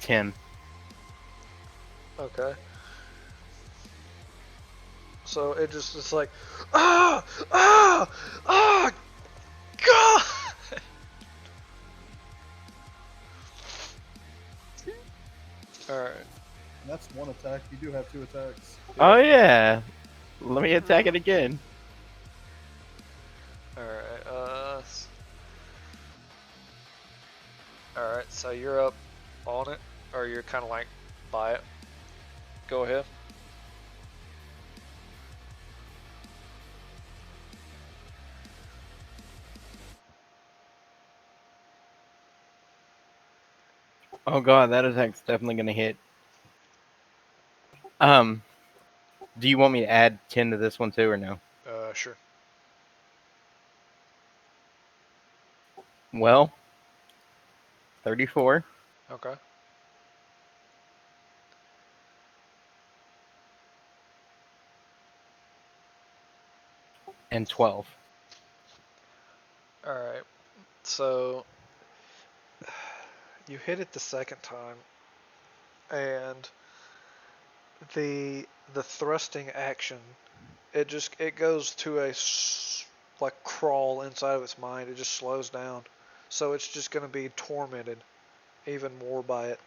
$10. Okay. So it's like, ah, ah, ah, God. All right. That's one attack. You do have 2 attacks. Oh yeah. Let me attack it again. All right. All right. So you're up on it, or you're kind of like by it. Go ahead. Oh God, that attack's definitely gonna hit. Do you want me to add 10 to this one too, or no? Sure. Well, 34 Okay. and 12. All right. So you hit it the second time, and the thrusting action, it goes to a like crawl inside of its mind. It just slows down, so it's just going to be tormented even more by it.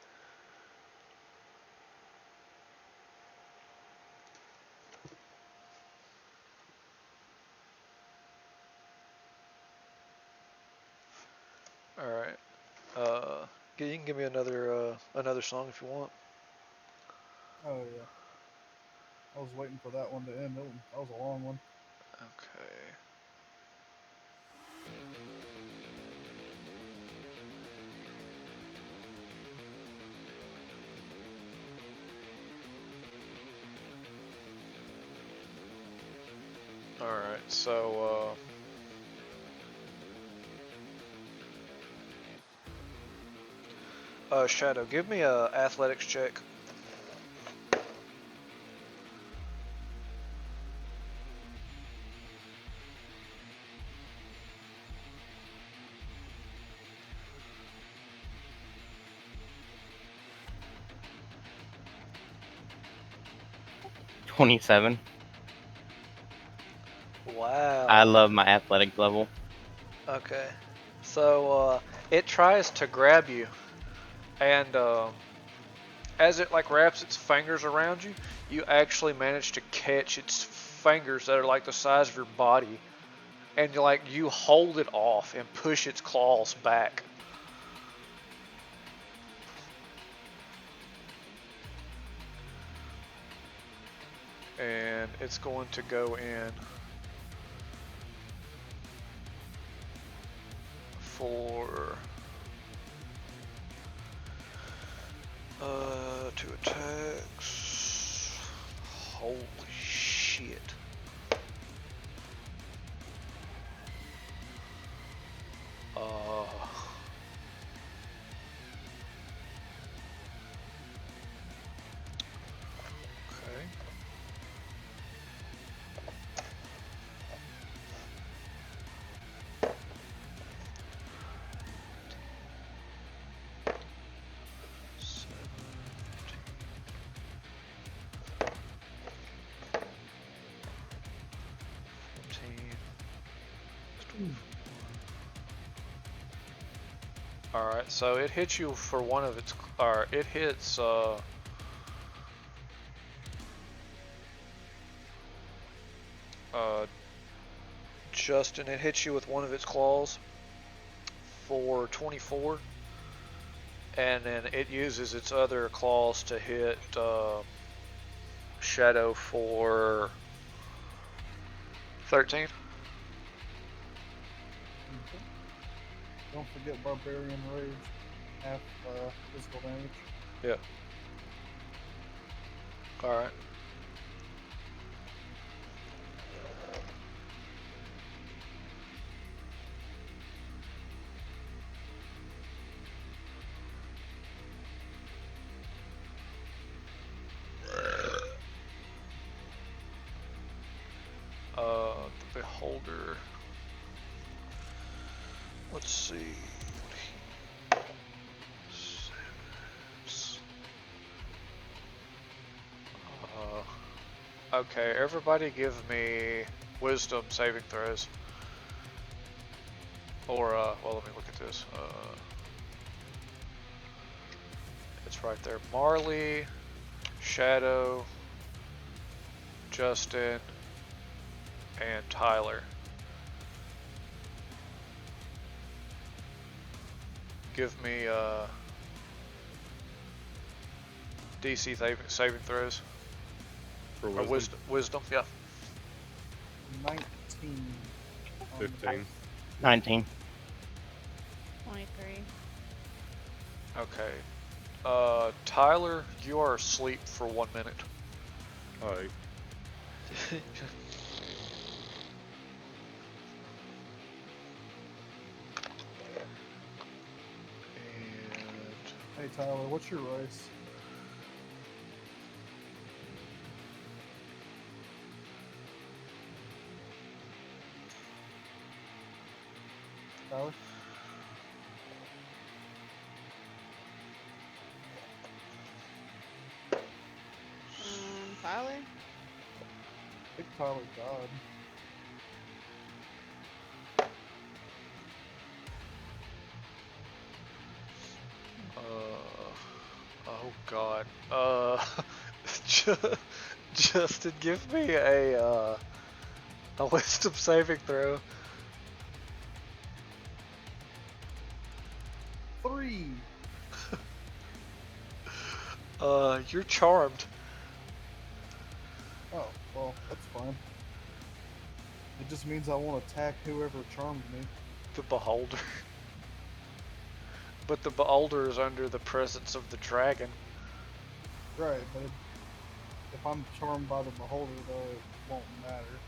All right. You can give me another song if you want. Oh yeah. I was waiting for that one to end. That was a long one. Okay. All right. So Shadow, give me a athletics check. $27. Wow. I love my athletic level. Okay. So it tries to grab you, and as it like wraps its fingers around you, you actually manage to catch its fingers that are like the size of your body, and you hold it off and push its claws back. And it's going to go in for 2 attacks. Holy shit. Okay. Alright, so it hits you for one of its, it hits, Justin, it hits you with one of its claws for 24, and then it uses its other claws to hit, Shadow for 13. Okay. Don't forget Barbarian Rage. Half physical damage. Yeah. Alright. The Beholder. Let's see. Okay, everybody give me wisdom saving throws. Or, well, let me look at this. It's right there. Marley, Shadow, Justin, and Tyler. Give me, DC saving throws. For Or wisdom. wisdom, yeah. 19. 15. 19. 23. Okay. Tyler, you are asleep for 1 minute. Alright. Hey Tyler, what's your race? Tyler? Tyler? I think Tyler died. Oh God. Justin, give me a wisdom saving throw. 3! You're charmed. Oh, well, that's fine. It just means I won't attack whoever charmed me. The beholder. But the beholder is under the presence of the dragon. Right, but if I'm charmed by the beholder, though, it won't matter.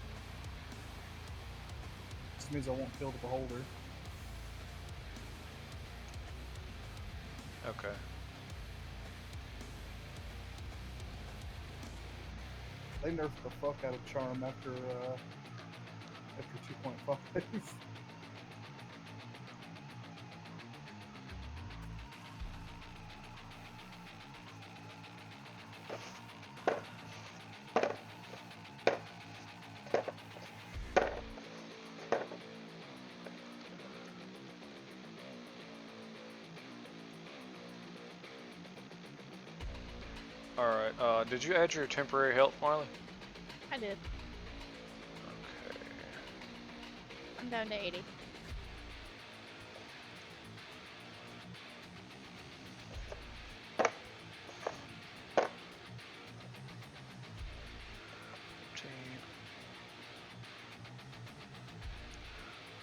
Just means I won't kill the beholder. Okay. They nerfed the fuck out of charm after 2.5. Alright, did you add your temporary health, Marley? I did. Okay. I'm down to 80.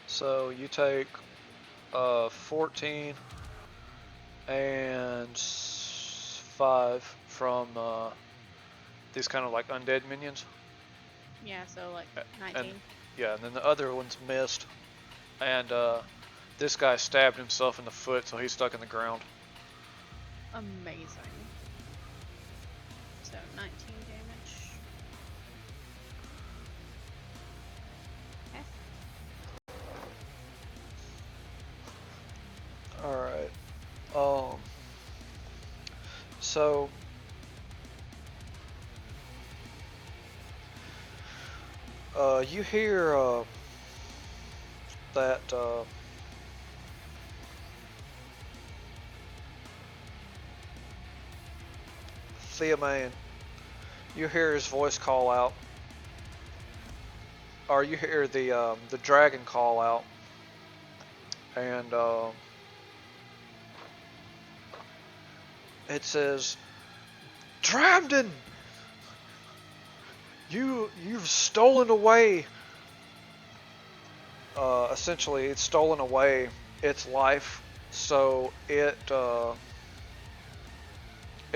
So you take 14 and 5 from these kind of like undead minions. Yeah, so like And 19. yeah, and then the other one's missed. And this guy stabbed himself in the foot, so he's stuck in the ground. Amazing. So 19 damage. Okay. Alright. So you hear that Theoman, you hear his voice call out, or you hear the dragon call out, and it says, "Dramden, you've stolen away." Essentially, it's stolen away its life, so it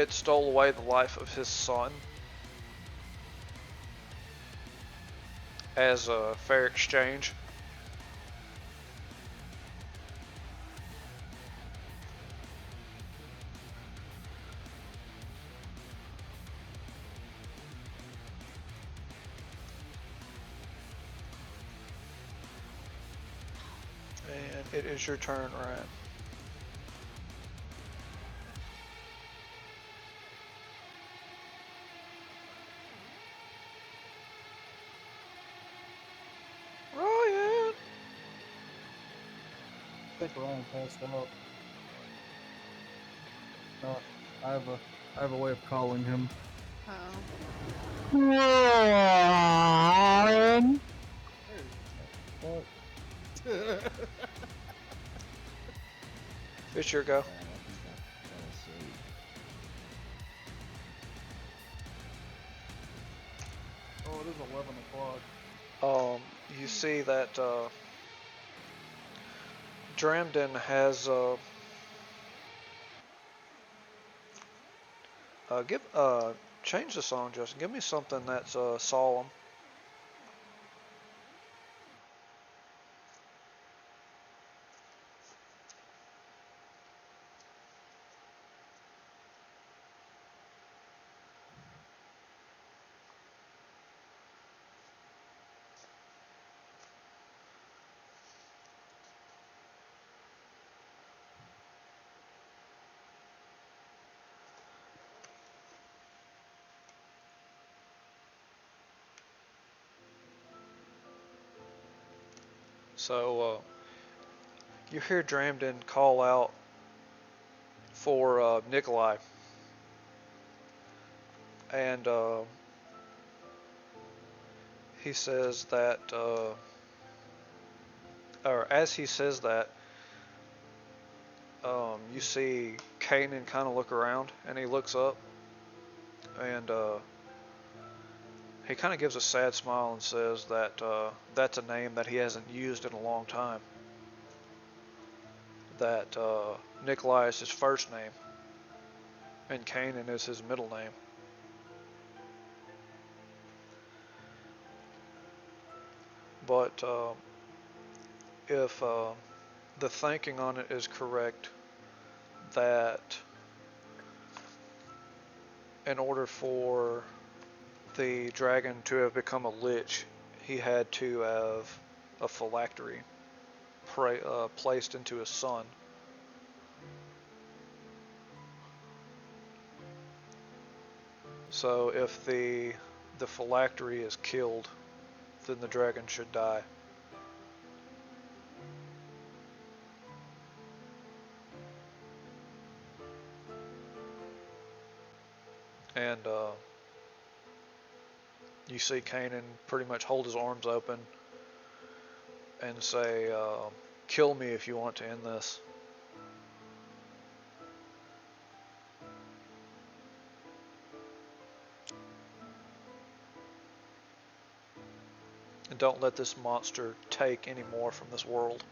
stole away the life of his son as a fair exchange. And it is your turn, Ryan. Ryan! I think Ryan passed out. No, I have a way of calling him. Oh. It's your go. Oh, it is 11 o'clock. You see that Dramden has give Change the song, Justin. Give me something that's solemn. So you hear Dramden call out for Nikolai, and he says that, or as he says that, you see Kanan kind of look around, and he looks up, and he kind of gives a sad smile and says that that's a name that he hasn't used in a long time. That Nikolai is his first name, and Kanan is his middle name. But if the thinking on it is correct, that in order for the dragon to have become a lich, he had to have a phylactery placed into his son. So if the phylactery is killed, then the dragon should die. And you see Kanan pretty much hold his arms open and say, kill me if you want to end this. And don't let this monster take any more from this world.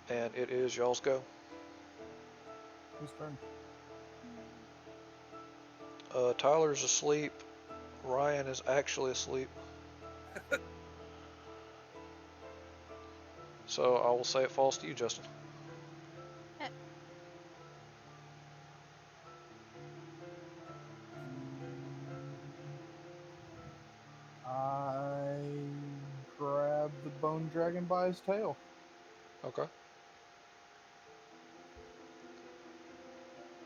And it is y'all's go. Whose turn? Tyler's asleep. Ryan is actually asleep. So I will say it falls to you, Justin. I grab the bone dragon by his tail. Okay.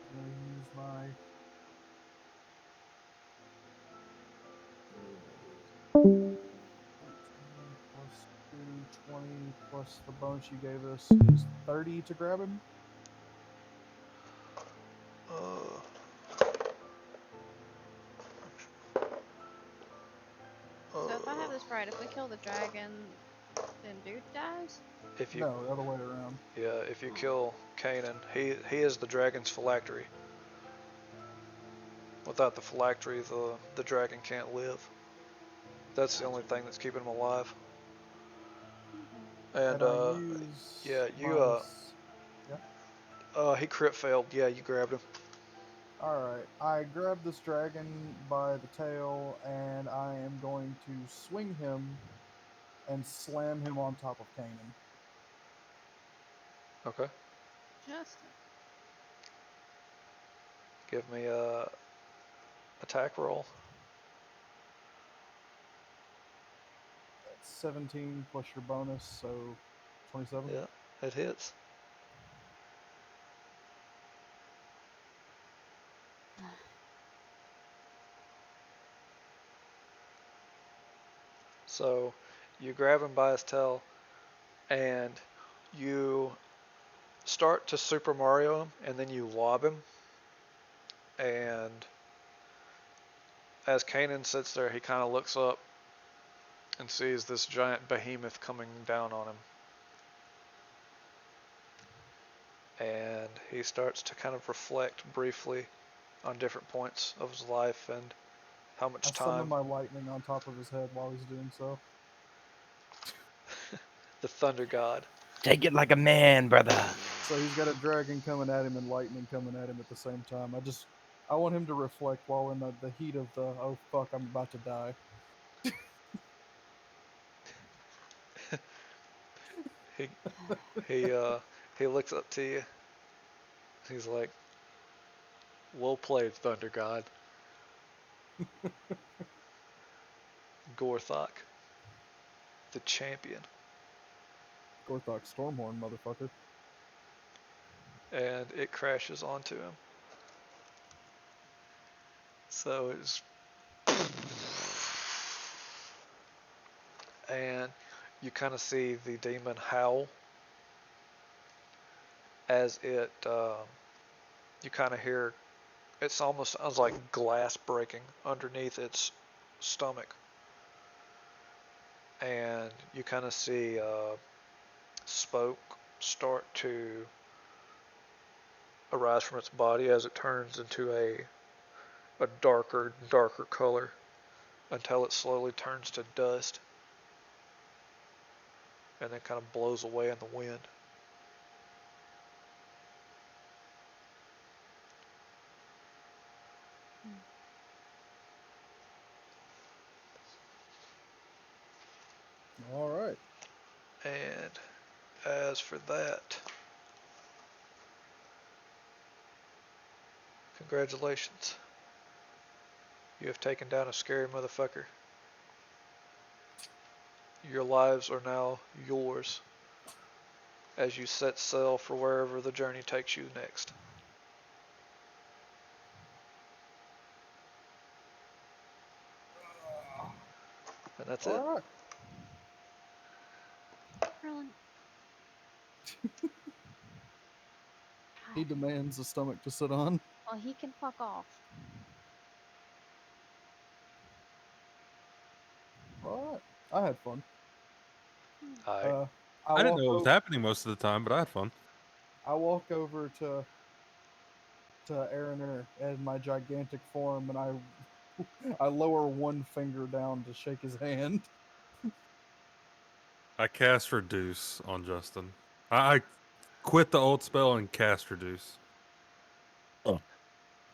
I'm gonna use my plus 2, 20 plus the bonus you gave us is 30 to grab him. So if I have this right, if we kill the dragon, then dude dies? If you No, the other way around. Yeah, if you kill Kanan, he is the dragon's phylactery. Without the phylactery, the dragon can't live. That's the only thing that's keeping him alive. And I use yeah, you my he crit failed. Yeah, you grabbed him. Alright, I grab this dragon by the tail and I am going to swing him and slam him on top of Kanan. Okay. Justin. Give me a attack roll. That's 17 plus your bonus, so 27. Yeah, it hits. So you grab him by his tail and you start to Super Mario him, and then you lob him. And as Kanan sits there, he kind of looks up and sees this giant behemoth coming down on him. And he starts to kind of reflect briefly on different points of his life and how much I summon time. my lightning on top of his head while he's doing so. The Thunder God. Take it like a man, brother. So he's got a dragon coming at him and lightning coming at him at the same time. I want him to reflect while in the heat of the, oh fuck, I'm about to die. He he he looks up to you. He's like, "Well played, Thunder God." Gorthok, the champion, Gorthok Stormhorn, motherfucker. and it crashes onto him. So it's and you kind of see the demon howl as it. You kind of hear. It's almost sounds like glass breaking underneath its stomach, and you kind of see smoke start to arise from its body as it turns into a darker color until it slowly turns to dust and then kind of blows away in the wind. All right. And as for that, congratulations. You have taken down a scary motherfucker. Your lives are now yours as you set sail for wherever the journey takes you next. And that's it. All right. Merlin. He God. demands a stomach to sit on. Well, he can fuck off. All right. I had fun. Alright. I didn't know what was happening most of the time, but I had fun. I walk over to Aaroner in my gigantic form, and I lower one finger down to shake his hand. I cast Reduce on Justin. I quit the old spell and cast Reduce.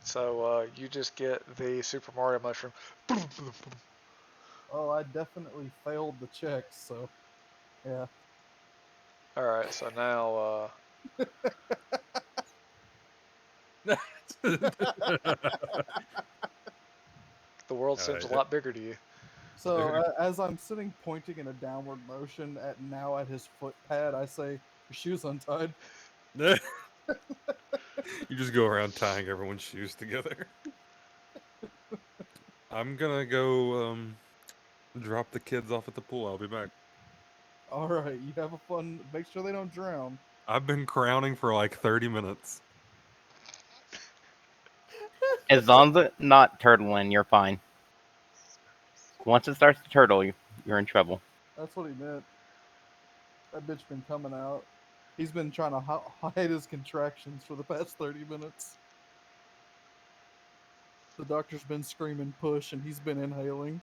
So you just get the Super Mario mushroom. Oh, I definitely failed the checks, so yeah. Alright, so now the world seems a lot bigger to you. So as I'm sitting pointing in a downward motion at his foot pad, I say, "Your shoes untied." You just go around tying everyone's shoes together. I'm gonna go drop the kids off at the pool. I'll be back. All right, you have a fun. Make sure they don't drown. I've been crowning for like 30 minutes. As long as it's not turtling, you're fine. Once it starts to turtle, you're in trouble. That's what he meant. That bitch been coming out. He's been trying to hide his contractions for the past 30 minutes. The doctor's been screaming push, and he's been inhaling.